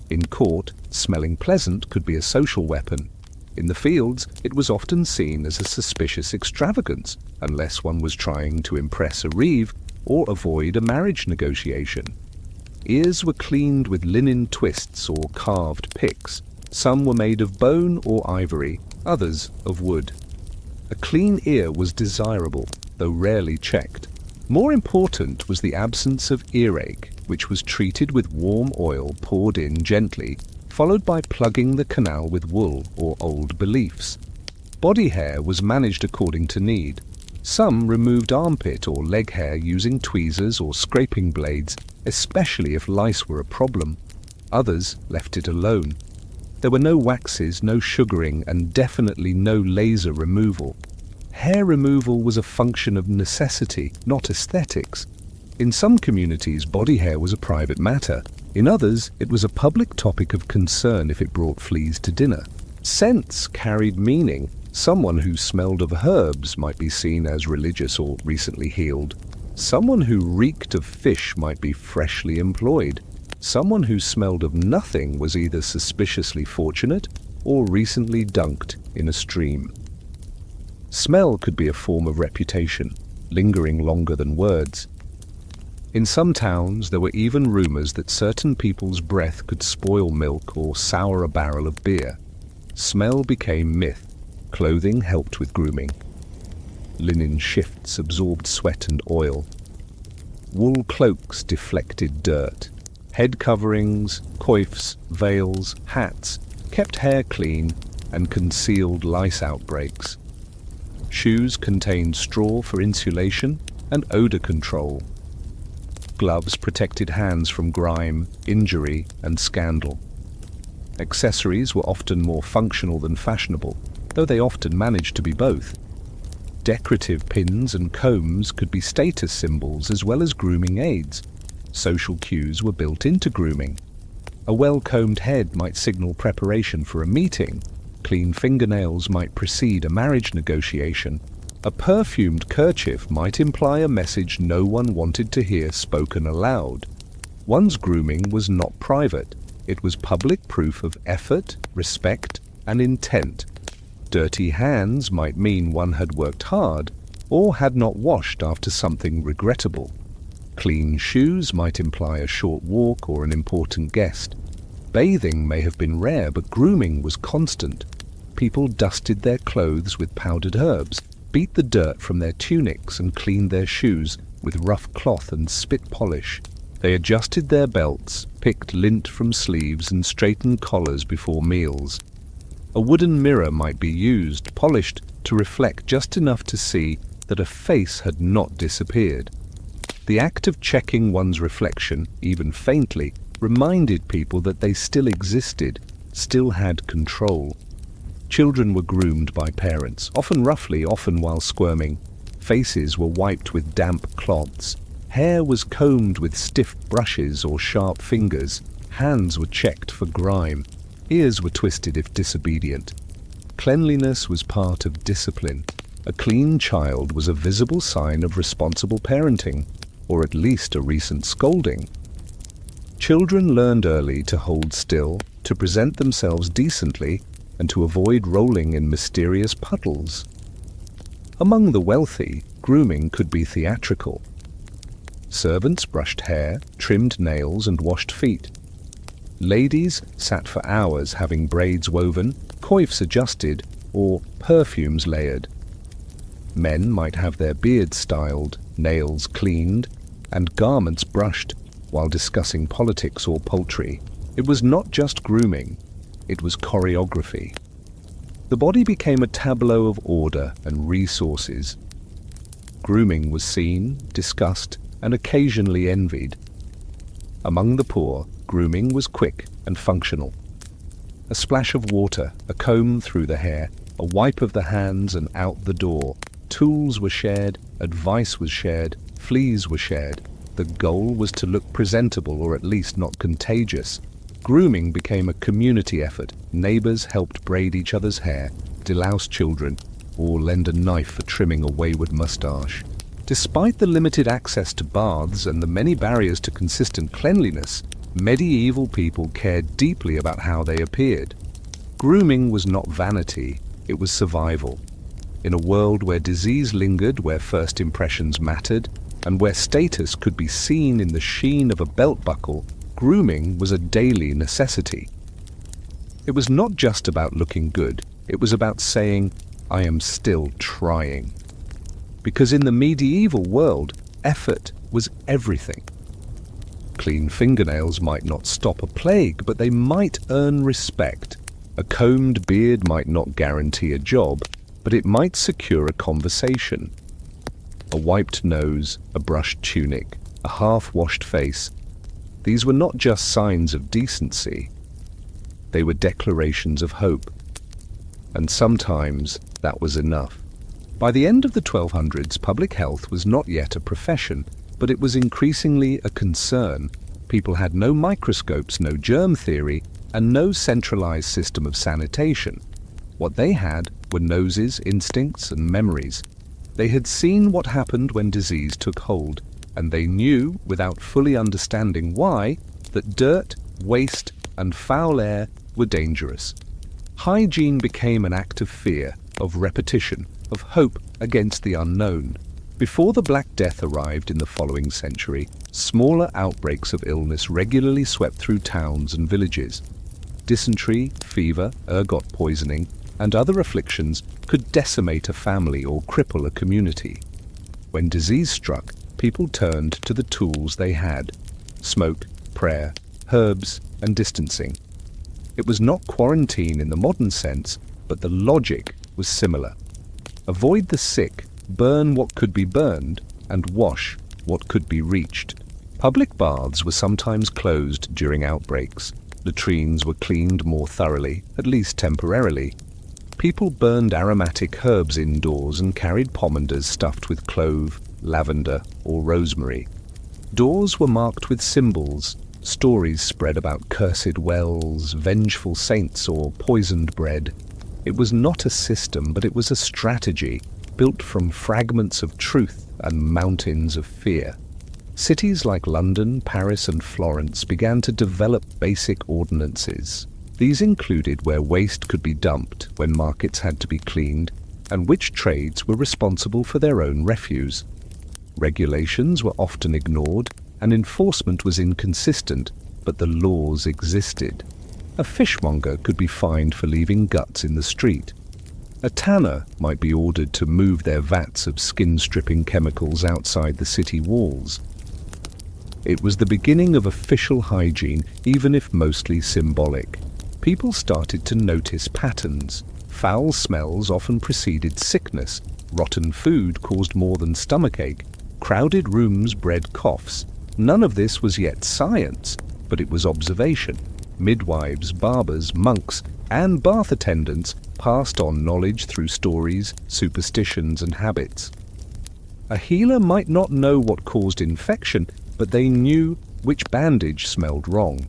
In court, smelling pleasant could be a social weapon. In the fields, it was often seen as a suspicious extravagance, unless one was trying to impress a reeve or avoid a marriage negotiation. Ears were cleaned with linen twists or carved picks. Some were made of bone or ivory, others of wood. A clean ear was desirable, though rarely checked. More important was the absence of earache, which was treated with warm oil poured in gently, followed by plugging the canal with wool or old beliefs. Body hair was managed according to need. Some removed armpit or leg hair using tweezers or scraping blades, especially if lice were a problem. Others left it alone. There were no waxes, no sugaring, and definitely no laser removal. Hair removal was a function of necessity, not aesthetics. In some communities, body hair was a private matter. In others, it was a public topic of concern if it brought fleas to dinner. Scents carried meaning. Someone who smelled of herbs might be seen as religious or recently healed. Someone who reeked of fish might be freshly employed. Someone who smelled of nothing was either suspiciously fortunate or recently dunked in a stream. Smell could be a form of reputation, lingering longer than words. In some towns, there were even rumors that certain people's breath could spoil milk or sour a barrel of beer. Smell became myth. Clothing helped with grooming. Linen shifts absorbed sweat and oil. Wool cloaks deflected dirt. Head coverings, coifs, veils, hats kept hair clean and concealed lice outbreaks. Shoes contained straw for insulation and odor control. Gloves protected hands from grime, injury, and scandal. Accessories were often more functional than fashionable, though they often managed to be both. Decorative pins and combs could be status symbols as well as grooming aids. Social cues were built into grooming. A well-combed head might signal preparation for a meeting. Clean fingernails might precede a marriage negotiation. A perfumed kerchief might imply a message no one wanted to hear spoken aloud. One's grooming was not private. It was public proof of effort, respect, and intent. Dirty hands might mean one had worked hard or had not washed after something regrettable. Clean shoes might imply a short walk or an important guest. Bathing may have been rare, but grooming was constant. People dusted their clothes with powdered herbs, beat the dirt from their tunics and cleaned their shoes with rough cloth and spit polish. They adjusted their belts, picked lint from sleeves and straightened collars before meals. A wooden mirror might be used, polished to reflect just enough to see that a face had not disappeared. The act of checking one's reflection, even faintly, reminded people that they still existed, still had control. Children were groomed by parents, often roughly, often while squirming. Faces were wiped with damp cloths. Hair was combed with stiff brushes or sharp fingers. Hands were checked for grime. Ears were twisted if disobedient. Cleanliness was part of discipline. A clean child was a visible sign of responsible parenting, or at least a recent scolding. Children learned early to hold still, to present themselves decently, and to avoid rolling in mysterious puddles. Among the wealthy, grooming could be theatrical. Servants brushed hair, trimmed nails, and washed feet. Ladies sat for hours having braids woven, coifs adjusted, or perfumes layered. Men might have their beards styled, nails cleaned, and garments brushed while discussing politics or poultry. It was not just grooming. it was choreography. The body became a tableau of order and resources. Grooming was seen, discussed, and occasionally envied. Among the poor, grooming was quick and functional. A splash of water, a comb through the hair, a wipe of the hands and out the door. Tools were shared, advice was shared, fleas were shared. The goal was to look presentable or at least not contagious. Grooming became a community effort. Neighbors helped braid each other's hair, delouse children, or lend a knife for trimming a wayward mustache. Despite the limited access to baths and the many barriers to consistent cleanliness, medieval people cared deeply about how they appeared. Grooming was not vanity, it was survival. In a world where disease lingered, where first impressions mattered, and where status could be seen in the sheen of a belt buckle, grooming was a daily necessity. It was not just about looking good, it was about saying, I am still trying. Because in the medieval world, effort was everything. Clean fingernails might not stop a plague, but they might earn respect. A combed beard might not guarantee a job, but it might secure a conversation. A wiped nose, a brushed tunic, a half-washed face. These were not just signs of decency. They were declarations of hope. And sometimes that was enough. By the end of the 1200s, public health was not yet a profession, but it was increasingly a concern. People had no microscopes, no germ theory, and no centralized system of sanitation. What they had were noses, instincts, and memories. They had seen what happened when disease took hold, and they knew, without fully understanding why, that dirt, waste, and foul air were dangerous. Hygiene became an act of fear, of repetition, of hope against the unknown. Before the Black Death arrived in the following century, smaller outbreaks of illness regularly swept through towns and villages. Dysentery, fever, ergot poisoning, and other afflictions could decimate a family or cripple a community. When disease struck, people turned to the tools they had: smoke, prayer, herbs, and distancing. It was not quarantine in the modern sense, but the logic was similar. Avoid the sick, burn what could be burned, and wash what could be reached. Public baths were sometimes closed during outbreaks. Latrines were cleaned more thoroughly, at least temporarily. People burned aromatic herbs indoors and carried pomanders stuffed with clove, lavender, or rosemary. Doors were marked with symbols. Stories spread about cursed wells, vengeful saints, or poisoned bread. It was not a system, but it was a strategy, built from fragments of truth and mountains of fear. Cities like London, Paris, and Florence began to develop basic ordinances. These included where waste could be dumped, when markets had to be cleaned, and which trades were responsible for their own refuse. Regulations were often ignored, and enforcement was inconsistent, but the laws existed. A fishmonger could be fined for leaving guts in the street. A tanner might be ordered to move their vats of skin-stripping chemicals outside the city walls. It was the beginning of official hygiene, even if mostly symbolic. People started to notice patterns. Foul smells often preceded sickness. Rotten food caused more than stomachache. Crowded rooms bred coughs. None of this was yet science, but it was observation. Midwives, barbers, monks, and bath attendants passed on knowledge through stories, superstitions, and habits. A healer might not know what caused infection, but they knew which bandage smelled wrong.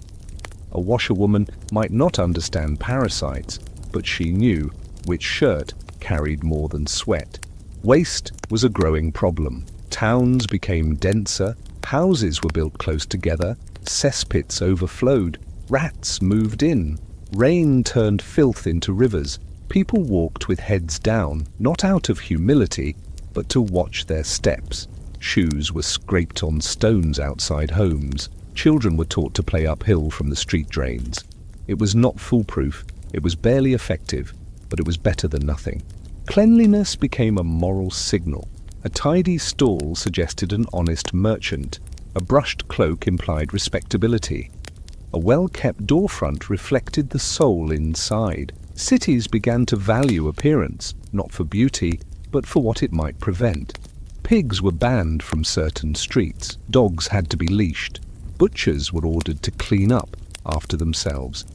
A washerwoman might not understand parasites, but she knew which shirt carried more than sweat. Waste was a growing problem. Towns became denser, houses were built close together, cesspits overflowed, rats moved in, rain turned filth into rivers. People walked with heads down, not out of humility, but to watch their steps. Shoes were scraped on stones outside homes. Children were taught to play uphill from the street drains. It was not foolproof, it was barely effective, but it was better than nothing. Cleanliness became a moral signal. A tidy stall suggested an honest merchant. A brushed cloak implied respectability. A well-kept doorfront reflected the soul inside. Cities began to value appearance, not for beauty, but for what it might prevent. Pigs were banned from certain streets. Dogs had to be leashed. Butchers were ordered to clean up after themselves.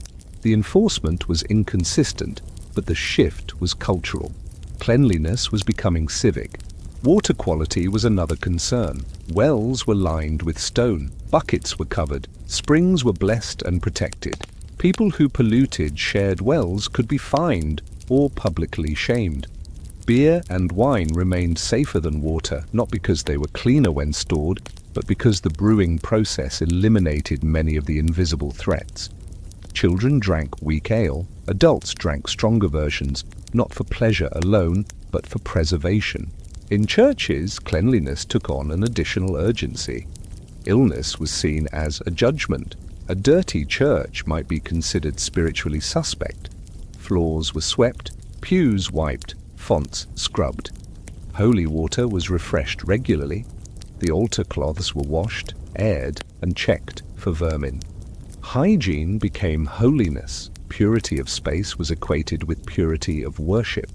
The enforcement was inconsistent, but the shift was cultural. Cleanliness was becoming civic. Water quality was another concern. Wells were lined with stone. Buckets were covered. Springs were blessed and protected. People who polluted shared wells could be fined or publicly shamed. Beer and wine remained safer than water, not because they were cleaner when stored, but because the brewing process eliminated many of the invisible threats. Children drank weak ale. Adults drank stronger versions, not for pleasure alone, but for preservation. In churches, cleanliness took on an additional urgency. Illness was seen as a judgment. A dirty church might be considered spiritually suspect. Floors were swept, pews wiped, fonts scrubbed. Holy water was refreshed regularly. The altar cloths were washed, aired, and checked for vermin. Hygiene became holiness. Purity of space was equated with purity of worship.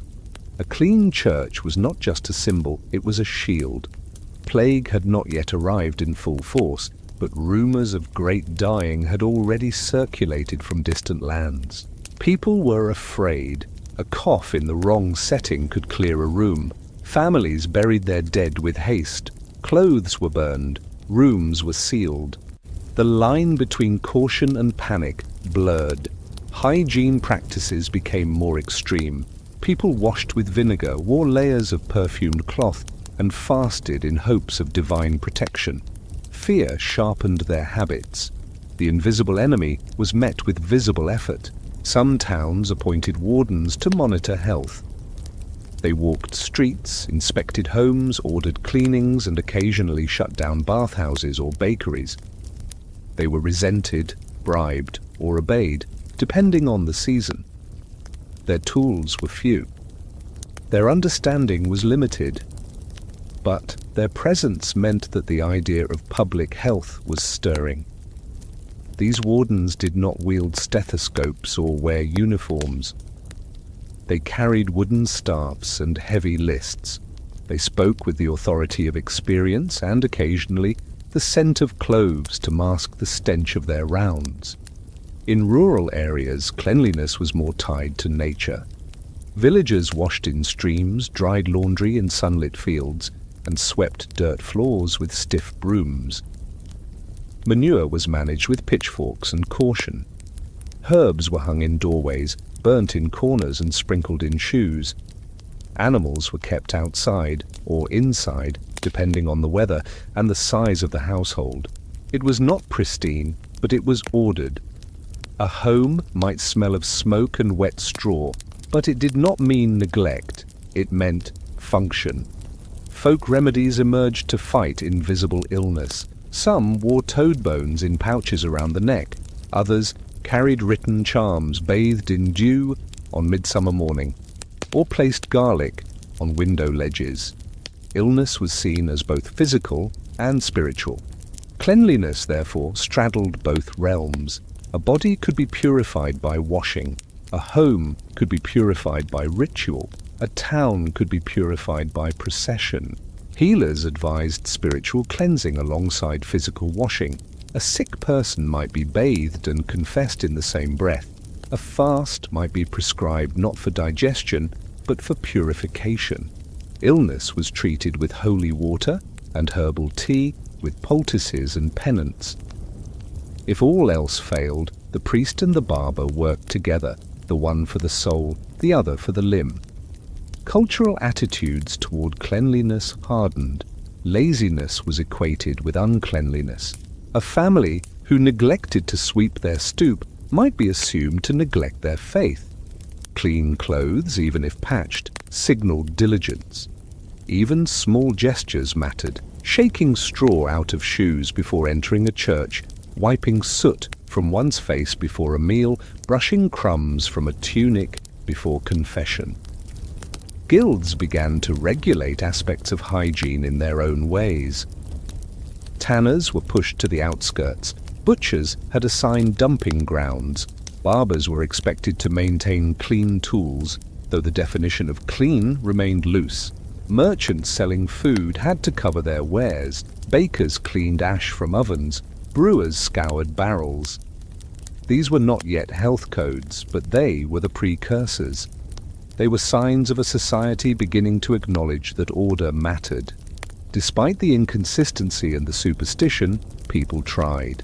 A clean church was not just a symbol, it was a shield. Plague had not yet arrived in full force, but rumors of great dying had already circulated from distant lands. People were afraid. A cough in the wrong setting could clear a room. Families buried their dead with haste. Clothes were burned. Rooms were sealed. The line between caution and panic blurred. Hygiene practices became more extreme. People washed with vinegar, wore layers of perfumed cloth, and fasted in hopes of divine protection. Fear sharpened their habits. The invisible enemy was met with visible effort. Some towns appointed wardens to monitor health. They walked streets, inspected homes, ordered cleanings, and occasionally shut down bathhouses or bakeries. They were resented, bribed, or obeyed, depending on the season. Their tools were few. Their understanding was limited. But their presence meant that the idea of public health was stirring. These wardens did not wield stethoscopes or wear uniforms. They carried wooden staffs and heavy lists. They spoke with the authority of experience and, occasionally, the scent of cloves to mask the stench of their rounds. In rural areas, cleanliness was more tied to nature. Villagers washed in streams, dried laundry in sunlit fields, and swept dirt floors with stiff brooms. Manure was managed with pitchforks and caution. Herbs were hung in doorways, burnt in corners and sprinkled in shoes. Animals were kept outside or inside, depending on the weather and the size of the household. It was not pristine, but it was ordered. A home might smell of smoke and wet straw, but it did not mean neglect. It meant function. Folk remedies emerged to fight invisible illness. Some wore toad bones in pouches around the neck. Others carried written charms bathed in dew on midsummer morning, or placed garlic on window ledges. Illness was seen as both physical and spiritual. Cleanliness, therefore, straddled both realms. A body could be purified by washing. A home could be purified by ritual. A town could be purified by procession. Healers advised spiritual cleansing alongside physical washing. A sick person might be bathed and confessed in the same breath. A fast might be prescribed not for digestion, but for purification. Illness was treated with holy water and herbal tea, with poultices and penance. If all else failed, the priest and the barber worked together, the one for the soul, the other for the limb. Cultural attitudes toward cleanliness hardened. Laziness was equated with uncleanliness. A family who neglected to sweep their stoop might be assumed to neglect their faith. Clean clothes, even if patched, signaled diligence. Even small gestures mattered. Shaking straw out of shoes before entering a church, wiping soot from one's face before a meal, brushing crumbs from a tunic before confession. Guilds began to regulate aspects of hygiene in their own ways. Tanners were pushed to the outskirts. Butchers had assigned dumping grounds. Barbers were expected to maintain clean tools, though the definition of clean remained loose. Merchants selling food had to cover their wares. Bakers cleaned ash from ovens. Brewers scoured barrels. These were not yet health codes, but they were the precursors. They were signs of a society beginning to acknowledge that order mattered. Despite the inconsistency and the superstition, people tried.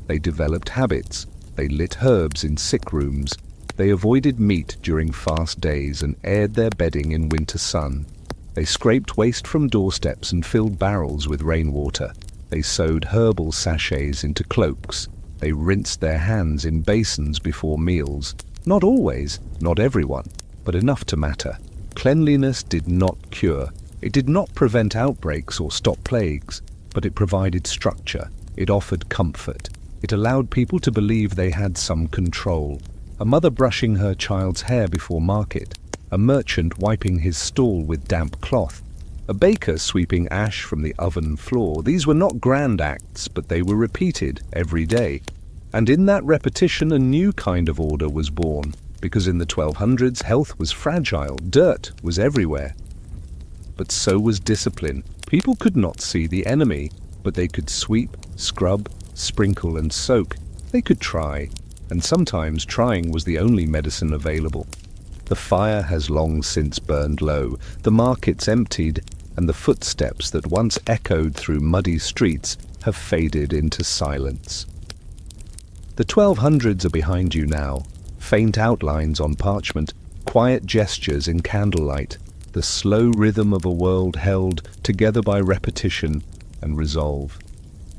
They developed habits. They lit herbs in sick rooms. They avoided meat during fast days and aired their bedding in winter sun. They scraped waste from doorsteps and filled barrels with rainwater. They sewed herbal sachets into cloaks. They rinsed their hands in basins before meals. Not always, not everyone, but enough to matter. Cleanliness did not cure. It did not prevent outbreaks or stop plagues, but it provided structure. It offered comfort. It allowed people to believe they had some control. A mother brushing her child's hair before market. A merchant wiping his stall with damp cloth. A baker sweeping ash from the oven floor. These were not grand acts, but they were repeated every day. And in that repetition, a new kind of order was born, because in the 1200s, health was fragile, dirt was everywhere. But so was discipline. People could not see the enemy, but they could sweep, scrub, sprinkle and soak. They could try, and sometimes trying was the only medicine available. The fire has long since burned low, the markets emptied, and the footsteps that once echoed through muddy streets have faded into silence. The 1200s are behind you now, faint outlines on parchment, quiet gestures in candlelight, the slow rhythm of a world held together by repetition and resolve.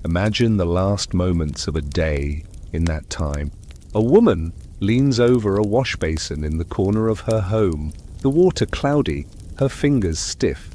Imagine the last moments of a day in that time. A woman leans over a wash basin in the corner of her home, the water cloudy, her fingers stiff.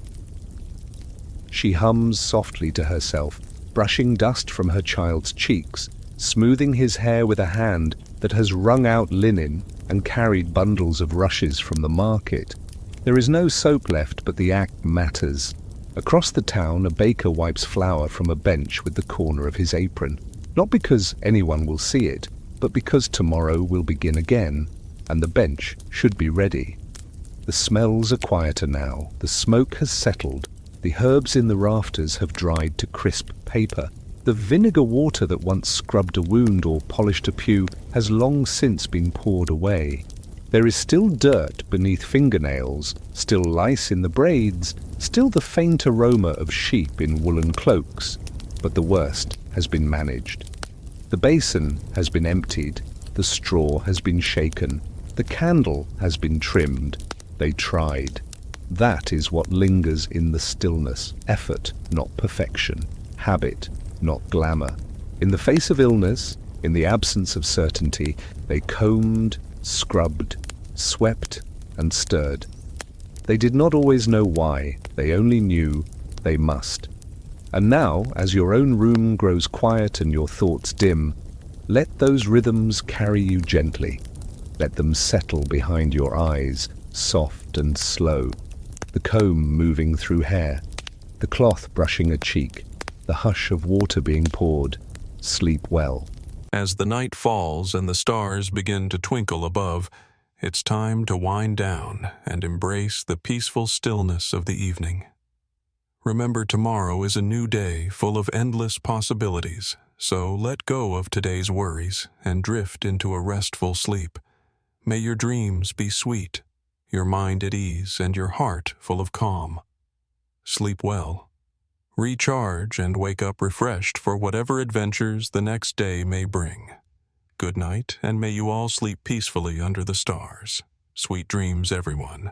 She hums softly to herself, brushing dust from her child's cheeks, smoothing his hair with a hand that has wrung out linen and carried bundles of rushes from the market. There is no soap left, but the act matters. Across the town, a baker wipes flour from a bench with the corner of his apron, not because anyone will see it, but because tomorrow will begin again, and the bench should be ready. The smells are quieter now, the smoke has settled, the herbs in the rafters have dried to crisp paper. The vinegar water that once scrubbed a wound or polished a pew has long since been poured away. There is still dirt beneath fingernails, still lice in the braids, still the faint aroma of sheep in woolen cloaks, but the worst has been managed. The basin has been emptied, the straw has been shaken, the candle has been trimmed. They tried. That is what lingers in the stillness, effort, not perfection, habit, not glamour. In the face of illness, in the absence of certainty, they combed, scrubbed, swept, and stirred. They did not always know why, they only knew they must. And now, as your own room grows quiet and your thoughts dim, let those rhythms carry you gently. Let them settle behind your eyes, soft and slow. The comb moving through hair, the cloth brushing a cheek, the hush of water being poured. Sleep well. As the night falls and the stars begin to twinkle above, it's time to wind down and embrace the peaceful stillness of the evening. Remember, tomorrow is a new day full of endless possibilities, so let go of today's worries and drift into a restful sleep. May your dreams be sweet, your mind at ease, and your heart full of calm. Sleep well. Recharge and wake up refreshed for whatever adventures the next day may bring. Good night, and may you all sleep peacefully under the stars. Sweet dreams, everyone.